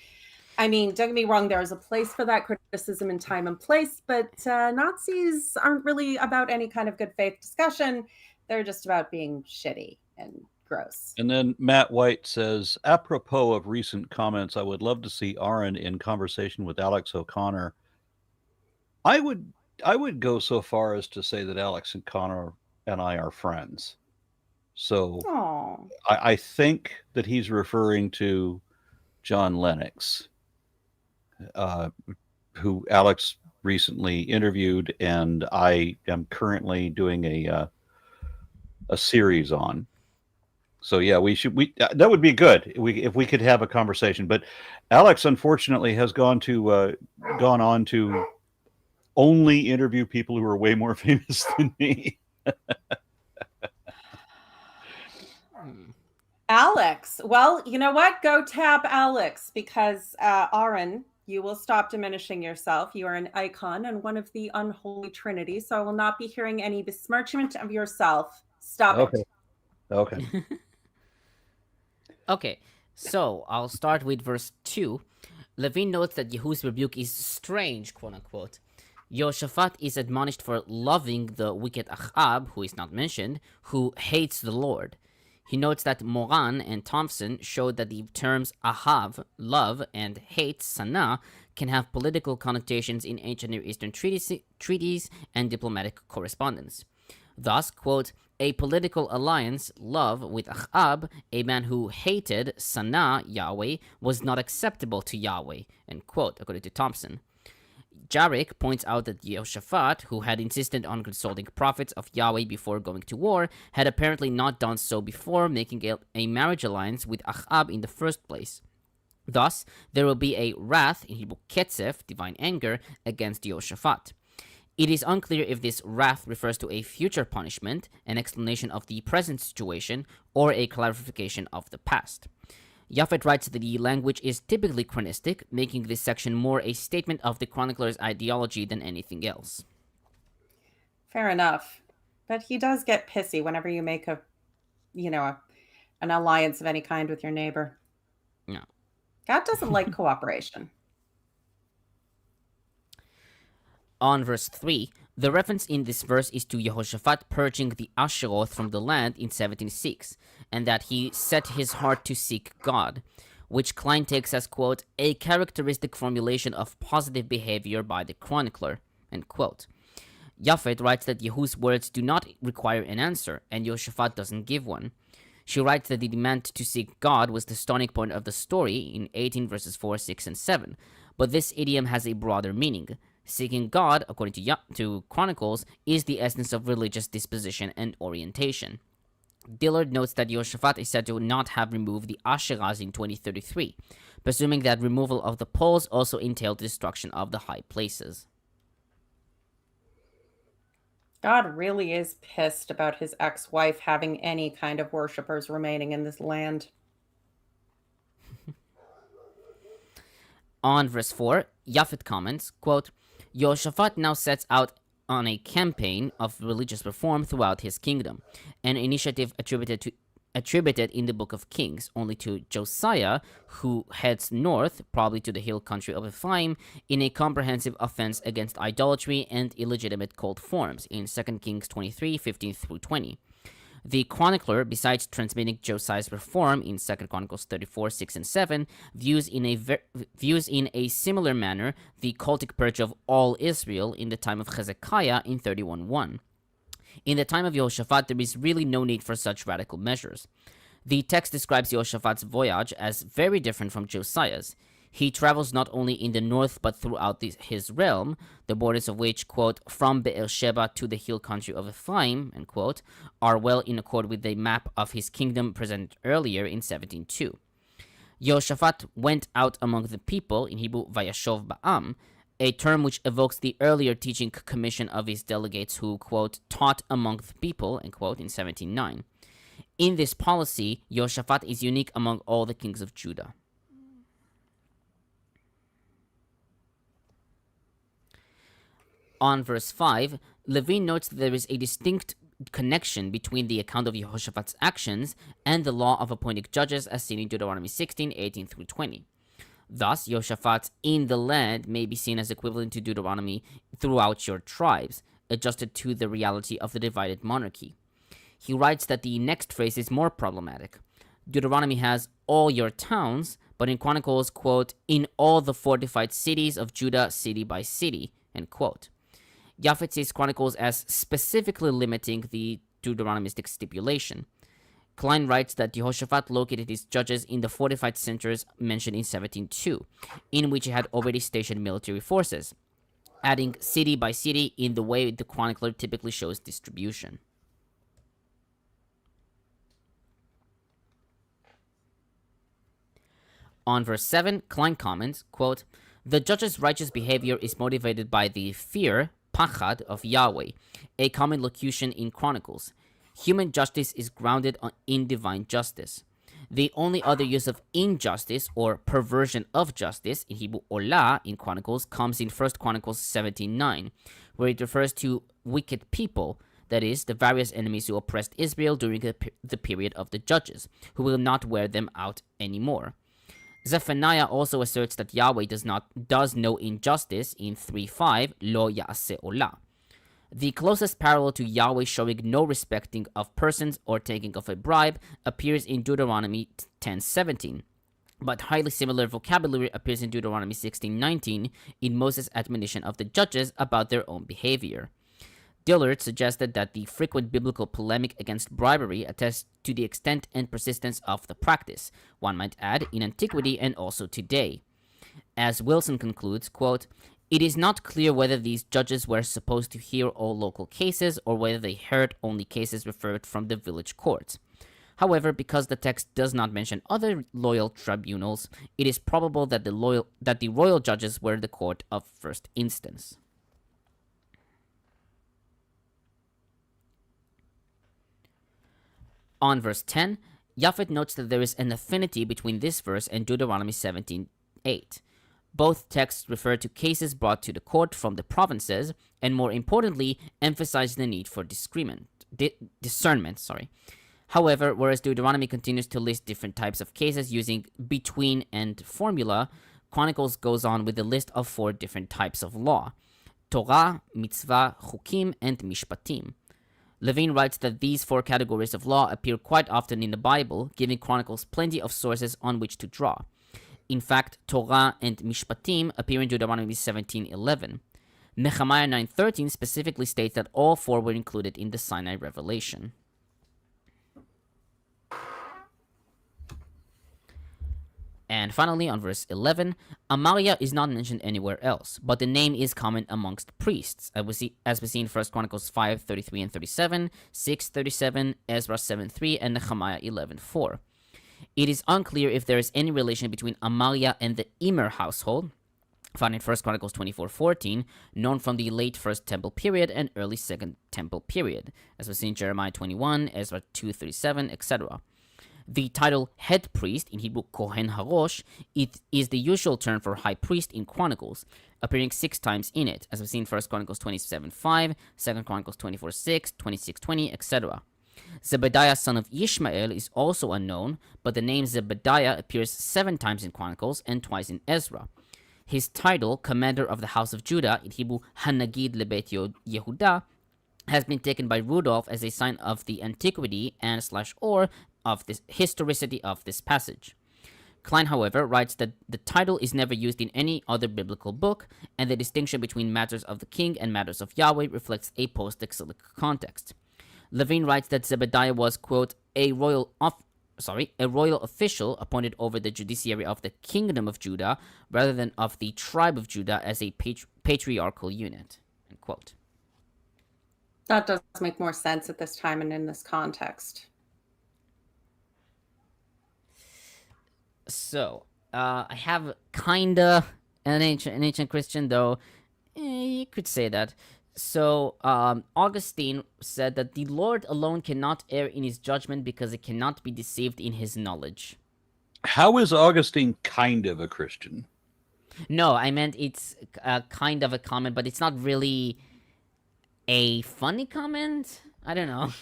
I mean, don't get me wrong, there's a place for that criticism in time and place, but Nazis aren't really about any kind of good faith discussion. They're just about being shitty and gross. And then Matt White says, apropos of recent comments, I would love to see Aaron in conversation with Alex O'Connor. I would go so far as to say that Alex O'Connor and I are friends. So I think that he's referring to John Lennox, who Alex recently interviewed, and I am currently doing a series on. So yeah, that would be good if we could have a conversation. But Alex, unfortunately, has gone on to only interview people who are way more famous than me. Alex, well, you know what? Go tap Alex, because Aaron, you will stop diminishing yourself. You are an icon and one of the unholy trinity, so I will not be hearing any besmirchment of yourself. Stop it. Okay. Okay, so I'll start with verse 2. Levin notes that Yehu's rebuke is strange, quote-unquote. Jehoshaphat is admonished for loving the wicked Achab, who is not mentioned, who hates the Lord. He notes that Moran and Thompson showed that the terms ahav, love, and hate, sana, can have political connotations in ancient Near Eastern treaties and diplomatic correspondence. Thus, quote, a political alliance, love, with Achab, a man who hated sana, Yahweh, was not acceptable to Yahweh, end quote, according to Thompson. Jarek points out that Jehoshaphat, who had insisted on consulting prophets of Yahweh before going to war, had apparently not done so before making a marriage alliance with Achab in the first place. Thus, there will be a wrath, in Hebrew ketzef, divine anger, against Jehoshaphat. It is unclear if this wrath refers to a future punishment, an explanation of the present situation, or a clarification of the past. Japhet writes that the language is typically chronistic, making this section more a statement of the chronicler's ideology than anything else. Fair enough. But he does get pissy whenever you make an alliance of any kind with your neighbor. No. God doesn't like cooperation. On verse 3, the reference in this verse is to Jehoshaphat purging the Asheroth from the land in 1706, and that he set his heart to seek God, which Klein takes as, quote, a characteristic formulation of positive behavior by the chronicler, end quote. Japhet writes that Yehu's words do not require an answer, and Jehoshaphat doesn't give one. She writes that the demand to seek God was the starting point of the story in 18 verses 4, 6, and 7, but this idiom has a broader meaning. Seeking God, according to Chronicles, is the essence of religious disposition and orientation. Dillard notes that Jehoshaphat is said to not have removed the Asherahs in 2033, presuming that removal of the poles also entailed destruction of the high places. God really is pissed about his ex-wife having any kind of worshipers remaining in this land. On verse 4, Japhet comments, quote, Jehoshaphat now sets out on a campaign of religious reform throughout his kingdom, an initiative attributed in the Book of Kings only to Josiah, who heads north, probably to the hill country of Ephraim, in a comprehensive offense against idolatry and illegitimate cult forms in 2 Kings 23, 15 through 20. The chronicler, besides transmitting Josiah's reform in 2 Chronicles 34, 6, and 7, views in a similar manner the cultic purge of all Israel in the time of Hezekiah in 31:1. In the time of Jehoshaphat, there is really no need for such radical measures. The text describes Jehoshaphat's voyage as very different from Josiah's. He travels not only in the north but throughout his realm, the borders of which, quote, from Beersheba to the hill country of Ephraim, end quote, are well in accord with the map of his kingdom presented earlier in 17:2. Jehoshaphat went out among the people, in Hebrew, Vayashov Ba'am, a term which evokes the earlier teaching commission of his delegates who, quote, taught among the people, end quote, in 17:9. In this policy, Jehoshaphat is unique among all the kings of Judah. On verse 5, Levin notes that there is a distinct connection between the account of Jehoshaphat's actions and the law of appointing judges as seen in Deuteronomy 16, 18 through 20. Thus, Jehoshaphat in the land may be seen as equivalent to Deuteronomy throughout your tribes, adjusted to the reality of the divided monarchy. He writes that the next phrase is more problematic. Deuteronomy has all your towns, but in Chronicles, quote, in all the fortified cities of Judah, city by city, end quote. Japhet sees Chronicles as specifically limiting the Deuteronomistic stipulation. Klein writes that Jehoshaphat located his judges in the fortified centers mentioned in 17:2, in which he had already stationed military forces, adding city by city in the way the chronicler typically shows distribution. On verse 7, Klein comments, quote, the judge's righteous behavior is motivated by the fear, pachad, of Yahweh, a common locution in Chronicles. Human justice is grounded in divine justice. The only other use of injustice or perversion of justice, in Hebrew olah, in Chronicles, comes in 1 Chronicles 17:9, where it refers to wicked people, that is, the various enemies who oppressed Israel during the period of the judges, who will not wear them out anymore. Zephaniah also asserts that Yahweh does no injustice in 3:5, lo ya'aseh olah. The closest parallel to Yahweh showing no respecting of persons or taking of a bribe appears in Deuteronomy 10:17, but highly similar vocabulary appears in Deuteronomy 16:19 in Moses' admonition of the judges about their own behavior. Dillard suggested that the frequent biblical polemic against bribery attests to the extent and persistence of the practice, one might add, in antiquity and also today. As Wilson concludes, quote, it is not clear whether these judges were supposed to hear all local cases or whether they heard only cases referred from the village courts. However, because the text does not mention other loyal tribunals, it is probable that the royal judges were the court of first instance. On verse 10, Japhet notes that there is an affinity between this verse and Deuteronomy 17:8. Both texts refer to cases brought to the court from the provinces, and more importantly, emphasize the need for discernment. However, whereas Deuteronomy continues to list different types of cases using between and formula, Chronicles goes on with a list of 4 different types of law: Torah, Mitzvah, Chukim, and Mishpatim. Levin writes that these 4 categories of law appear quite often in the Bible, giving Chronicles plenty of sources on which to draw. In fact, Torah and Mishpatim appear in Deuteronomy 17:11. Nehemiah 9:13 specifically states that all 4 were included in the Sinai revelation. And finally, on verse 11, Amariah is not mentioned anywhere else, but the name is common amongst priests, as we see in 1 Chronicles 5:33 and 37, 6:37, Ezra 7:3, and Nehemiah 11:4. It is unclear if there is any relation between Amariah and the Immer household, found in 1 Chronicles 24:14, known from the late First Temple period and early Second Temple period, as we see in Jeremiah 21, Ezra 2:37, etc. The title head priest, in Hebrew Kohen Harosh, it is the usual term for high priest in Chronicles, appearing 6 times in it, as we see in 1 Chronicles 27:5, 2 Chronicles 24:6, 26:20, etc. Zebediah, son of Ishmael, is also unknown, but the name Zebediah appears 7 times in Chronicles and twice in Ezra. His title, commander of the house of Judah, in Hebrew Hanagid Lebet Yehuda, has been taken by Rudolph as a sign of the antiquity and/or of the historicity of this passage. Klein, however, writes that the title is never used in any other biblical book, and the distinction between matters of the king and matters of Yahweh reflects a post-exilic context. Levin writes that Zebediah was, quote, a royal official appointed over the judiciary of the kingdom of Judah, rather than of the tribe of Judah as a patriarchal unit, end quote. That does make more sense at this time and in this context. So, I have kinda an ancient Christian, though. You could say that. So, Augustine said that the Lord alone cannot err in his judgment because it cannot be deceived in his knowledge. How is Augustine kind of a Christian? No, I meant it's kind of a comment, but it's not really a funny comment. I don't know.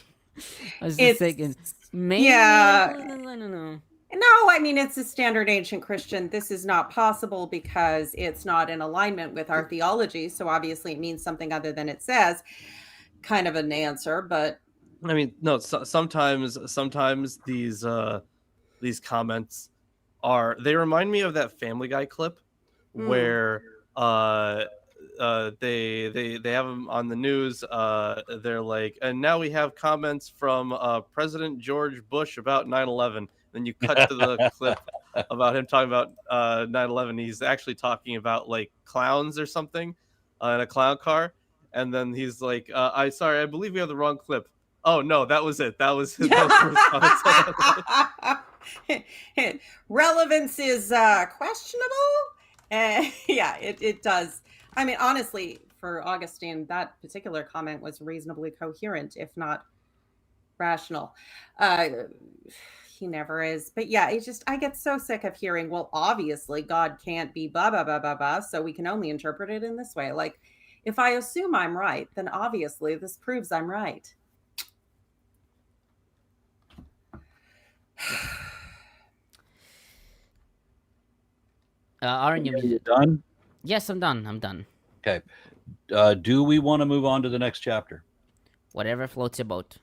I was just thinking, maybe. Yeah. I don't know. No, I mean, it's a standard ancient Christian. This is not possible because it's not in alignment with our theology. So obviously it means something other than it says. Kind of an answer, but I mean, no. Sometimes these comments they remind me of that Family Guy clip where they have them on the news. They're like, and now we have comments from President George Bush about 9/11. Then you cut to the clip about him talking about 9/11. He's actually talking about like clowns or something in a clown car. And then he's like, I believe we have the wrong clip. Oh, no, that was it. That was his response. relevance is questionable. Yeah, it does. I mean, honestly, for Augustine, that particular comment was reasonably coherent, if not rational. He never is. But yeah, I get so sick of hearing, well, obviously God can't be blah, blah, blah, blah, blah, so we can only interpret it in this way. Like, if I assume I'm right, then obviously this proves I'm right. Aren't You done? Yes, I'm done. Okay. Do we want to move on to the next chapter? Whatever floats your boat.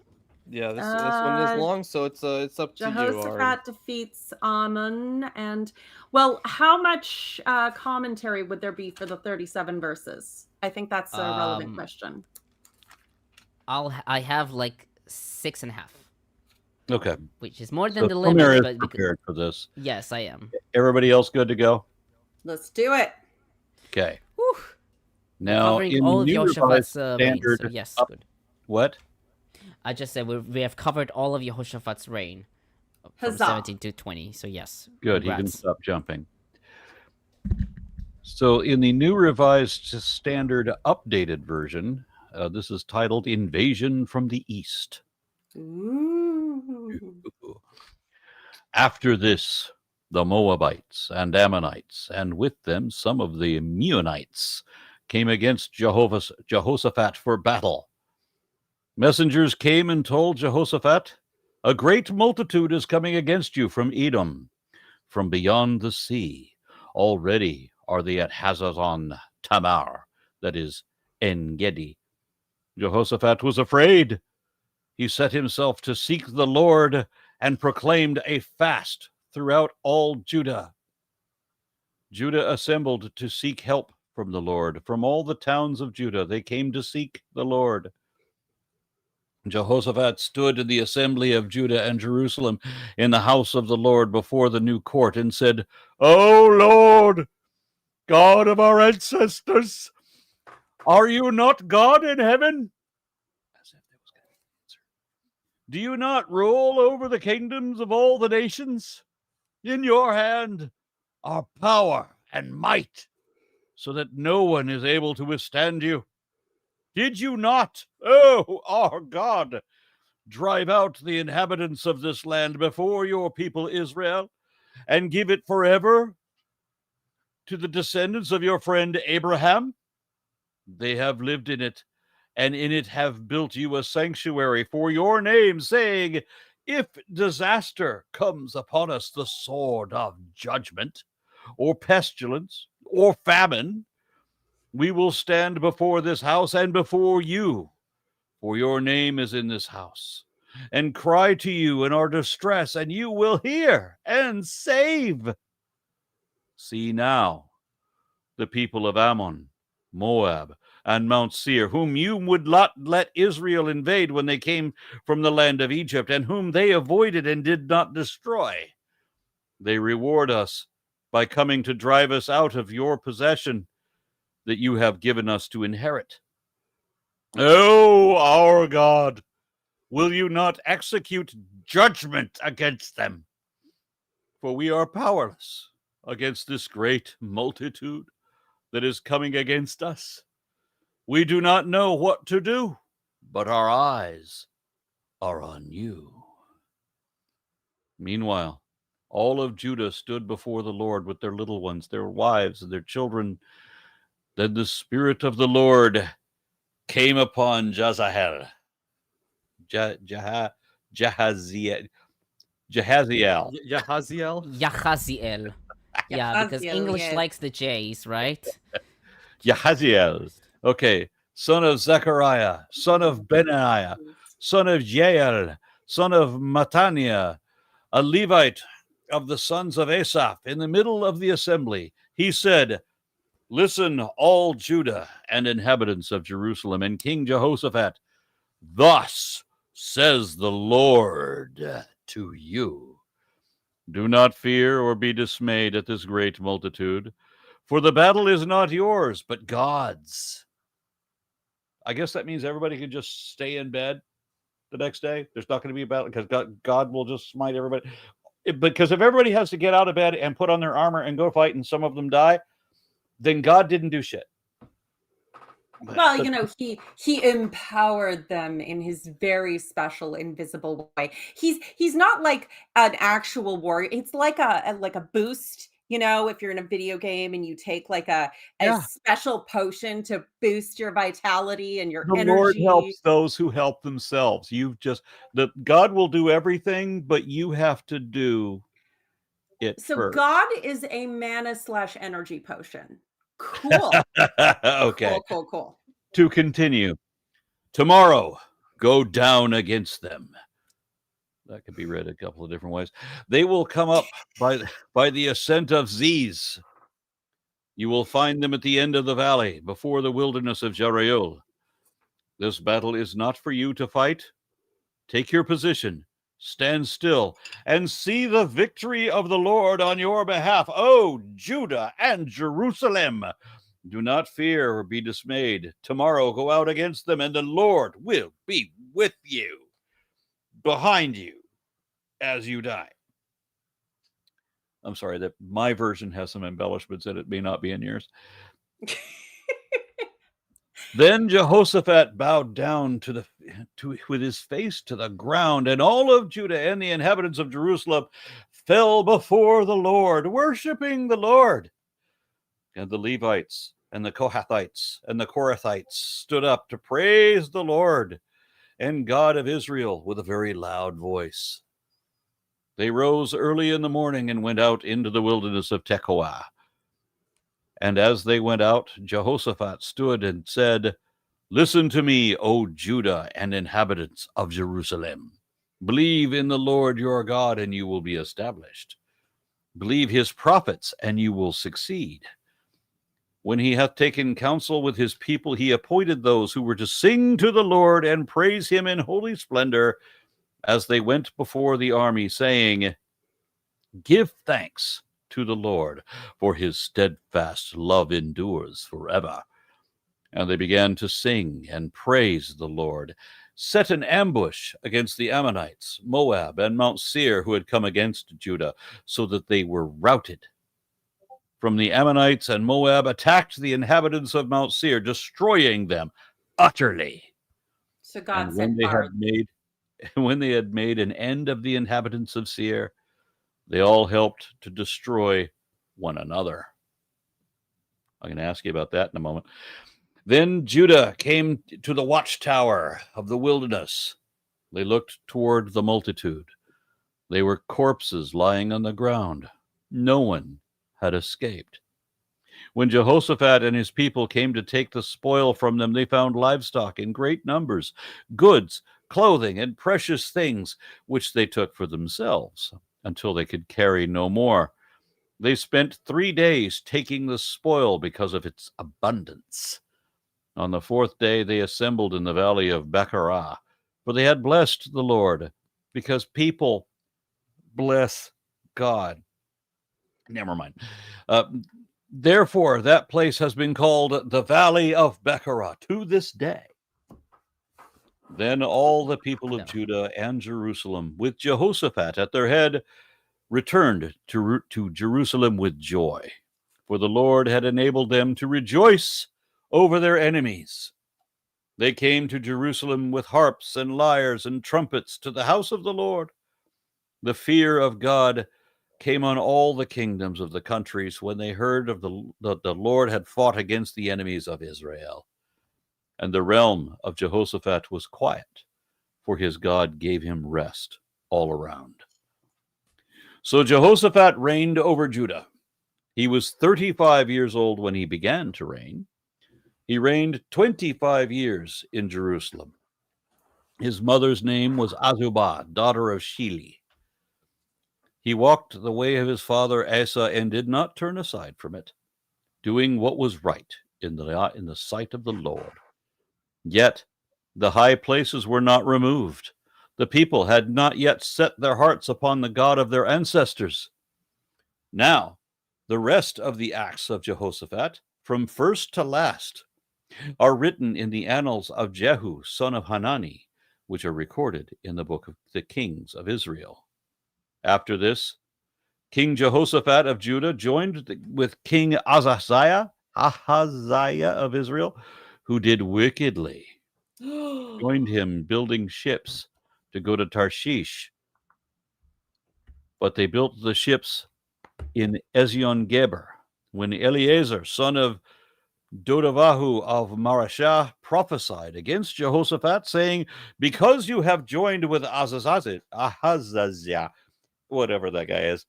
Yeah, this one is long, so it's up to you. Jehoshaphat defeats Ammon, and well, how much commentary would there be for the 37 verses? I think that's a relevant question. I have like 6.5. Okay. Which is more than the Tomer limit. is prepared for this. Yes, I am. Everybody else good to go? Let's do it. Okay. Whew. Now, Covering in all of New Jehoshaphat's Revised reign, Standard, so yes, good. what? I just said we have covered all of Jehoshaphat's reign. from Huzzah. 17 to 20. So yes, Good. He can congrats. stop jumping. So in the New Revised Standard Updated version, this is titled Invasion from the East. Ooh. After this, the Moabites and Ammonites, and with them some of the Meunites, came against Jehoshaphat for battle. Messengers came and told Jehoshaphat, "A great multitude is coming against you from Edom, from beyond the sea. Already are they at Hazazon Tamar," that is, En-Gedi. Jehoshaphat was afraid. He set himself to seek the Lord and proclaimed a fast throughout all Judah. Judah assembled to seek help from the Lord. From all the towns of Judah, they came to seek the Lord. Jehoshaphat stood in the assembly of Judah and Jerusalem in the house of the Lord before the new court and said, "O Lord, God of our ancestors, are you not God in heaven?" As if there was going to be an answer. "Do you not rule over the kingdoms of all the nations? In your hand are power and might, so that no one is able to withstand you. Did you not, oh our God, drive out the inhabitants of this land before your people Israel, and give it forever to the descendants of your friend Abraham? They have lived in it, and in it have built you a sanctuary for your name, saying, 'If disaster comes upon us, the sword of judgment, or pestilence, or famine, we will stand before this house and before you, for your name is in this house, and cry to you in our distress, and you will hear and save.' See now the people of Ammon, Moab, and Mount Seir, whom you would not let Israel invade when they came from the land of Egypt, and whom they avoided and did not destroy. They reward us by coming to drive us out of your possession that you have given us to inherit. Oh, our God, will you not execute judgment against them? For we are powerless against this great multitude that is coming against us. We do not know what to do, but our eyes are on you." Meanwhile, all of Judah stood before the Lord with their little ones, their wives, and their children. Then the Spirit of the Lord came upon Jahaziel, Jahaziel. Yahaziel. Yeah, because Yahaziel, English yes. likes the J's, right? Yahaziel, okay, son of Zechariah, son of Benaiah, son of Jael, son of Mattaniah, a Levite of the sons of Asaph, in the middle of the assembly. He said, "Listen, all Judah and inhabitants of Jerusalem, and King Jehoshaphat, thus says the Lord to you. Do not fear or be dismayed at this great multitude, for the battle is not yours, but God's." I guess that means everybody can just stay in bed the next day. There's not going to be a battle because God will just smite everybody. Because if everybody has to get out of bed and put on their armor and go fight, and some of them die, then God didn't do shit. Well, you know, he empowered them in his very special invisible way. He's not like an actual warrior. It's like a boost, you know, if you're in a video game and you take like a Yeah. special potion to boost your vitality and your The energy. Lord helps those who help themselves. God will do everything, but you have to do it So first. God is a mana/energy potion. Cool. Okay. Cool. To continue, tomorrow go down against them. That could be read a couple of different ways. They will come up by the ascent of Ziz. You will find them at the end of the valley, before the wilderness of Jarael. This battle is not for you to fight. Take your position, stand still, and see the victory of the Lord on your behalf, O Judah and Jerusalem. Do not fear or be dismayed. Tomorrow go out against them, and the Lord will be with you, behind you, as you die. I'm sorry that my version has some embellishments in it, may not be in yours. Then Jehoshaphat bowed down with his face to the ground, and all of Judah and the inhabitants of Jerusalem fell before the Lord, worshiping the Lord. And the Levites and the Kohathites and the Korathites stood up to praise the Lord and God of Israel with a very loud voice. They rose early in the morning and went out into the wilderness of Tekoa. And as they went out, Jehoshaphat stood and said, "Listen to me, O Judah and inhabitants of Jerusalem. Believe in the Lord your God, and you will be established. Believe his prophets, and you will succeed. When he hath taken counsel with his people, he appointed those who were to sing to the Lord and praise him in holy splendor as they went before the army, saying, Give thanks to the Lord, for his steadfast love endures forever. And they began to sing and praise the Lord, set an ambush against the Ammonites, Moab, and Mount Seir, who had come against Judah, so that they were routed. From the Ammonites and Moab attacked the inhabitants of Mount Seir, destroying them utterly. So God And sent bards. when they had made an end of the inhabitants of Seir, they all helped to destroy one another. I'm going to ask you about that in a moment. Then Judah came to the watchtower of the wilderness. They looked toward the multitude. They were corpses lying on the ground. No one had escaped. When Jehoshaphat and his people came to take the spoil from them, they found livestock in great numbers, goods, clothing, and precious things, which they took for themselves, until they could carry no more. They spent 3 days taking the spoil because of its abundance. On the 4th day they assembled in the valley of Becherah, for they had blessed the Lord, because people bless God. Never mind. Therefore, that place has been called the Valley of Becherah to this day. Then all the people of Judah and Jerusalem, with Jehoshaphat at their head, returned to Jerusalem with joy, for the Lord had enabled them to rejoice over their enemies. They came to Jerusalem with harps and lyres and trumpets to the house of the Lord. The fear of God came on all the kingdoms of the countries when they heard of that the Lord had fought against the enemies of Israel. And the realm of Jehoshaphat was quiet, for his God gave him rest all around. So Jehoshaphat reigned over Judah. He was 35 years old when he began to reign. He reigned 25 years in Jerusalem. His mother's name was Azubah, daughter of Shili. He walked the way of his father Asa and did not turn aside from it, doing what was right in the sight of the Lord. Yet the high places were not removed. The people had not yet set their hearts upon the God of their ancestors. Now, the rest of the acts of Jehoshaphat, from first to last, are written in the annals of Jehu, son of Hanani, which are recorded in the book of the Kings of Israel. After this, King Jehoshaphat of Judah joined with King Ahaziah of Israel, who did wickedly. Joined him building ships to go to Tarshish. But they built the ships in Ezion-Geber, when Eleazar, son of Dodavahu of Marashah, prophesied against Jehoshaphat, saying, Because you have joined with Ahaziah, whatever that guy is,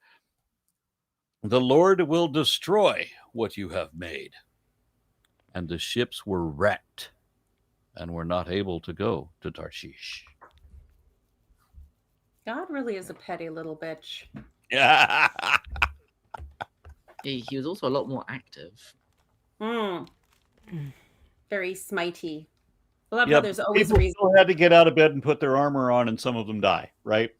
the Lord will destroy what you have made. And the ships were wrecked and were not able to go to Tarshish. God really is a petty little bitch. Yeah. He was also a lot more active. Very smitey. I love Yeah, how there's always a people reason. still had to get out of bed and put their armor on, and some of them die, right?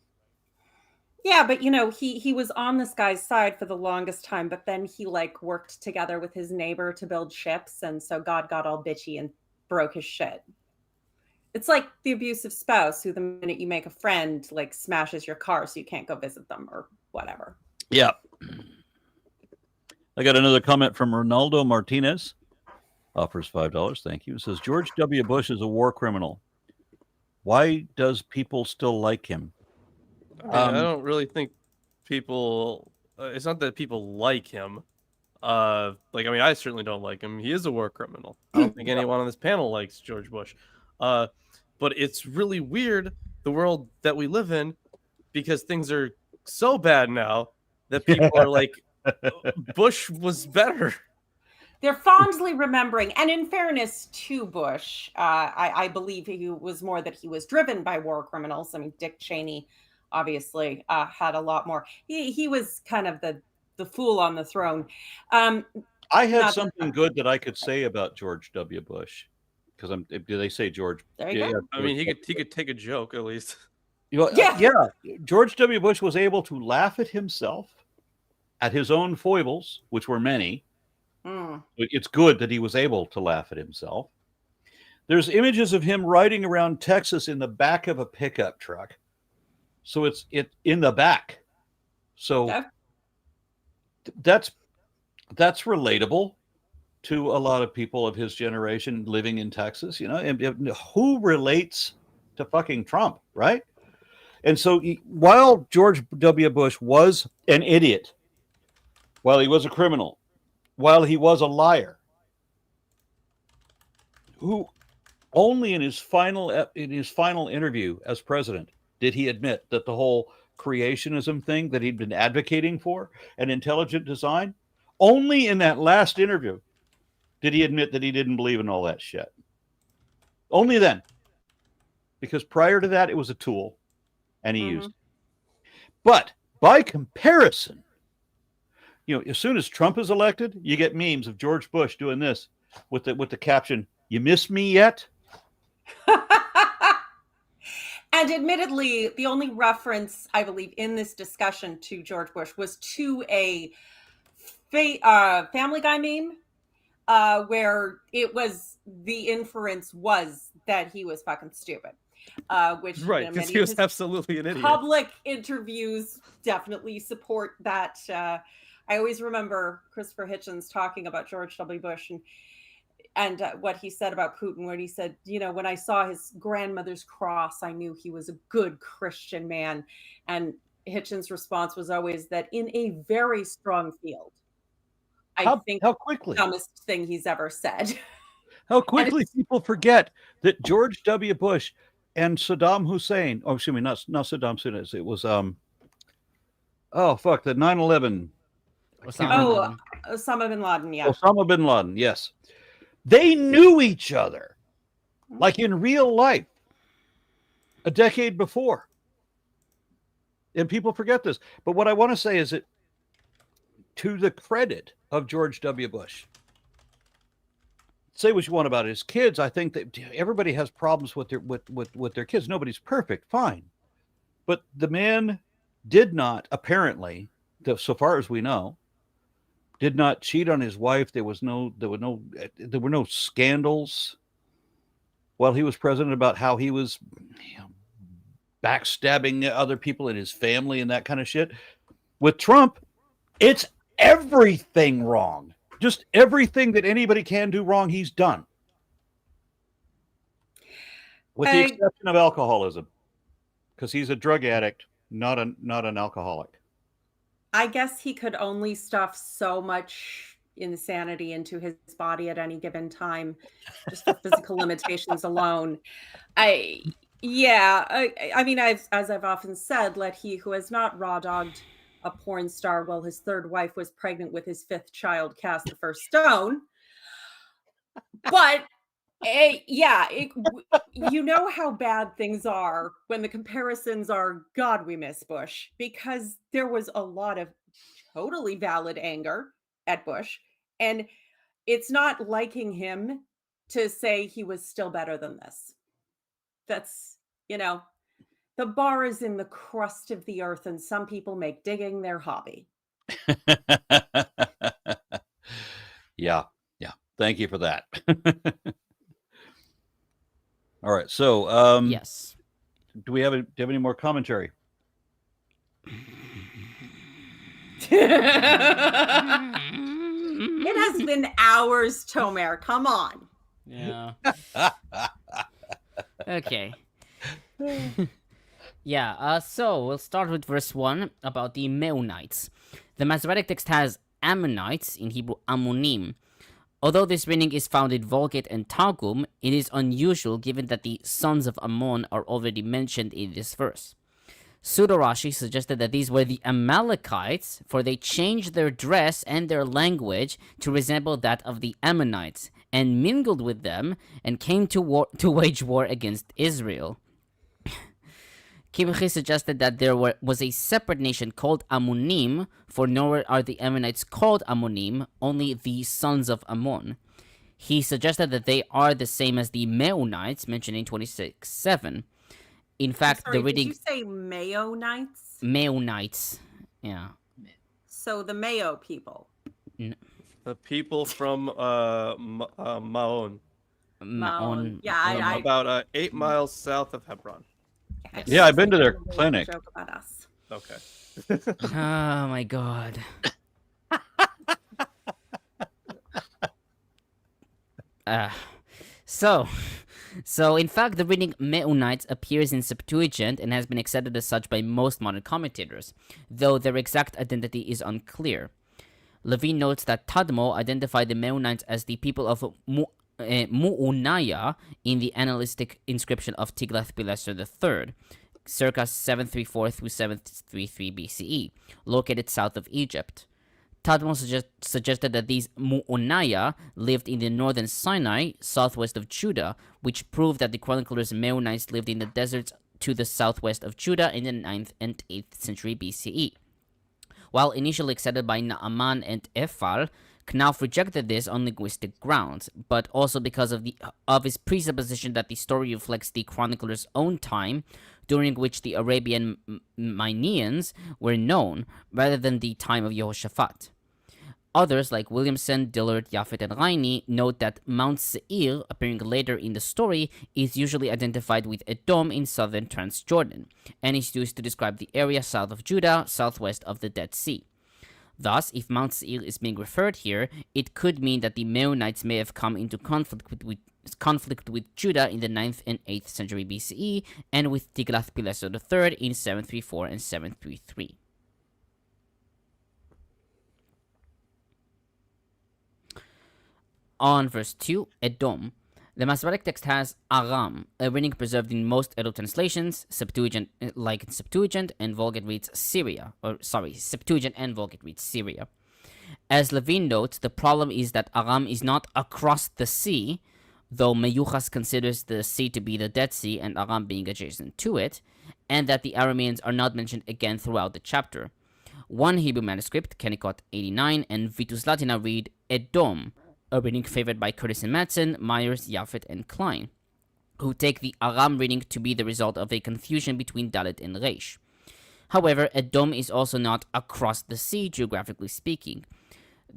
Yeah, but you know, he was on this guy's side for the longest time, but then he like worked together with his neighbor to build ships, and so God got all bitchy and broke his shit. It's like the abusive spouse who the minute you make a friend, like smashes your car so you can't go visit them or whatever. Yeah. I got another comment from Ronaldo Martinez. Offers $5. Thank you. It says, George W. Bush is a war criminal. Why does people still like him? I don't really think people. It's not that people like him. I certainly don't like him. He is a war criminal. I don't think anyone on this panel likes George Bush. But it's really weird, the world that we live in, because things are so bad now that people are like, Bush was better. They're fondly remembering, and in fairness to Bush, I believe he was more that he was driven by war criminals. I mean, Dick Cheney obviously had a lot more. He was kind of the fool on the throne. I had something good that I could say about George W. Bush, because do they say George? There you go. I mean, he could take a joke at least. Yeah. George W. Bush was able to laugh at himself, at his own foibles, which were many. It's good that he was able to laugh at himself. There's images of him riding around Texas in the back of a pickup truck. So it's in the back. So Okay. that's relatable to a lot of people of his generation living in Texas, and who relates to fucking Trump, right? And so while George W. Bush was an idiot, while he was a criminal, while he was a liar, who only in his final interview as president did he admit that the whole creationism thing that he'd been advocating for and intelligent design, only in that last interview did he admit that he didn't believe in all that shit. Only then. Because prior to that, it was a tool, and he used it. But by comparison, as soon as Trump is elected, you get memes of George Bush doing this with the caption, "You miss me yet?" And admittedly, the only reference, I believe, in this discussion to George Bush was to a Family Guy meme, where the inference was that he was fucking stupid. Which right, because he was absolutely an idiot. Public interviews definitely support that. I always remember Christopher Hitchens talking about George W. Bush and what he said about Putin, where he said, when I saw his grandmother's cross, I knew he was a good Christian man. And Hitchens' response was always that in a very strong field. I think how quickly? The dumbest thing he's ever said. How quickly people forget that George W. Bush and Saddam Hussein, excuse me, not Saddam Hussein, it was the 9/11. Osama bin Laden, yeah. Osama bin Laden, yes. They knew each other, like in real life, a decade before. And people forget this. But what I want to say is that to the credit of George W. Bush, say what you want about his kids, I think that everybody has problems with their kids. Nobody's perfect, fine. But the man did not, apparently, so far as we know, did not cheat on his wife. There were no scandals while he was president about how he was backstabbing other people in his family and that kind of shit. With Trump, it's everything wrong. Just everything that anybody can do wrong, he's done. With the exception of alcoholism, because he's a drug addict, not an alcoholic. I guess he could only stuff so much insanity into his body at any given time, just for physical limitations alone. I mean, as I've often said, let he who has not raw dogged a porn star while his third wife was pregnant with his fifth child cast the first stone. But you know how bad things are when the comparisons are, God, we miss Bush, because there was a lot of totally valid anger at Bush, and it's not liking him to say he was still better than this. That's, the bar is in the crust of the earth, and some people make digging their hobby. Yeah. Thank you for that. All right. So, Yes. do you have any more commentary? It has been hours, Tomer. Come on. Yeah. Okay. Yeah, so we'll start with verse 1 about the Meunites. The Masoretic text has Ammonites, in Hebrew Ammonim. Although this reading is found in Vulgate and Targum, it is unusual given that the sons of Ammon are already mentioned in this verse. Pseudo-Rashi suggested that these were the Amalekites, for they changed their dress and their language to resemble that of the Ammonites, and mingled with them, and came to wage war against Israel. Kimchi suggested that there was a separate nation called Ammonim, for nowhere are the Ammonites called Ammonim, only the sons of Ammon. He suggested that they are the same as the Meunites, mentioned in 26:7. In fact, Sorry, the reading... Did you say Maonites? Meunites. Yeah. So the Mayo people. The people from Maon, Maon. Yeah, I about 8 miles south of Hebron. Yeah, I've been to their They made a clinic. Joke about us. Okay. Oh my god. So in fact, the reading Meunites appears in Septuagint and has been accepted as such by most modern commentators, though their exact identity is unclear. Levin notes that Tadmo identified the Meunites as the people of Mu'unaya in the annalistic inscription of Tiglath-Pileser III, circa 734 through 733 BCE, located south of Egypt. Tadmo suggested that these Mu'unaya lived in the northern Sinai, southwest of Judah, which proved that the chroniclers Meunites lived in the deserts to the southwest of Judah in the 9th and 8th century BCE. While initially accepted by Naaman and Ephal, Knauf rejected this on linguistic grounds, but also because of his presupposition that the story reflects the chronicler's own time, during which the Arabian Mineans were known, rather than the time of Jehoshaphat. Others, like Williamson, Dillard, Japhet, and Raini, note that Mount Seir, appearing later in the story, is usually identified with Edom in southern Transjordan, and is used to describe the area south of Judah, southwest of the Dead Sea. Thus, if Mount Seir is being referred here, it could mean that the Meunites may have come into conflict with Judah in the 9th and 8th century BCE, and with Tiglath-Pileser III in 734 and 733. On verse 2, Edom. The Masoretic text has Aram, a reading preserved in most Edo translations, Septuagint, like in Septuagint, and Vulgate reads Syria. Septuagint and Vulgate reads Syria. As Levin notes, the problem is that Aram is not across the sea, though Meyuchas considers the sea to be the Dead Sea and Aram being adjacent to it, and that the Arameans are not mentioned again throughout the chapter. One Hebrew manuscript, Kennicott 89, and Vitus Latina read Edom, a reading favored by Curtis and Madsen, Myers, Japhet, and Klein, who take the Aram reading to be the result of a confusion between Dalet and Reish. However, Edom is also not across the sea, geographically speaking.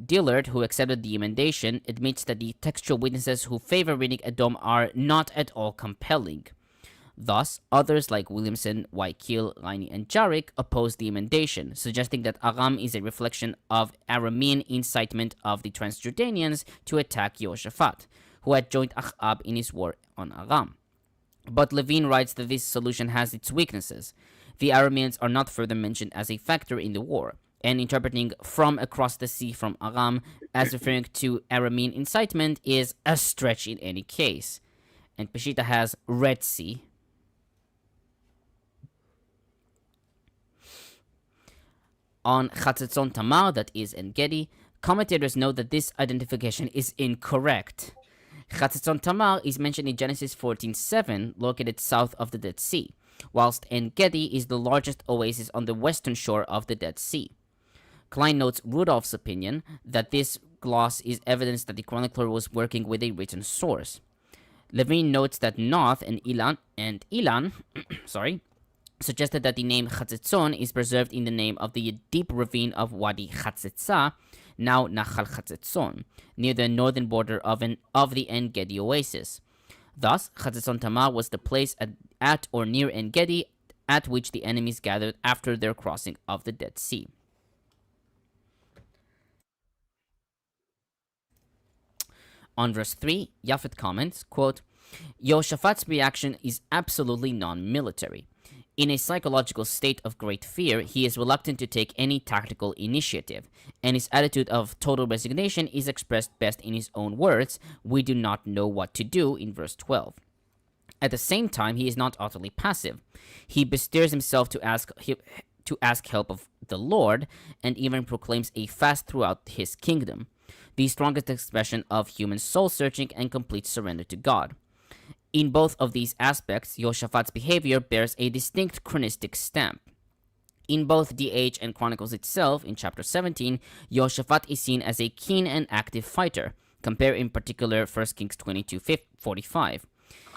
Dillard, who accepted the emendation, admits that the textual witnesses who favor reading Edom are not at all compelling. Thus, others like Williamson, Wykeel, Raini, and Jarek oppose the emendation, suggesting that Aram is a reflection of Aramean incitement of the Transjordanians to attack Jehoshaphat, who had joined Achab in his war on Aram. But Levin writes that this solution has its weaknesses. The Arameans are not further mentioned as a factor in the war, and interpreting from across the sea from Aram as referring to Aramean incitement is a stretch in any case. And Peshitta has Red Sea. On Chatzetzon Tamar, that is En-Gedi, commentators note that this identification is incorrect. Chatzetzon Tamar is mentioned in Genesis 14:7, located south of the Dead Sea, whilst En-Gedi is the largest oasis on the western shore of the Dead Sea. Klein notes Rudolph's opinion that this gloss is evidence that the chronicler was working with a written source. Levin notes that Noth and Ilan suggested that the name Chatzetzon is preserved in the name of the deep ravine of Wadi Chatzetza, now Nachal Chatzetzon, near the northern border of the En-Gedi oasis. Thus, Chatzon Tamar was the place at or near En Gedi at which the enemies gathered after their crossing of the Dead Sea. On verse 3, Japhet comments, quote, Jehoshaphat's reaction is absolutely non-military. In a psychological state of great fear, he is reluctant to take any tactical initiative, and his attitude of total resignation is expressed best in his own words, "We do not know what to do," in verse 12. At the same time, he is not utterly passive. He bestirs himself to ask help of the Lord, and even proclaims a fast throughout his kingdom, the strongest expression of human soul-searching and complete surrender to God. In both of these aspects, Jehoshaphat's behavior bears a distinct chronistic stamp. In both DH and Chronicles itself, in chapter 17, Jehoshaphat is seen as a keen and active fighter. Compare in particular 1 Kings 22:45.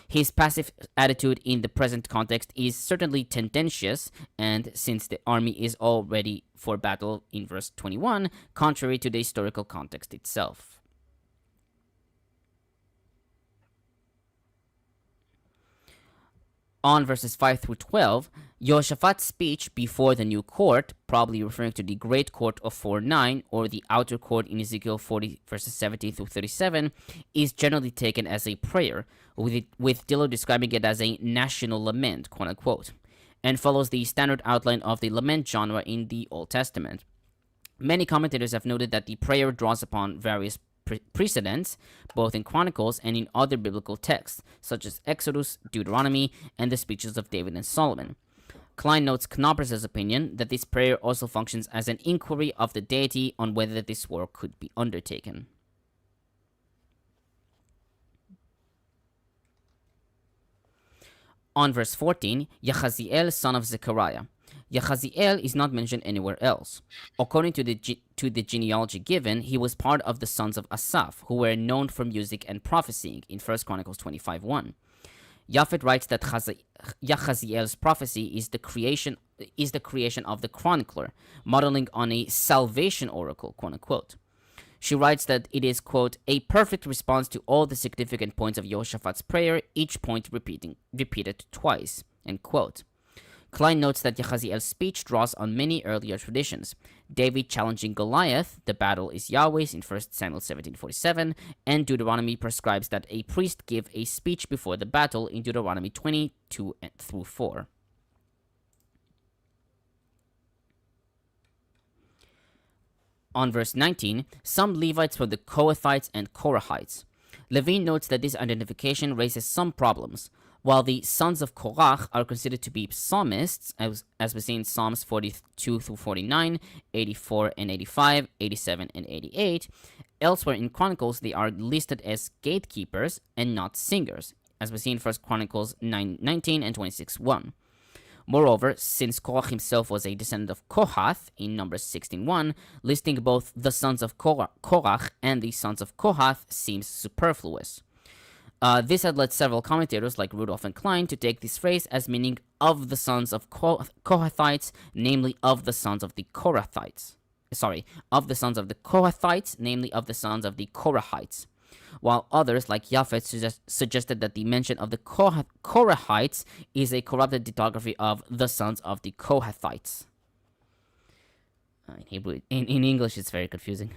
His passive attitude in the present context is certainly tendentious, and since the army is all ready for battle in verse 21, contrary to the historical context itself. On verses 5 through 12, Jehoshaphat's speech before the new court, probably referring to the great court of 4:9 or the outer court in Ezekiel 40 verses 17 through 37, is generally taken as a prayer, with Dillard describing it as a national lament, quote unquote, and follows the standard outline of the lament genre in the Old Testament. Many commentators have noted that the prayer draws upon various precedents, both in Chronicles and in other biblical texts, such as Exodus, Deuteronomy, and the speeches of David and Solomon. Klein notes Knobber's opinion that this prayer also functions as an inquiry of the deity on whether this work could be undertaken. On verse 14, Yahaziel, son of Zechariah. Yahaziel is not mentioned anywhere else. According to the genealogy given, he was part of the sons of Asaph, who were known for music and prophesying in 1 Chronicles 25:1. Japhet writes that Yahaziel's prophecy is the creation of the chronicler, modeling on a salvation oracle, quote unquote. She writes that it is, quote, a perfect response to all the significant points of Jehoshaphat's prayer, each point repeated twice, end quote. Klein notes that Yahaziel's speech draws on many earlier traditions. David challenging Goliath, the battle is Yahweh's in 1 Samuel 17:47, and Deuteronomy prescribes that a priest give a speech before the battle in Deuteronomy 22 through 4. On verse 19, some Levites were the Kohathites and Korahites. Levin notes that this identification raises some problems. While the sons of Korach are considered to be psalmists, as we see in Psalms 42 through 49, 84 and 85, 87 and 88, elsewhere in Chronicles they are listed as gatekeepers and not singers, as we see in 1 Chronicles 9:19 and 26:1. Moreover, since Korach himself was a descendant of Kohath in Numbers 16:1, listing both the sons of Korach and the sons of Kohath seems superfluous. This had led several commentators like Rudolph and Klein to take this phrase as meaning of the sons of Kohathites, namely of the sons of the Korathites. Of the sons of the Kohathites, namely of the sons of the Korahites. While others, like Japhet, suggested that the mention of the Korahites is a corrupted dictography of the sons of the Kohathites. In Hebrew, in English, it's very confusing.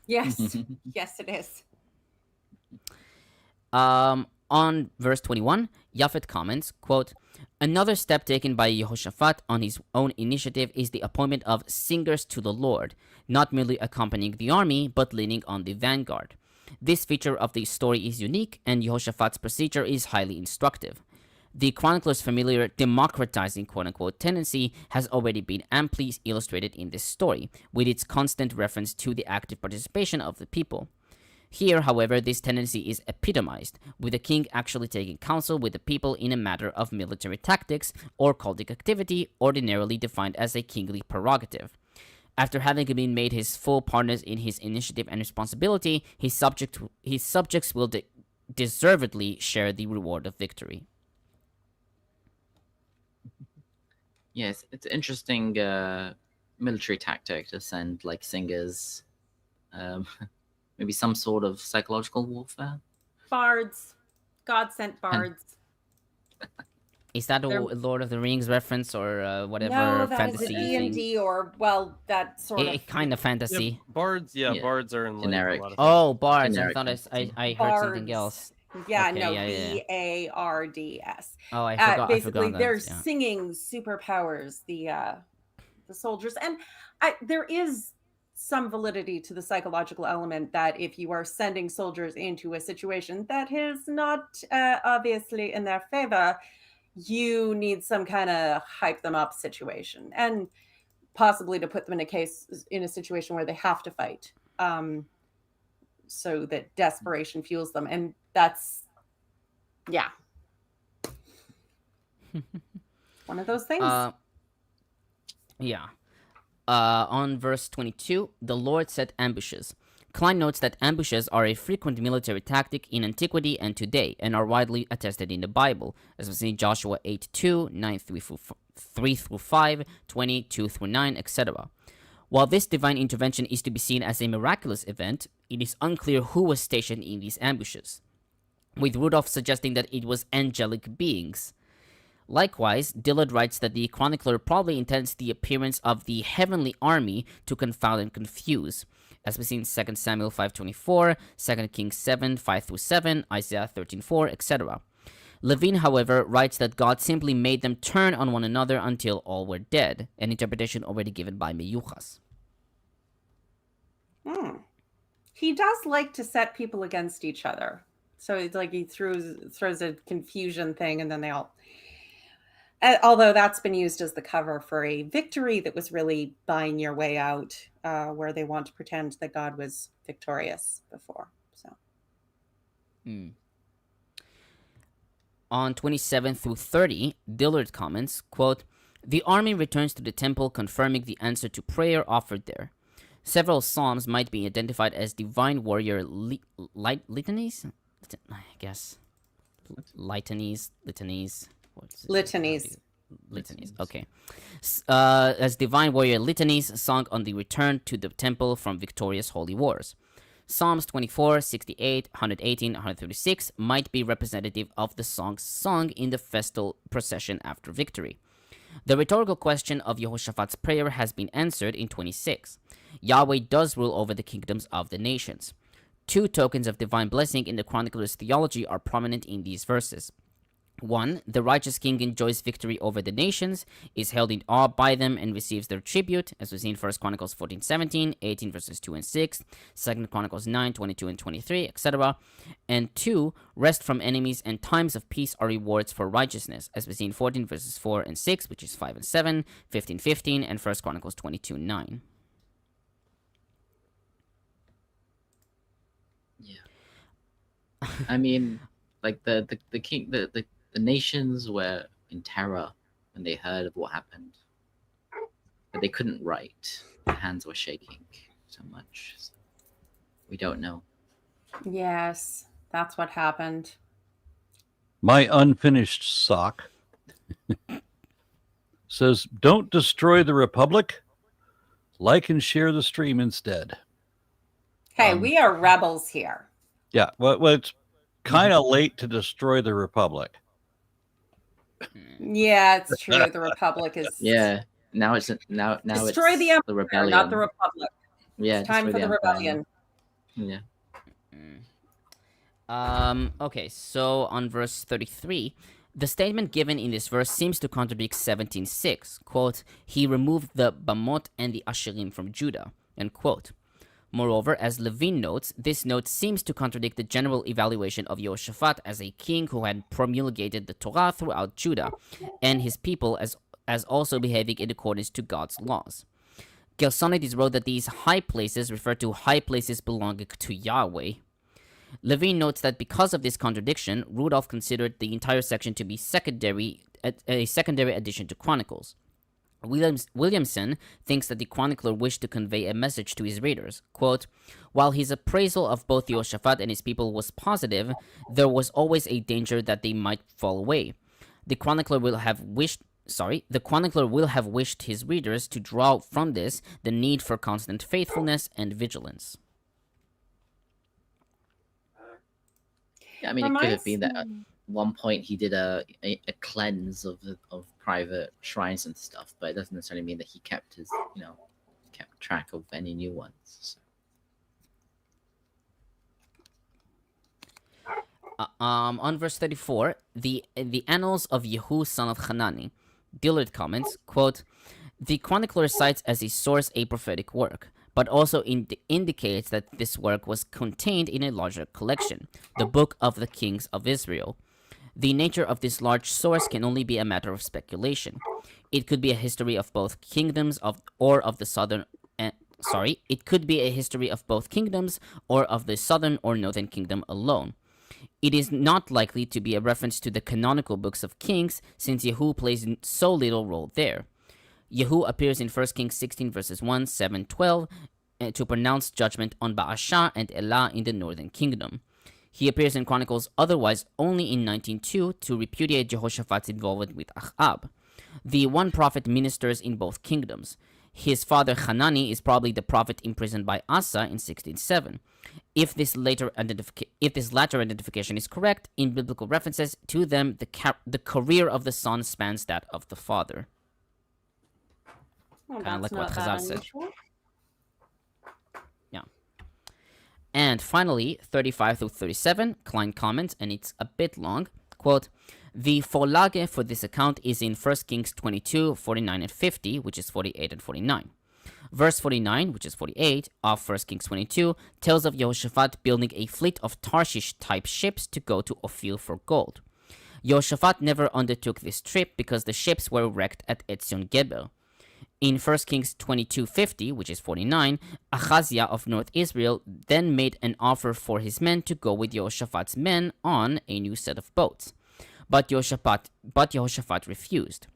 Yes, yes, it is. On verse 21, Japhet comments, quote, another step taken by Jehoshaphat on his own initiative is the appointment of singers to the Lord, not merely accompanying the army, but leaning on the vanguard. This feature of the story is unique, and Jehoshaphat's procedure is highly instructive. The chronicler's familiar democratizing quote-unquote tendency has already been amply illustrated in this story, with its constant reference to the active participation of the people. Here, however, this tendency is epitomized, with the king actually taking counsel with the people in a matter of military tactics or cultic activity, ordinarily defined as a kingly prerogative. After having been made his full partners in his initiative and responsibility, his subjects will deservedly share the reward of victory. Yes, it's an interesting military tactic to send like singers. Maybe some sort of psychological warfare. Bards. God sent bards. Is that a They're- Lord of the Rings reference or whatever No, that is a fantasy thing? D&D or, well, that sort of... Kind of fantasy. Bards, Yeah. bards are in like Generic. a lot of Oh, bards. I Generic thought fantasy. I heard something Bards. else. Yeah, Okay, no, yeah. BARDS. Oh, I forgot. Basically, that, they're yeah. singing superpowers, the soldiers, and there is some validity to the psychological element that if you are sending soldiers into a situation that is not obviously in their favor, you need some kind of hype them up situation, and possibly to put them in a situation where they have to fight, so that desperation fuels them, and that's one of those things. Yeah. On verse 22, the Lord set ambushes. Klein notes that ambushes are a frequent military tactic in antiquity and today, and are widely attested in the Bible, as we see in Joshua 8:2, 9:3-5, 20:2-9, etc. While this divine intervention is to be seen as a miraculous event, it is unclear who was stationed in these ambushes, with Rudolph suggesting that it was angelic beings. Likewise, Dillard writes that the chronicler probably intends the appearance of the heavenly army to confound and confuse, as we see in 2 Samuel 5:24, 2 Kings 7:5-7, Isaiah 13:4, etc. Levin, however, writes that God simply made them turn on one another until all were dead, an interpretation already given by Meyuchas. He does like to set people against each other, so it's like he throws a confusion thing, and then they all... Although that's been used as the cover for a victory that was really buying your way out, where they want to pretend that God was victorious before. So, On 27-30, Dillard comments, quote, "The army returns to the temple, confirming the answer to prayer offered there. Several psalms might be identified as divine warrior litanies? I guess. Litanies. Litanies, okay. As divine warrior litanies sung on the return to the temple from victorious holy wars. Psalms 24, 68, 118, 136 might be representative of the songs sung in the festal procession after victory. The rhetorical question of Jehoshaphat's prayer has been answered in 26. Yahweh does rule over the kingdoms of the nations. Two tokens of divine blessing in the chronicler's theology are prominent in these verses. 1. The righteous king enjoys victory over the nations, is held in awe by them, and receives their tribute, as we see in 1 Chronicles 14:17, 18 verses 2 and 6, 2 Chronicles 9, 22 and 23, etc. And 2. Rest from enemies and times of peace are rewards for righteousness, as we see in 14 verses 4 and 6, which is 5 and 7, 15:15, and 1 Chronicles 22:9. Yeah. I mean, like the king, the nations were in terror when they heard of what happened, but they couldn't write. Their hands were shaking so much. So we don't know. yes, that's what happened. My unfinished sock says, "Don't destroy the Republic. Like and share the stream instead." Hey, we are rebels here. Yeah, well it's kind of late to destroy the Republic. Yeah, it's true. The Republic is... Yeah. Now it's now Destroy it's the Empire, rebellion, not the Republic. Yeah, It's time for destroy the Empire. rebellion. Yeah. Okay, so on verse 33, the statement given in this verse seems to contradict 17:6. Quote, "He removed the Bamot and the Asherim from Judah," end quote. Moreover, as Levin notes, this note seems to contradict the general evaluation of Jehoshaphat as a king who had promulgated the Torah throughout Judah, and his people as also behaving in accordance to God's laws. Gelsonides wrote that these high places refer to high places belonging to Yahweh. Levin notes that because of this contradiction, Rudolph considered the entire section to be a secondary addition to Chronicles. Williamson thinks that the chronicler wished to convey a message to his readers. Quote, "While his appraisal of both Jehoshaphat and his people was positive, there was always a danger that they might fall away. The chronicler will have wished his readers to draw from this the need for constant faithfulness and vigilance." Yeah, I mean, it could have Reminds been that at me- one point he did a cleanse of private shrines and stuff, but it doesn't necessarily mean that he kept kept track of any new ones. So. On verse 34, the Annals of Yehu son of Hanani, Dillard comments, quote, "The chronicler cites as his source a prophetic work, but also indicates that this work was contained in a larger collection, the Book of the Kings of Israel. The nature of this large source can only be a matter of speculation. It could be a history of both kingdoms of the southern. It could be a history of both kingdoms or of the southern or northern kingdom alone. It is not likely to be a reference to the canonical books of Kings, since Yehu plays so little role there. Yehu appears in 1 Kings 16 verses 1, 7, 12 to pronounce judgment on Baasha and Elah in the northern kingdom. He appears in Chronicles otherwise only in 19:2 to repudiate Jehoshaphat's involvement with Ahab. The one prophet ministers in both kingdoms. His father Hanani is probably the prophet imprisoned by Asa in 16:7. If this latter identification is correct, in biblical references to them, the career of the son spans that of the father." Well, Kinda that's like what not that Chazal said. unusual. Yeah. And finally, 35 through 37, Klein comments, and it's a bit long. Quote, "The Vorlage for this account is in 1 Kings 22, 49 and 50, which is 48 and 49. Verse 49, which is 48, of 1 Kings 22, tells of Jehoshaphat building a fleet of Tarshish-type ships to go to Ophir for gold. Jehoshaphat never undertook this trip because the ships were wrecked at Etzion Geber. In 1 Kings 22:50, which is 49, Ahaziah of North Israel then made an offer for his men to go with Jehoshaphat's men on a new set of boats. But Jehoshaphat refused.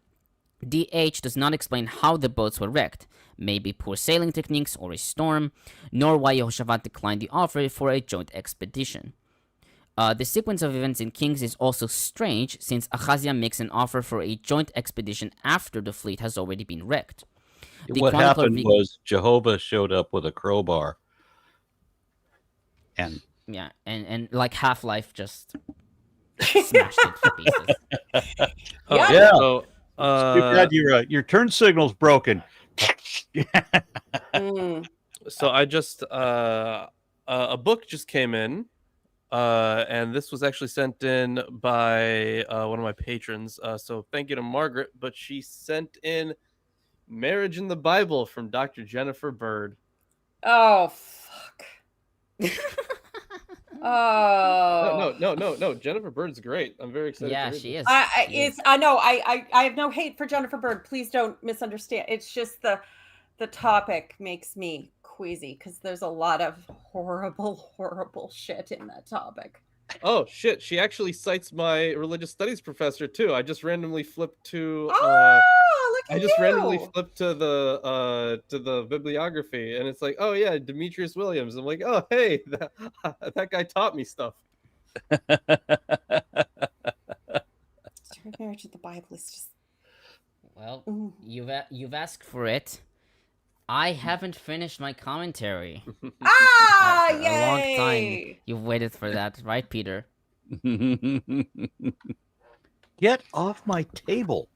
DH does not explain how the boats were wrecked, maybe poor sailing techniques or a storm, nor why Jehoshaphat declined the offer for a joint expedition. The sequence of events in Kings is also strange, since Ahaziah makes an offer for a joint expedition after the fleet has already been wrecked. The What chronicler happened was Jehovah showed up with a crowbar. And Yeah, and like Half-Life just smashed it to pieces. Oh, Yeah. So, too bad your turn signal's broken. Mm. so I just a book just came in, and this was actually sent in by one of my patrons. So thank you to Margaret, but she sent in "Marriage in the Bible" from Dr. Jennifer Bird. Oh fuck. Oh. No. Jennifer Bird's great. I'm very excited. Yeah, to read she this. is. I She is. it's I know I have no hate for Jennifer Bird. Please don't misunderstand. It's just the topic makes me queasy because there's a lot of horrible shit in that topic. Oh shit! She actually cites my religious studies professor too. I just randomly flipped to. Oh, look I at just you. randomly flipped to the bibliography, and it's like, oh yeah, Demetrius Williams. I'm like, oh hey, that guy taught me stuff. Marriage of the Bible is just. Well, Mm. you've asked for it. I haven't finished my commentary. Ah, For a long time yay! you've waited for that, right, Peter? Get off my table.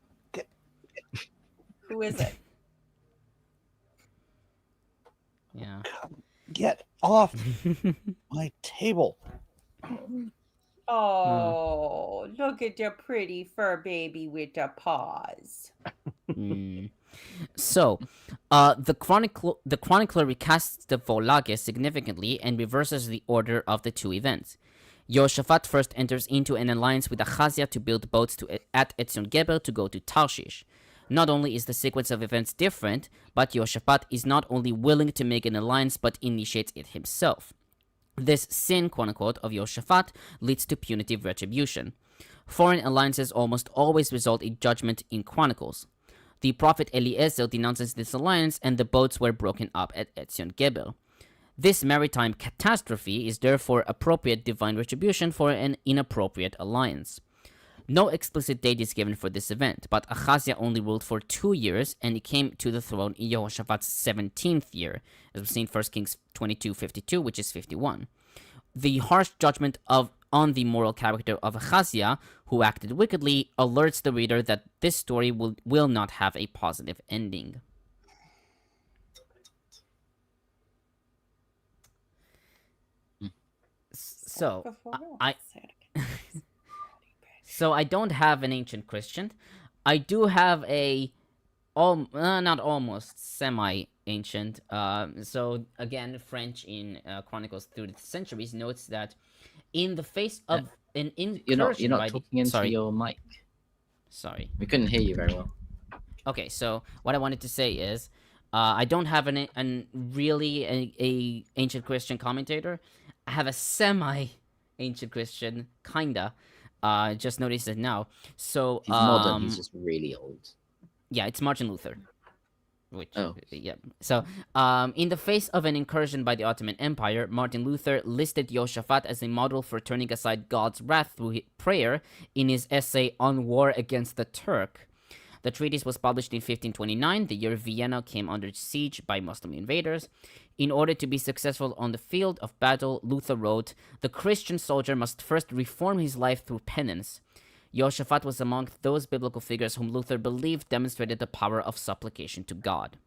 Who is it? Yeah. Get off my table. Oh, look at the pretty fur baby with the paws. Mm. So, the chronicler recasts the Vorlage significantly and reverses the order of the two events. Jehoshaphat first enters into an alliance with Ahaziah to build boats at Etzion Geber to go to Tarshish. Not only is the sequence of events different, but Jehoshaphat is not only willing to make an alliance but initiates it himself. This sin, quote-unquote, of Jehoshaphat leads to punitive retribution. Foreign alliances almost always result in judgment in Chronicles. The prophet LeYisra'el denounces this alliance, and the boats were broken up at Etzion Geber. This maritime catastrophe is therefore appropriate divine retribution for an inappropriate alliance. No explicit date is given for this event, but Ahaziah only ruled for 2 years, and he came to the throne in Jehoshaphat's 17th year, as we see in 1 Kings 22:52, which is 51. The harsh judgment on on the moral character of Ahaziah, who acted wickedly, alerts the reader that this story will not have a positive ending. So, so I don't have an ancient Christian. I do have a not almost semi-ancient. So again, French in Chronicles through the centuries notes that in the face of an incursion you're not talking into your mic. Sorry, We couldn't hear you very well. Okay, so what I wanted to say is, I don't have an really a ancient Christian commentator. I have a semi-ancient Christian, kinda. Just noticed it now. So He's modern. He's just really old. yeah, it's Martin Luther. Which, Oh. yeah. So, in the face of an incursion by the Ottoman Empire, Martin Luther listed Jehoshaphat as a model for turning aside God's wrath through prayer in his essay On War Against the Turk. The treatise was published in 1529, the year Vienna came under siege by Muslim invaders. In order to be successful on the field of battle, Luther wrote, "The Christian soldier must first reform his life through penance." Jehoshaphat was among those biblical figures whom Luther believed demonstrated the power of supplication to God.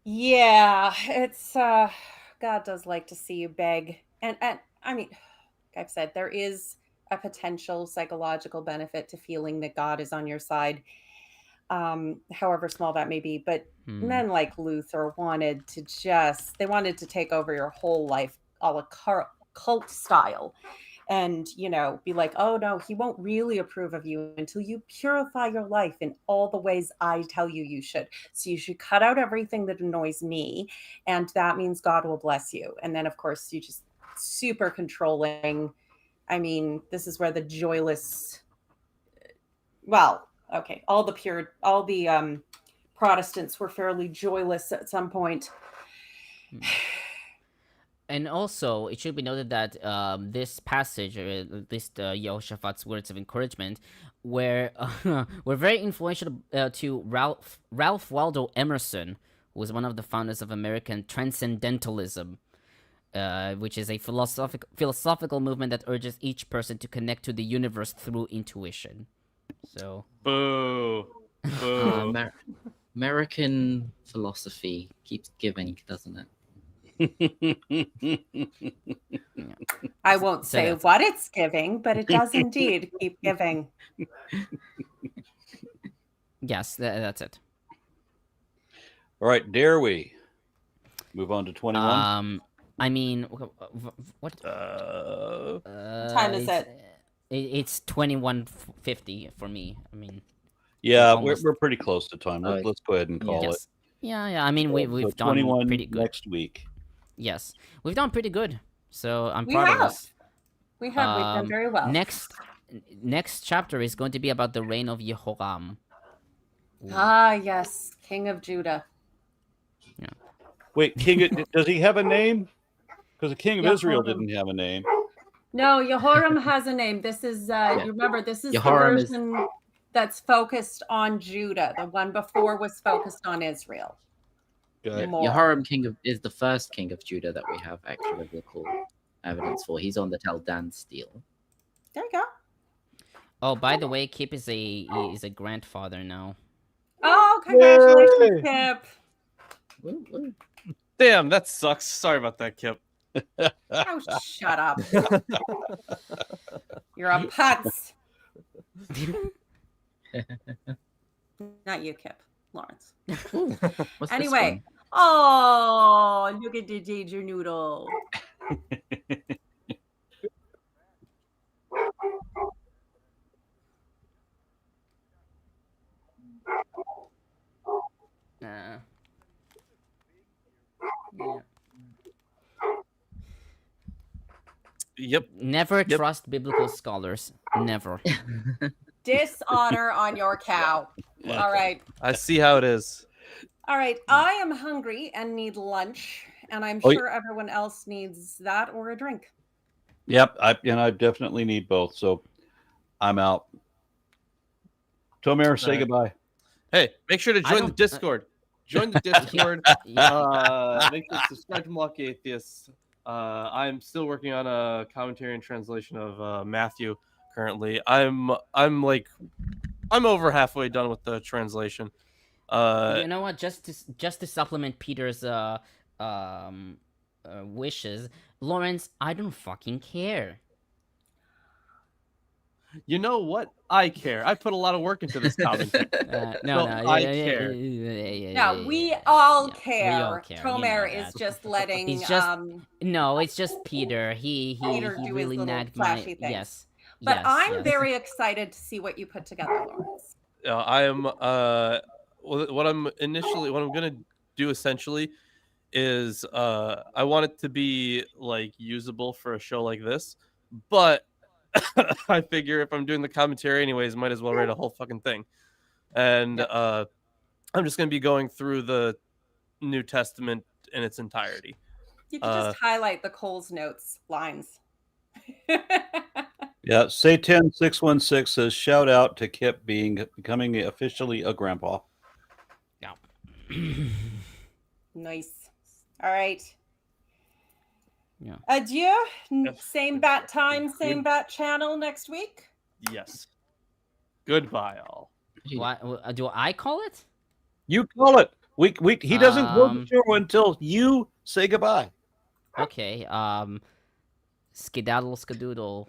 Yeah, it's God does like to see you beg. And I mean, like I've said, there is a potential psychological benefit to feeling that God is on your side, however small that may be. But men like Luther wanted to take over your whole life, a la cult style. And, be like, oh, no, he won't really approve of you until you purify your life in all the ways I tell you you should. So you should cut out everything that annoys me. And that means God will bless you. And then, of course, you just super controlling. I mean, this is where the joyless, well, okay, all the Protestants were fairly joyless at some point. And also, it should be noted that this passage, or at least Jehoshaphat's words of encouragement, were very influential to Ralph Waldo Emerson, who was one of the founders of American Transcendentalism, which is a philosophical movement that urges each person to connect to the universe through intuition. So, Boo. Boo. American philosophy keeps giving, doesn't it? I won't say what it's giving, but it does indeed keep giving. Yes, that's it. All right, dare we move on to 21? I mean, what time is it? It's 21:50 for me. I mean, Yeah, almost- we're pretty close to time. Let's go ahead and call it. yes. Yeah. I mean, we've So done 21 pretty good. next week. Yes, we've done pretty good. So I'm We proud of have. us. We've done very well. Next chapter is going to be about the reign of Jehoram. Ah, yes, King of Judah. Wait, does he have a name? Because the king of Israel Jehoram. didn't have a name. No, Jehoram has a name. This is, you remember, this is Jehoram the version that's focused on Judah. The one before was focused on Israel. Good. More. Jehoram is the first king of Judah that we have actual biblical evidence for. He's on the Tel Dan stele. There you go. Oh, by the way, Kip is a grandfather now. Oh, congratulations, Kip. Woo, woo. Damn, that sucks. Sorry about that, Kip. Oh, shut up. You're a putz. Not you, Kip. Lawrence. What's Anyway. Oh, look at the ginger noodle. Yeah. Yep. Never trust biblical scholars. Never. Dishonor on your cow. All right. I see how it is. All right. I am hungry and need lunch, and I'm Oh, sure everyone else needs that or a drink. Yep, I definitely need both. So I'm out. Tomer, say All right. goodbye. Hey, make sure to I join the don't- Discord. Join the Discord. Yeah. Make sure to subscribe to Mock Atheists. I'm still working on a commentary and translation of Matthew currently. I'm over halfway done with the translation. You know what? Just to supplement Peter's wishes, Lawrence, I don't fucking care. You know what? I care. I put a lot of work into this commentary. No, I care. No, we all Yeah, care. we all care, you know Tomer is that. just letting He's just no, it's just Peter. He Peter do his really little nagged my flashy things. yes. But yes, I'm yes. very excited to see what you put together, Lawrence. I am what I'm gonna do essentially is I want it to be like usable for a show like this, but I figure if I'm doing the commentary anyways, might as well write a whole fucking thing. And I'm just gonna be going through the New Testament in its entirety. You can just highlight the Cole's notes lines. Yeah, Satan 616 says shout out to Kip becoming officially a grandpa. Yeah. Nice. All right. Yeah. Adieu. Yes. Same bat time, same bat channel next week. Yes. Goodbye, all. What do I call it? You call it. He doesn't go to the show until you say goodbye. Okay. Skedaddle, skadoodle.